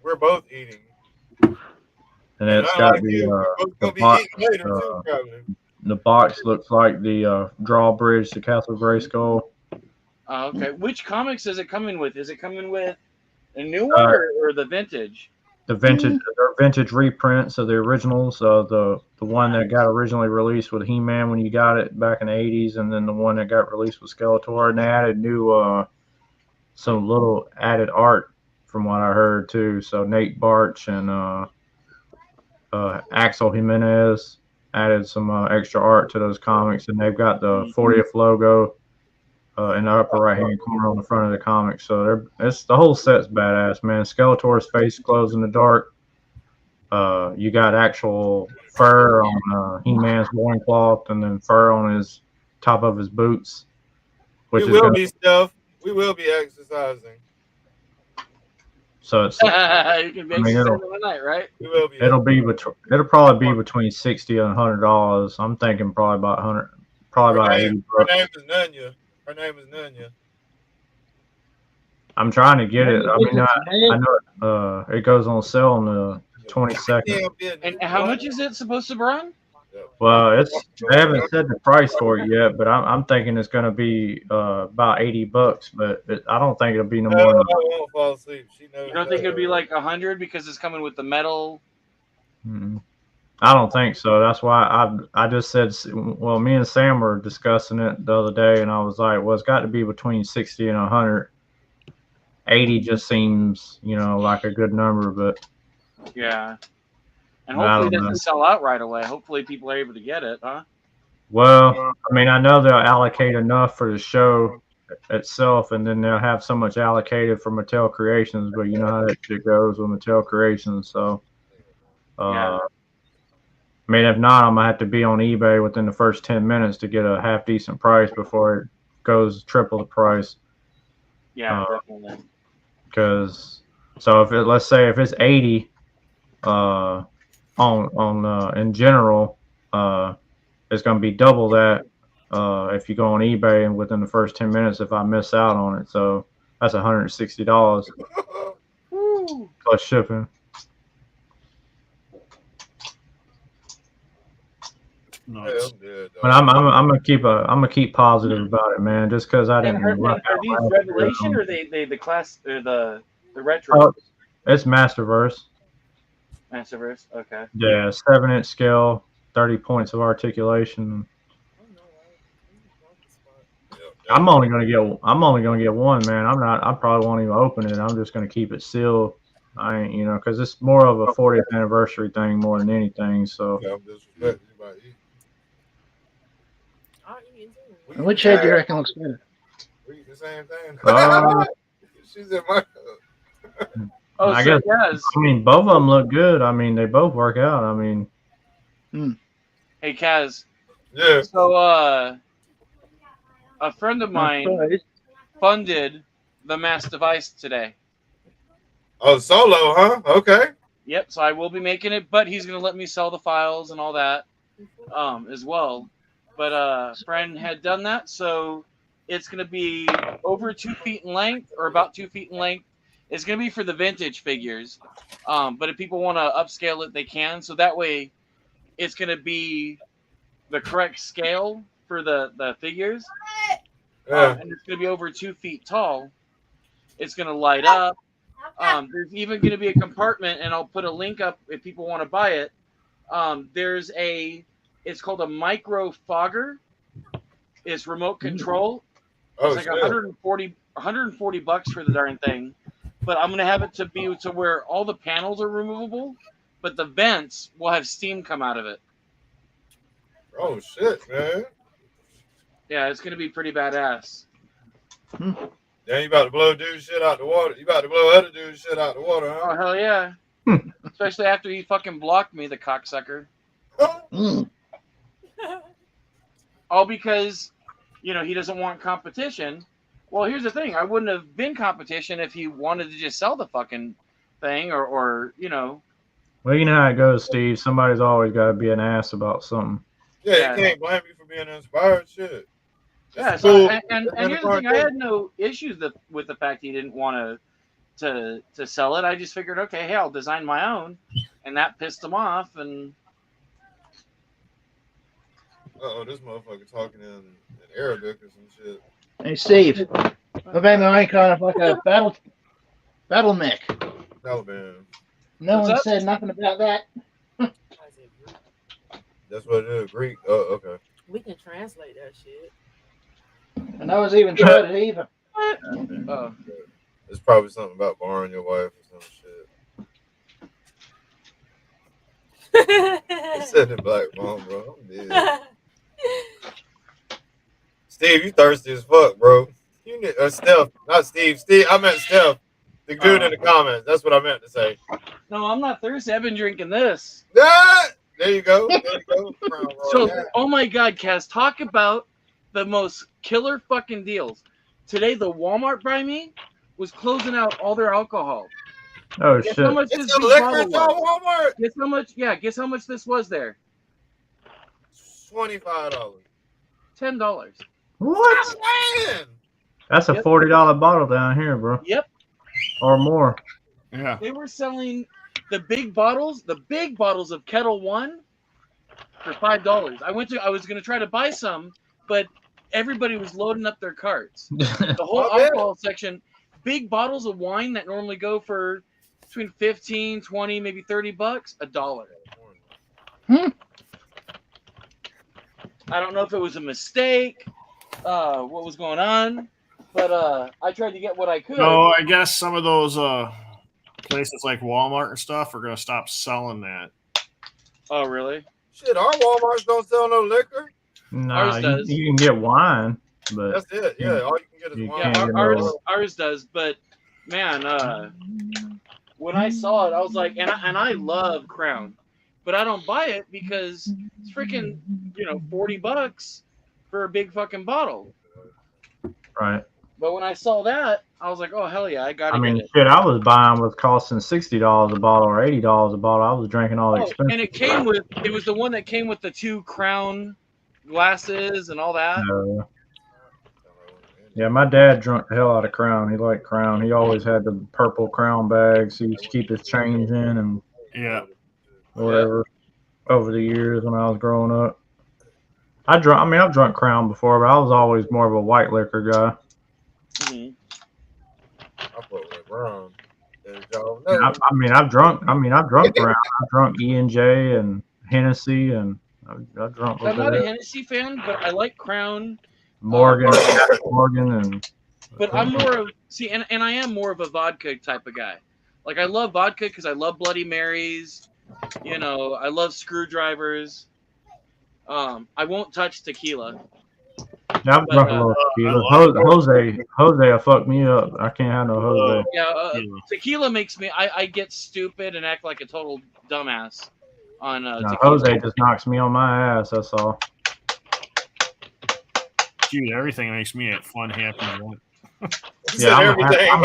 We're both eating. And it's got the box looks like the drawbridge to Castle Grayskull. Oh, okay. Which comics is it coming with? Is it coming with a new one or the vintage? The vintage, they're vintage reprints of the originals. The one that got originally released with He-Man when you got it back in the 80s, and then the one that got released with Skeletor. And they added new, some little added art from what I heard too. So Nate Barch and Axel Jimenez added some extra art to those comics, and they've got the 40th logo in the upper right hand corner on the front of the comic. So it's the whole set's badass, man. Skeletor's face glows in the dark. You got actual fur on He-Man's loincloth, and then fur on his top of his boots. We will be stuff. We will be exercising. So it's. You can be exercising all night, right? We will be. It'll probably be between $60 and $100. I'm thinking probably about $100, probably about $80. Her name is Nunya. Her name is Nunya. I'm trying to get it. I mean, I know it goes on sale on the 22nd. And how much is it supposed to run? Well, they haven't said the price for it yet, but I'm thinking it's going to be about $80. But I don't think it'll be no more. I won't fall asleep. She knows. You don't think it'll be like 100 because it's coming with the metal? Mm-mm. I don't think so. That's why I just said. Well, me and Sam were discussing it the other day, and I was like, well, it's got to be between 60 and 100. 80 just seems, like a good number, but yeah. And hopefully it doesn't sell out right away. Hopefully people are able to get it, huh? Well, I mean, I know they'll allocate enough for the show itself, and then they'll have so much allocated for Mattel Creations, but you know how that shit goes with Mattel Creations, so yeah. I mean, if not, I'm going to have to be on eBay within the first 10 minutes to get a half decent price before it goes triple the price. Yeah, definitely. Because, so let's say if it's 80 in general, it's going to be double that if you go on eBay and within the first 10 minutes if I miss out on it. So that's $160 plus shipping. Nice. But I'm gonna keep positive about it, man. Just because I didn't. Are these Revelation or the class or the retro? It's Masterverse. Masterverse. Okay. Yeah, 7-inch scale, 30 points of articulation. I'm only gonna get one, man. I probably won't even open it. I'm just gonna keep it sealed. I ain't, because it's more of a 40th anniversary thing more than anything. So. Which head do you reckon looks better? We eat the same thing. She's in my. I guess. Yes. I mean, both of them look good. I mean, they both work out. I mean. Hey, Kaz. Yeah. So, a friend of mine funded the mass device today. Oh, solo, huh? Okay. Yep. So I will be making it, but he's gonna let me sell the files and all that, as well. But friend had done that, so it's going to be over 2 feet in length, or about 2 feet in length. It's going to be for the vintage figures, but if people want to upscale it, they can. So that way, it's going to be the correct scale for the figures, and it's going to be over 2 feet tall. It's going to light up. There's even going to be a compartment, and I'll put a link up if people want to buy it. It's called a micro fogger. It's remote control. It's like $140 for the darn thing. But I'm gonna have it to be to where all the panels are removable, but the vents will have steam come out of it. Oh shit, man. Yeah, it's gonna be pretty badass. Then you about to blow dude's shit out the water. You about to blow other dude's shit out the water, huh? Oh hell yeah. Especially after he fucking blocked me, the cocksucker. All because, he doesn't want competition. Well, here's the thing. I wouldn't have been competition if he wanted to just sell the fucking thing or. Well, you know how it goes, Steve. Somebody's always got to be an ass about something. Yeah, you can't blame me for being inspired. Shit. Yeah, so, and here's the thing. I had no issues with the fact he didn't want to sell it. I just figured, okay, hey, I'll design my own. and that pissed him off. And This motherfucker talking in Arabic or some shit. Hey, Steve. What made my mind kind of like a battle mech? Taliban. No What's one up? said nothing about that. That's what it is. Greek. Oh, okay. We can translate that shit. And I was even tried it either. What? Oh. It's probably something about borrowing your wife or some shit. It said it black mom, bro. I'm dead. Steve, you thirsty as fuck, bro. You need Steph, not Steve. Steve, I meant Steph. The dude in the comments. That's what I meant to say. No, I'm not thirsty. I've been drinking this. Ah, there you go. There you go. Crown Royal. So, oh my God, Kaz, talk about the most killer fucking deals. Today, the Walmart by me was closing out all their alcohol. Oh Guess shit! how much It's this a big liquor bottle at was? Walmart. Guess how much? Yeah, guess how much this was there? $25. $10. What? Man. That's a Yep. $40 bottle down here, bro, Yep. or more. Yeah. They were selling the big bottles of Kettle One for $5. I was gonna try to buy some, but everybody was loading up their carts. The whole I bet. alcohol section, big bottles of wine that normally go for between 15, 20, maybe $30, $1. I don't know if it was a mistake, what was going on, but I tried to get what I could. No, I guess some of those places like Walmart and stuff are gonna stop selling that. Oh, really? Shit, our Walmarts don't sell no liquor. Nah, Ours does. you can get wine, but That's it. Yeah, all you can get is you wine. can't get Ours does, but man, when I saw it, I was like, and I love Crown, but I don't buy it because it's freaking, $40 for a big fucking bottle. right. But when I saw that, I was like, oh hell yeah, I gotta I mean, get it. shit, I was buying was costing $60 a bottle or $80 a bottle. I was drinking all the Oh, expensive. and it was the one that came with the 2 Crown glasses and all that. Yeah, my dad drunk the hell out of Crown. He liked Crown. He always had the purple Crown bags. He used to keep his change in and Yeah. whatever over the years when I was growing up. I've drunk Crown before, but I was always more of a white liquor guy. Mm-hmm. I put with Brown. I've drunk Crown. I've drunk E&J and Hennessy, and I've drunk. I'm not a Hennessy fan, but I like Crown. Morgan, and. But I'm more of and I am more of a vodka type of guy. Like I love vodka because I love Bloody Marys. I love screwdrivers. I won't touch tequila. Yeah, I've drunk a little tequila. Jose will fuck me up. I can't have no Jose. Yeah, tequila makes me. I get stupid and act like a total dumbass on tequila. Jose just knocks me on my ass. That's all. Dude, everything makes me a fun, happy drunk. Yeah, I'm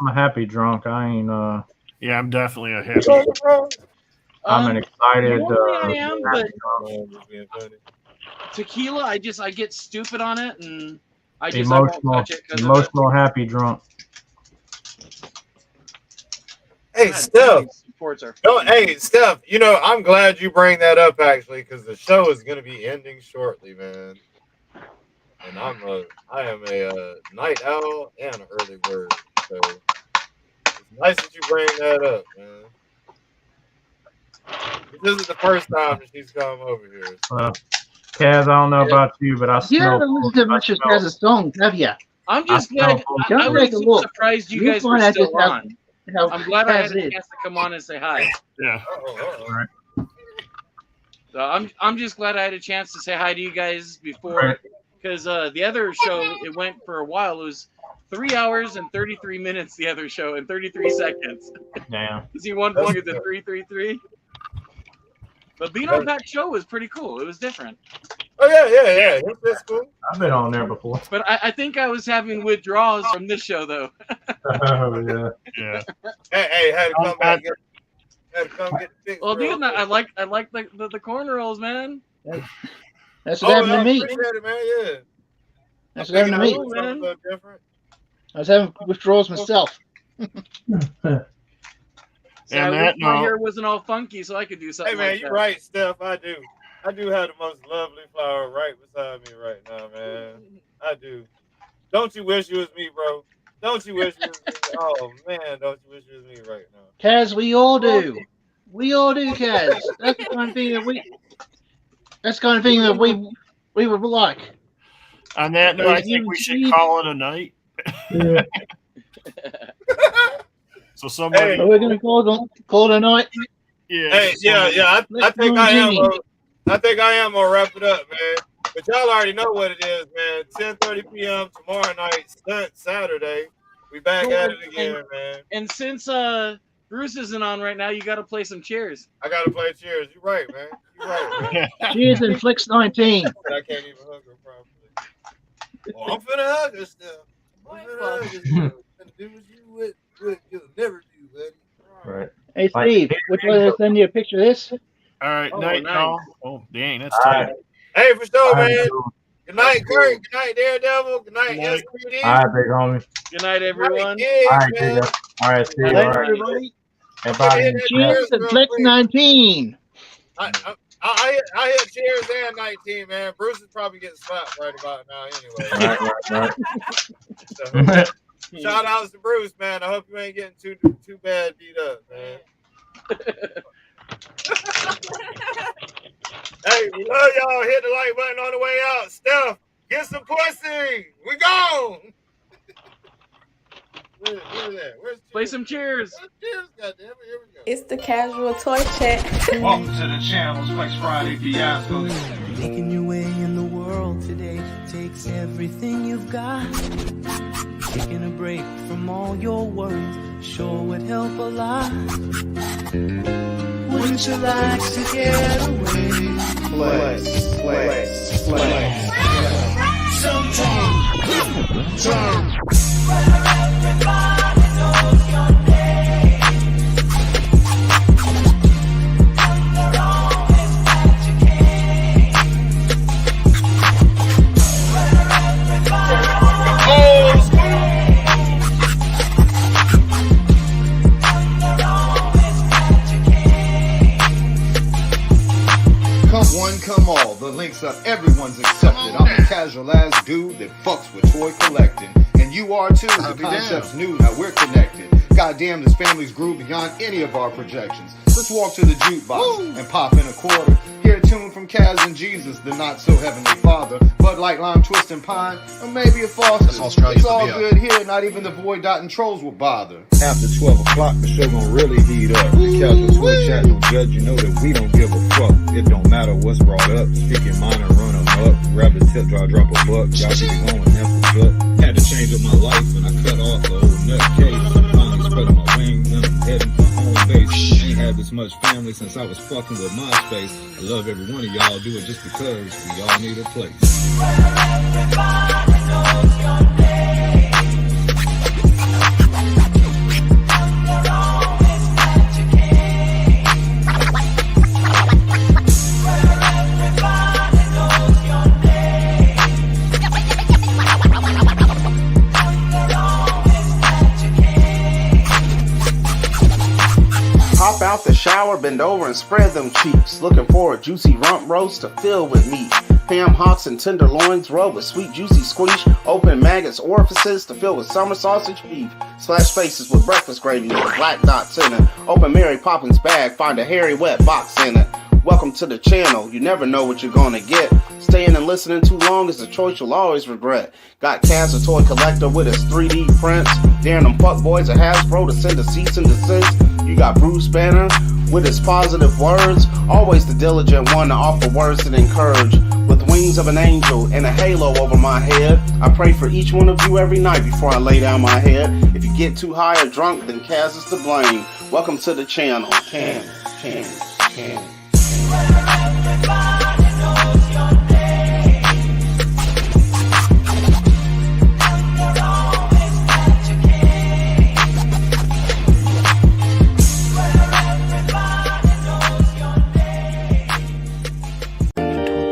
a happy drunk. I ain't. Yeah, I'm definitely a happy. I'm an excited. I am, but tequila, I get stupid on it, and I won't touch it. Emotional, happy drunk. Hey, Steph. Hey, Steph. I'm glad you bring that up actually, because the show is going to be ending shortly, man. And I am a night owl and an early bird, so it's nice that you bring that up, man. This is the first time that she's come over here. Kaz, I don't know about you, but I You smell. haven't listened to much of Kaz's songs, have you? I'm just glad. I was so surprised you guys were still on. I'm glad I had a chance to come on and say hi. Yeah. So I'm just glad I had a chance to say hi to you guys before, because the other show, it went for a while. It was 3 hours and 33 minutes. The other show and 33 seconds. Damn. Is he one longer than 333? But being on that show was pretty cool. It was different. Oh yeah. That's cool. I've been on there before. But I think I was having withdrawals from this show though. Oh yeah. Hey, had to come back. Had to come get fixed. Well, dude, I like the corn rolls, man. That's what happened to me. Appreciate it, man. Yeah. That's what happened to me. Something a little different. I was having withdrawals myself. See, I wish my hair wasn't all funky so I could do something Hey man, like you're that. right, Steph. I do have the most lovely flower right beside me right now, man. I do. Don't you wish you was me, bro? Don't you wish you was me? Oh man, don't you wish you was me right now? Kaz, we all do. We all do, Kaz. That's the kind of thing that we would like. On that note, I think we should call it a night. Yeah. So somebody. So we're gonna call it a night. Yeah. Hey, yeah. I think I am. I think I am gonna wrap it up, man. But y'all already know what it is, man. 10:30 p.m. tomorrow night, Saturday. We back at it again, man. And since Bruce isn't on right now, you got to play some Cheers. I gotta play Cheers. You're right, man. You're right, man. Cheers and Flicks 19. I can't even hug her properly. Oh, I'm finna hug her still. I'm finna hug her still. Finna do what you'll never do, buddy. Right. Hey, Steve, would you like to send you a picture of this? All right, night, nice. y'all. Oh, dang, that's All tight. right. Hey, for sure, man. Right. Good night, Kurt. Good night, Daredevil. Good night, SPD. All right, big homie. Good night, everyone. Kids, All right, man. Digga. All right, see you. Thanks, All right. everybody. Hey, bye. Cheers and Flicks 19. I hit Cheers and 19, man. Bruce is probably getting slapped right about now anyway. Right. So, shout outs to Bruce, man. I hope you ain't getting too bad beat up, man. Hey, we love y'all. Hit the like button on the way out. Steph, get some pussy. We gone. Where's that? Play some Cheers. Cheers, goddamn it. Here we go. It's the Casual Toy Chat. Welcome to the channel, Flex Friday Fiasco. Making your way in the world today takes everything you've got. Taking a break from all your worries sure would help a lot. Wouldn't you like to get away? Flex. Sometimes. Come one, come all. The links up, everyone's accepted. I'm a casual ass dude that fucks with toy collecting. And you are too. The concept's new, now we're connected. Goddamn, this family's grew beyond any of our projections. Let's walk to the jukebox and pop in a quarter. Hear a tune from Kaz and Jesus, the not so heavenly father. Bud Light, Lime, Twist, and Pine, or maybe a Foster. It's all good here, not even the void dot and trolls will bother. After 12 o'clock, the show gon' really heat up. The Casual Toy Chat don't judge, you know that we don't give a fuck. It don't matter what's brought up. Stick your mind and run them up. Grab the tip jar, drop a buck. Y'all keep it going, that's what's up. Had to change up my life when I cut off the old nut case. Finally spread my wings and I'm heading for home base. Ain't had this much family since I was fucking with MySpace. I love every one of y'all, do it just because we all need a place. Hop out the shower, bend over and spread them cheeks. Looking for a juicy rump roast to fill with meat. Ham hocks and tenderloins rub with sweet juicy squeeze. Open maggots orifices to fill with summer sausage beef. Splash faces with breakfast gravy with black dots in it. Open Mary Poppins bag, find a hairy wet box in it. Welcome to the channel, you never know what you're gonna get. Staying and listening too long is a choice you'll always regret. Got Kaz, a toy collector with his 3D prints. Daring them fuckboys at Hasbro to send a cease and desist. You got Bruce Banner with his positive words. Always the diligent one to offer words that encourage. With wings of an angel and a halo over my head, I pray for each one of you every night before I lay down my head. If you get too high or drunk, then Kaz is to blame. Welcome to the channel. Can.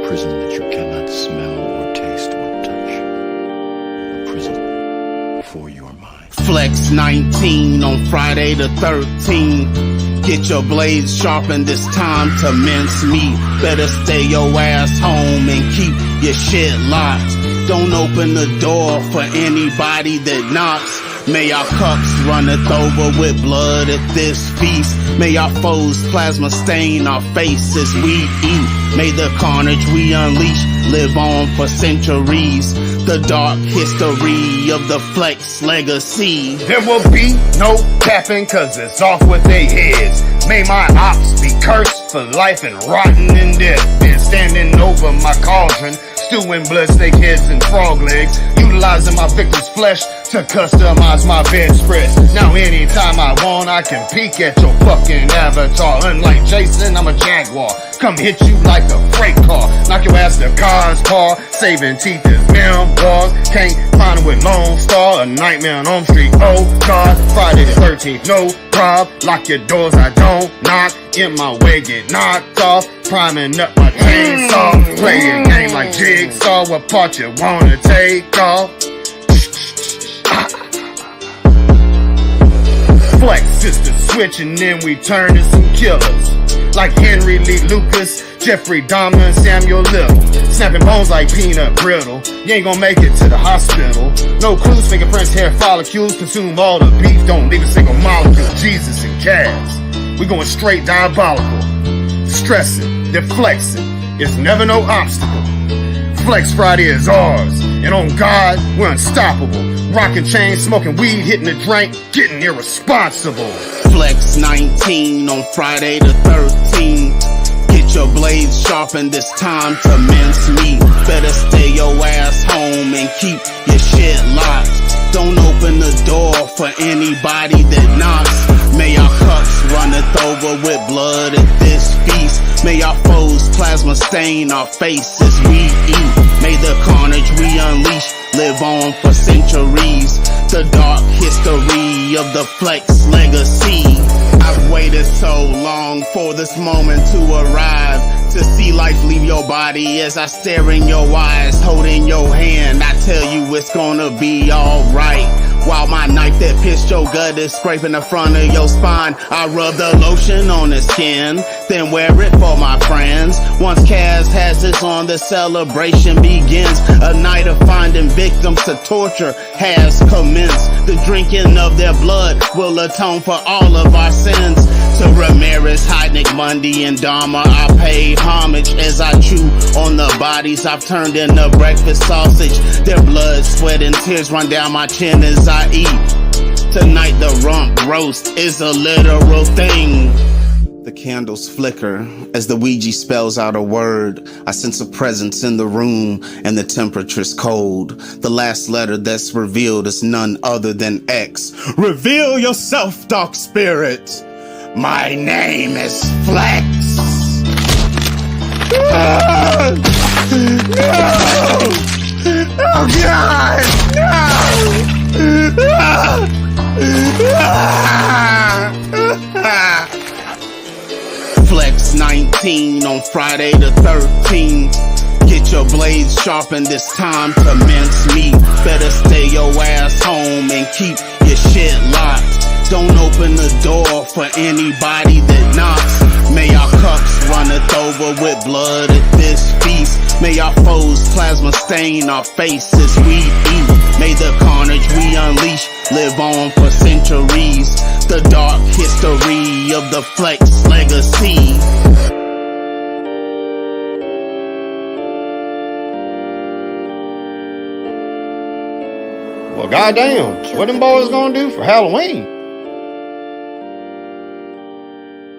Prison that you cannot smell or taste or touch. A prison for your mind. Flex 19 on Friday the 13th. Get your blades sharpened, it's time to mince meat. Better stay your ass home and keep your shit locked. Don't open the door for anybody that knocks. May our cups runneth over with blood at this feast. May our foes plasma stain our faces we eat. May the carnage we unleash live on for centuries. The dark history of the Flex legacy. There will be no capping, cause it's off with their heads. May my ops be cursed for life and rotten in death. Been standing over my cauldron, stewing blood, snake heads, and frog legs. Utilizing my victim's flesh to customize my bedspreads. Now anytime I want, I can peek at your fucking avatar. Unlike Jason, I'm a Jaguar. Come hit you like a freight car. Knock your ass to KasBAR. Saving teeth is memoirs. Can't find it with Lone Star. A Nightmare on Elm Street. Oh God, Friday the 13th. No prob. Lock your doors, I don't knock. In my way, get knocked off. Priming up my chainsaw. Play a game like Jigsaw. What part you wanna take off? Flex is the switch and then we turn to some killers. Like Henry Lee Lucas, Jeffrey Dahmer, and Samuel Little. Snapping bones like peanut brittle. You ain't gonna make it to the hospital. No clues, fingerprints, hair follicles. Consume all the beef, don't leave a single molecule. Jesus and calves, we going straight diabolical. Stressing, deflexing, it's never no obstacle. Flex Friday is ours, and on God, we're unstoppable. Rocking chains, smoking weed, hitting the drink, getting irresponsible. Flex 19 on Friday the 13th. Get your blades sharpened, it's time to mince meat. Better stay your ass home and keep your shit locked. Don't open the door for anybody that knocks. May our cups runneth over with blood at this feast. May our foes plasma stain our faces we eat. May the carnage we unleash live on for centuries. The dark history of the Flex legacy. I've waited so long for this moment to arrive. To see life leave your body as I stare in your eyes. Holding your hand, I tell you it's gonna be alright. While my knife that pierced your gut is scraping the front of your spine, I rub the lotion on the skin, then wear it for my friends. Once Kaz has this on, the celebration begins. A night of finding victims to torture has commenced. The drinking of their blood will atone for all of our sins. To Ramirez, Heidnick, Mundy, and Dahmer, I pay homage as I chew on the bodies I've turned into breakfast sausage. Their blood, sweat, and tears run down my chin as I eat. Tonight the rump roast is a literal thing. The candles flicker as the Ouija spells out a word. I sense a presence in the room and the temperature's cold. The last letter that's revealed is none other than X. Reveal yourself, dark spirit. My name is Flex. No! Oh God! No! Flex 19 on Friday the 13th. Get your blades sharpened, it's time to mince meat. Better stay your ass home and keep your shit locked. Don't open the door for anybody that knocks. May our cups runneth over with blood at this feast. May our foes plasma stain our faces we eat. May the carnage we unleash live on for centuries. The dark history of the Flex legacy. Well, goddamn, what them boys gonna do for Halloween?